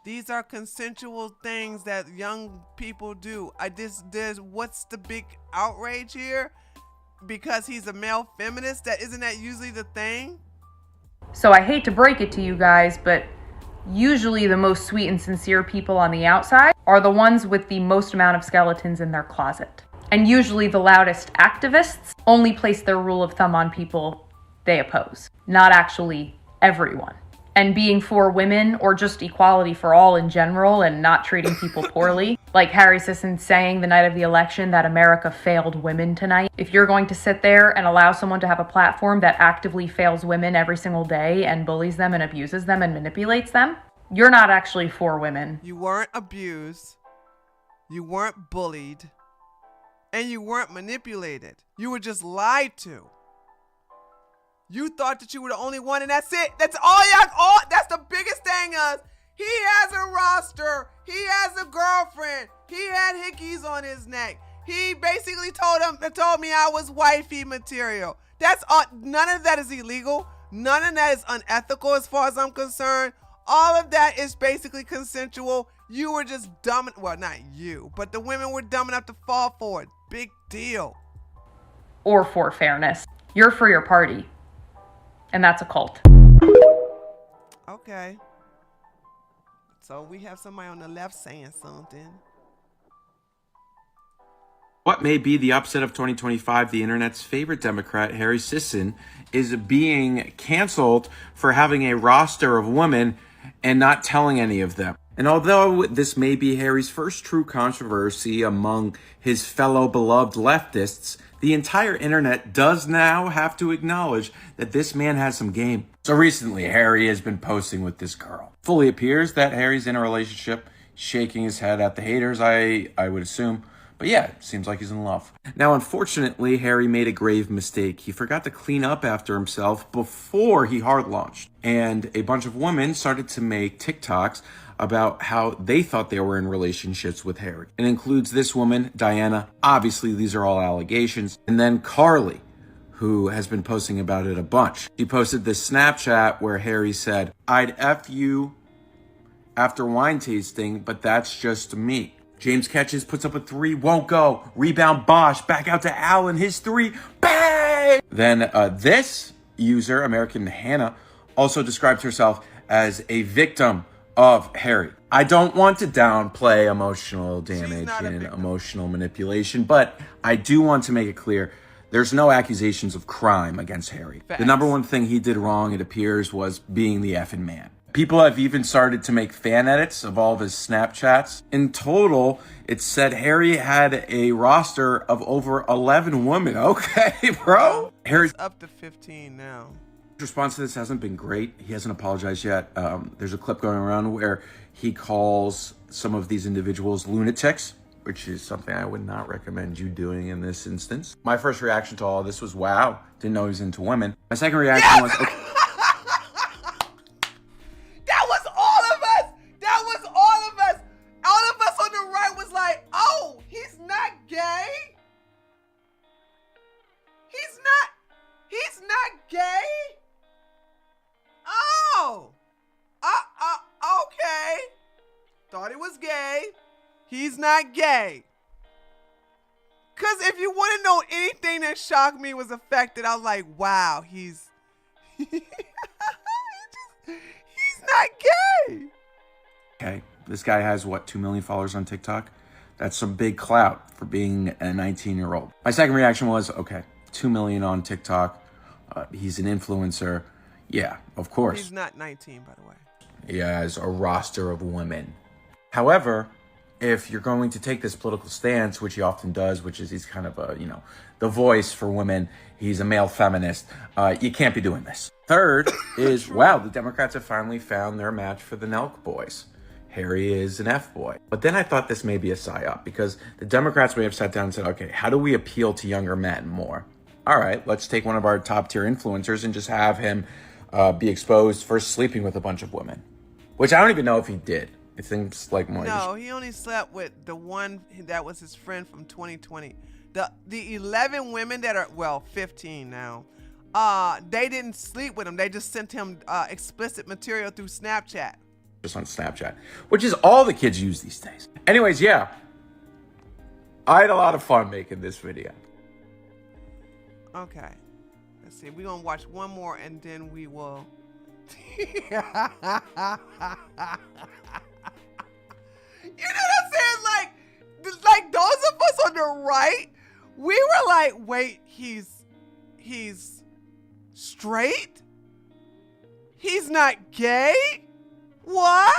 These are consensual things that young people do. What's the big outrage here? Because he's a male feminist? Isn't that usually the thing? So I hate to break it to you guys, but usually the most sweet and sincere people on the outside are the ones with the most amount of skeletons in their closet. And usually the loudest activists only place their rule of thumb on people they oppose, not actually everyone. And being for women or just equality for all in general and not treating people poorly, like Harry Sisson saying the night of the election that America failed women tonight. If you're going to sit there and allow someone to have a platform that actively fails women every single day and bullies them and abuses them and manipulates them, you're not actually for women. You weren't abused, you weren't bullied, and you weren't manipulated. You were just lied to. You thought that you were the only one, and that's it. That's all that's the biggest thing is he has a roster. He has a girlfriend. He had hickeys on his neck. He basically told me I was wifey material. That's all. None of that is illegal. None of that is unethical as far as I'm concerned. All of that is basically consensual. You were just dumb. Well, not you, but the women were dumb enough to fall for it. Big deal. Or for fairness. You're for your party. And that's a cult. Okay. So we have somebody on the left saying something. What may be the upset of 2025, the internet's favorite Democrat, Harry Sisson, is being canceled for having a roster of women and not telling any of them. And although this may be Harry's first true controversy among his fellow beloved leftists, the entire internet does now have to acknowledge that this man has some game. So recently, Harry has been posting with this girl. Fully appears that Harry's in a relationship, shaking his head at the haters, I would assume. But yeah, it seems like he's in love. Now, unfortunately, Harry made a grave mistake. He forgot to clean up after himself before he hard launched. And a bunch of women started to make TikToks about how they thought they were in relationships with Harry. It includes this woman, Diana. Obviously, these are all allegations. And then Carlee, who has been posting about it a bunch. She posted this Snapchat where Harry said, "I'd F you after wine tasting, but that's just me." James catches, puts up a 3, won't go. Rebound Bosch, back out to Allen, his 3, bang! Then this user, American Hannah, also described herself as a victim of Harry. I don't want to downplay emotional damage and emotional manipulation, but I do want to make it clear there's no accusations of crime against Harry. Facts. The number one thing he did wrong, it appears, was being the effing man. People have even started to make fan edits of all of his Snapchats. In total, it said Harry had a roster of over 11 women. Okay, bro. Harry's up to 15 now. Response to this hasn't been great. He hasn't apologized yet. There's a clip going around where he calls some of these individuals lunatics, which is something I would not recommend you doing in this instance. My first reaction to all of this was, wow, didn't know he was into women. My second reaction was, okay. That was all of us. That was all of us. All of us on the right was like, oh, he's not gay. He's not gay. Oh, okay. Thought he was gay. He's not gay. Because if you want to know anything that shocked me was the fact that I was like, wow, he's not gay. Okay, This guy has, what, 2 million followers on TikTok? That's some big clout for being a 19-year-old. My second reaction was, okay, 2 million on TikTok. He's an influencer. Yeah, of course. He's not 19, by the way. He has a roster of women. However, if you're going to take this political stance, which he often does, which is he's kind of a, the voice for women, he's a male feminist, you can't be doing this. Third is, wow, the Democrats have finally found their match for the Nelk boys. Harry is an F-boy. But then I thought this may be a psyop, because the Democrats may have sat down and said, okay, how do we appeal to younger men more? All right, let's take one of our top-tier influencers and just have him be exposed for sleeping with a bunch of women. Which I don't even know if he did. It seems like more. No, he only slept with the one that was his friend from 2020. The 11 women that are, well, 15 now, they didn't sleep with him. They just sent him explicit material through Snapchat. Just on Snapchat, which is all the kids use these days. Anyways, yeah, I had a lot of fun making this video. Okay, let's see. We're gonna watch one more and then we will. You know what I'm saying? Like those of us on the right, we were like, wait, he's straight? He's not gay? What?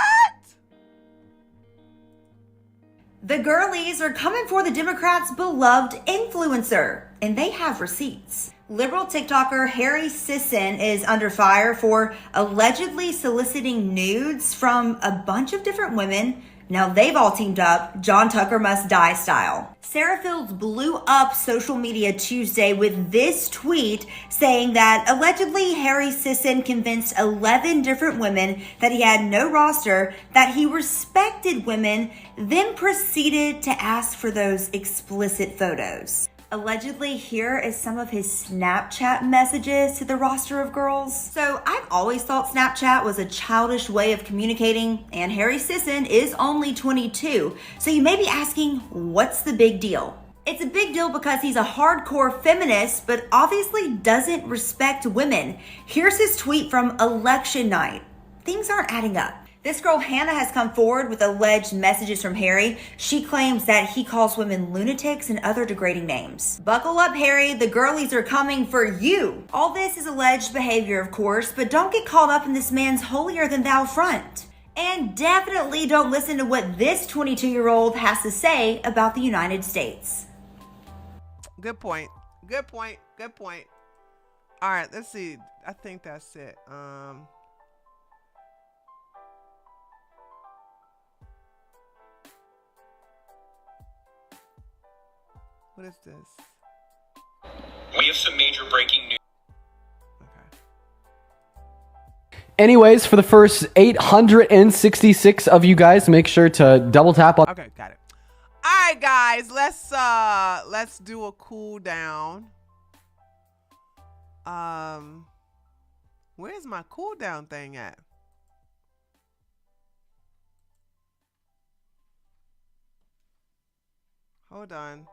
The girlies are coming for the Democrats' beloved influencer, and they have receipts. Liberal TikToker Harry Sisson is under fire for allegedly soliciting nudes from a bunch of different women. Now they've all teamed up, John Tucker Must Die style. Sarah Fields blew up social media Tuesday with this tweet saying that allegedly Harry Sisson convinced 11 different women that he had no roster, that he respected women, then proceeded to ask for those explicit photos. Allegedly, here is some of his Snapchat messages to the roster of girls. So I've always thought Snapchat was a childish way of communicating, and Harry Sisson is only 22. So you may be asking, what's the big deal? It's a big deal because he's a hardcore feminist, but obviously doesn't respect women. Here's his tweet from election night. Things aren't adding up. This girl, Hannah, has come forward with alleged messages from Harry. She claims that he calls women lunatics and other degrading names. Buckle up, Harry. The girlies are coming for you. All this is alleged behavior, of course, but don't get caught up in this man's holier-than-thou front. And definitely don't listen to what this 22-year-old has to say about the United States. Good point. Good point. Good point. All right, let's see. I think that's it. What is this? We have some major breaking news. Anyways, for the first 866 of you guys, make sure to double tap on. Okay, got it. All right, guys, let's do a cool down. Where's my cool down thing at? Hold on.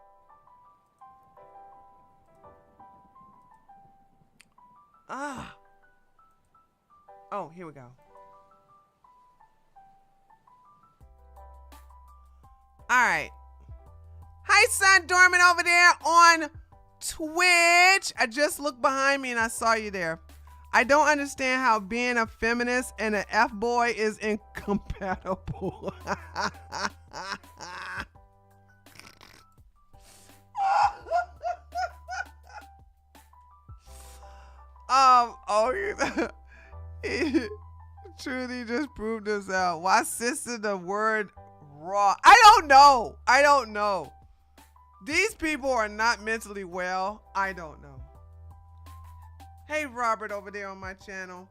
Oh, here we go. All right. Hi, Son Dorman over there on Twitch. I just looked behind me and I saw you there. I don't understand how being a feminist and an F-boy is incompatible. Truly just proved this out. Why sister the word raw? I don't know. These people are not mentally well. I don't know. Hey, Robert over there on my channel.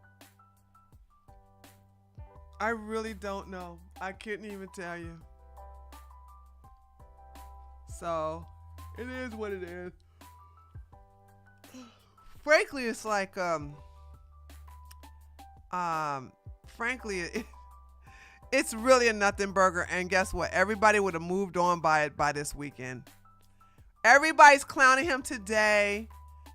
I really don't know. I couldn't even tell you. So, it is what it is. Frankly, it's like, it's really a nothing burger. And guess what? Everybody would have moved on by it by this weekend. Everybody's clowning him today,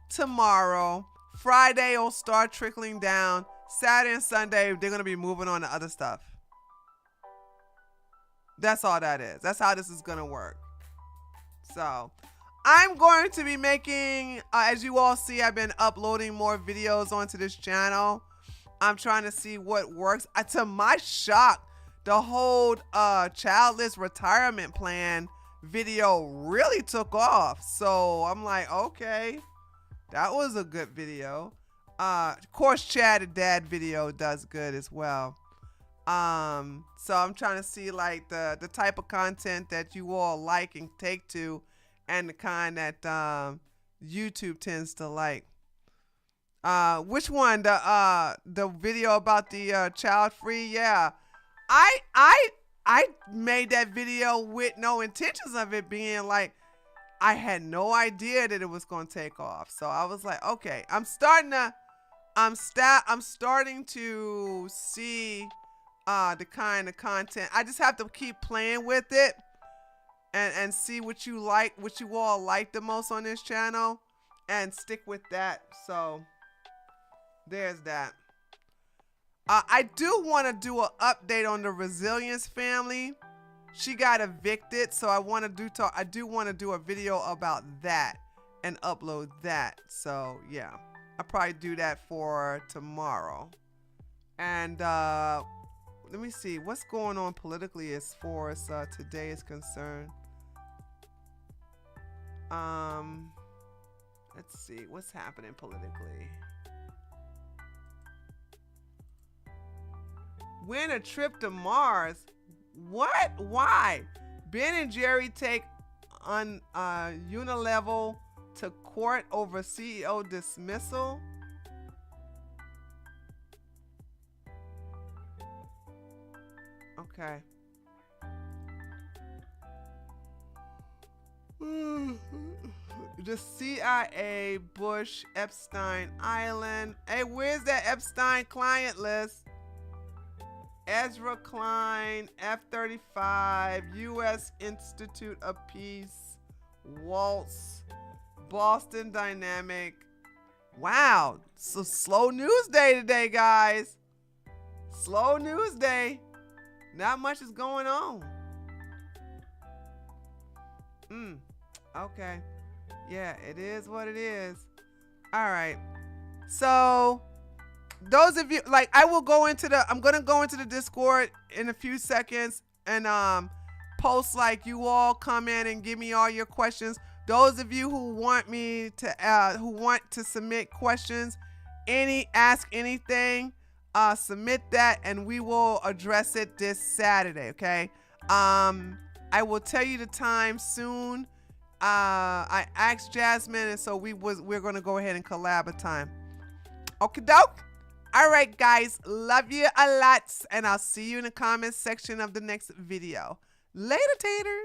tomorrow. Friday will start trickling down. Saturday and Sunday, they're going to be moving on to other stuff. That's all that is. That's how this is going to work. So I'm going to be making, as you all see, I've been uploading more videos onto this channel. I'm trying to see what works. To my shock, the whole childless retirement plan video really took off. So I'm like, okay, that was a good video. Of course, Chad and Dad video does good as well. So I'm trying to see like the type of content that you all like and take to, and the kind that YouTube tends to like. Which one? The video about the child free? Yeah, I made that video with no intentions of it being like, I had no idea that it was gonna take off. So I was like, okay, I'm starting to see the kind of content. I just have to keep playing with it and see what you like, what you all like the most on this channel, and stick with that. So there's that. I do want to do an update on the Resilience family. She got evicted, so I do want to do a video about that and upload that. So yeah, I'll probably do that for tomorrow. And let me see what's going on politically as far as today is concerned. Let's see what's happening politically. Win a trip to Mars. What? Why? Ben and Jerry take on Unilevel to court over CEO dismissal. Okay. The CIA, Bush, Epstein Island. Hey, where's that Epstein client list? Ezra Klein, F-35, U.S. Institute of Peace, Waltz, Boston Dynamic. Wow, so slow news day today, guys. Slow news day. Not much is going on. Okay. Yeah, it is what it is. All right. So those of you, like, I'm gonna go into the Discord in a few seconds and post, like, you all come in and give me all your questions. Those of you who want me to submit questions, ask anything, submit that and we will address it this Saturday. Okay. I will tell you the time soon. I asked Jasmine, and so we're gonna go ahead and collab a time. Okay, doke. All right, guys, love you a lot, and I'll see you in the comments section of the next video. Later, taters.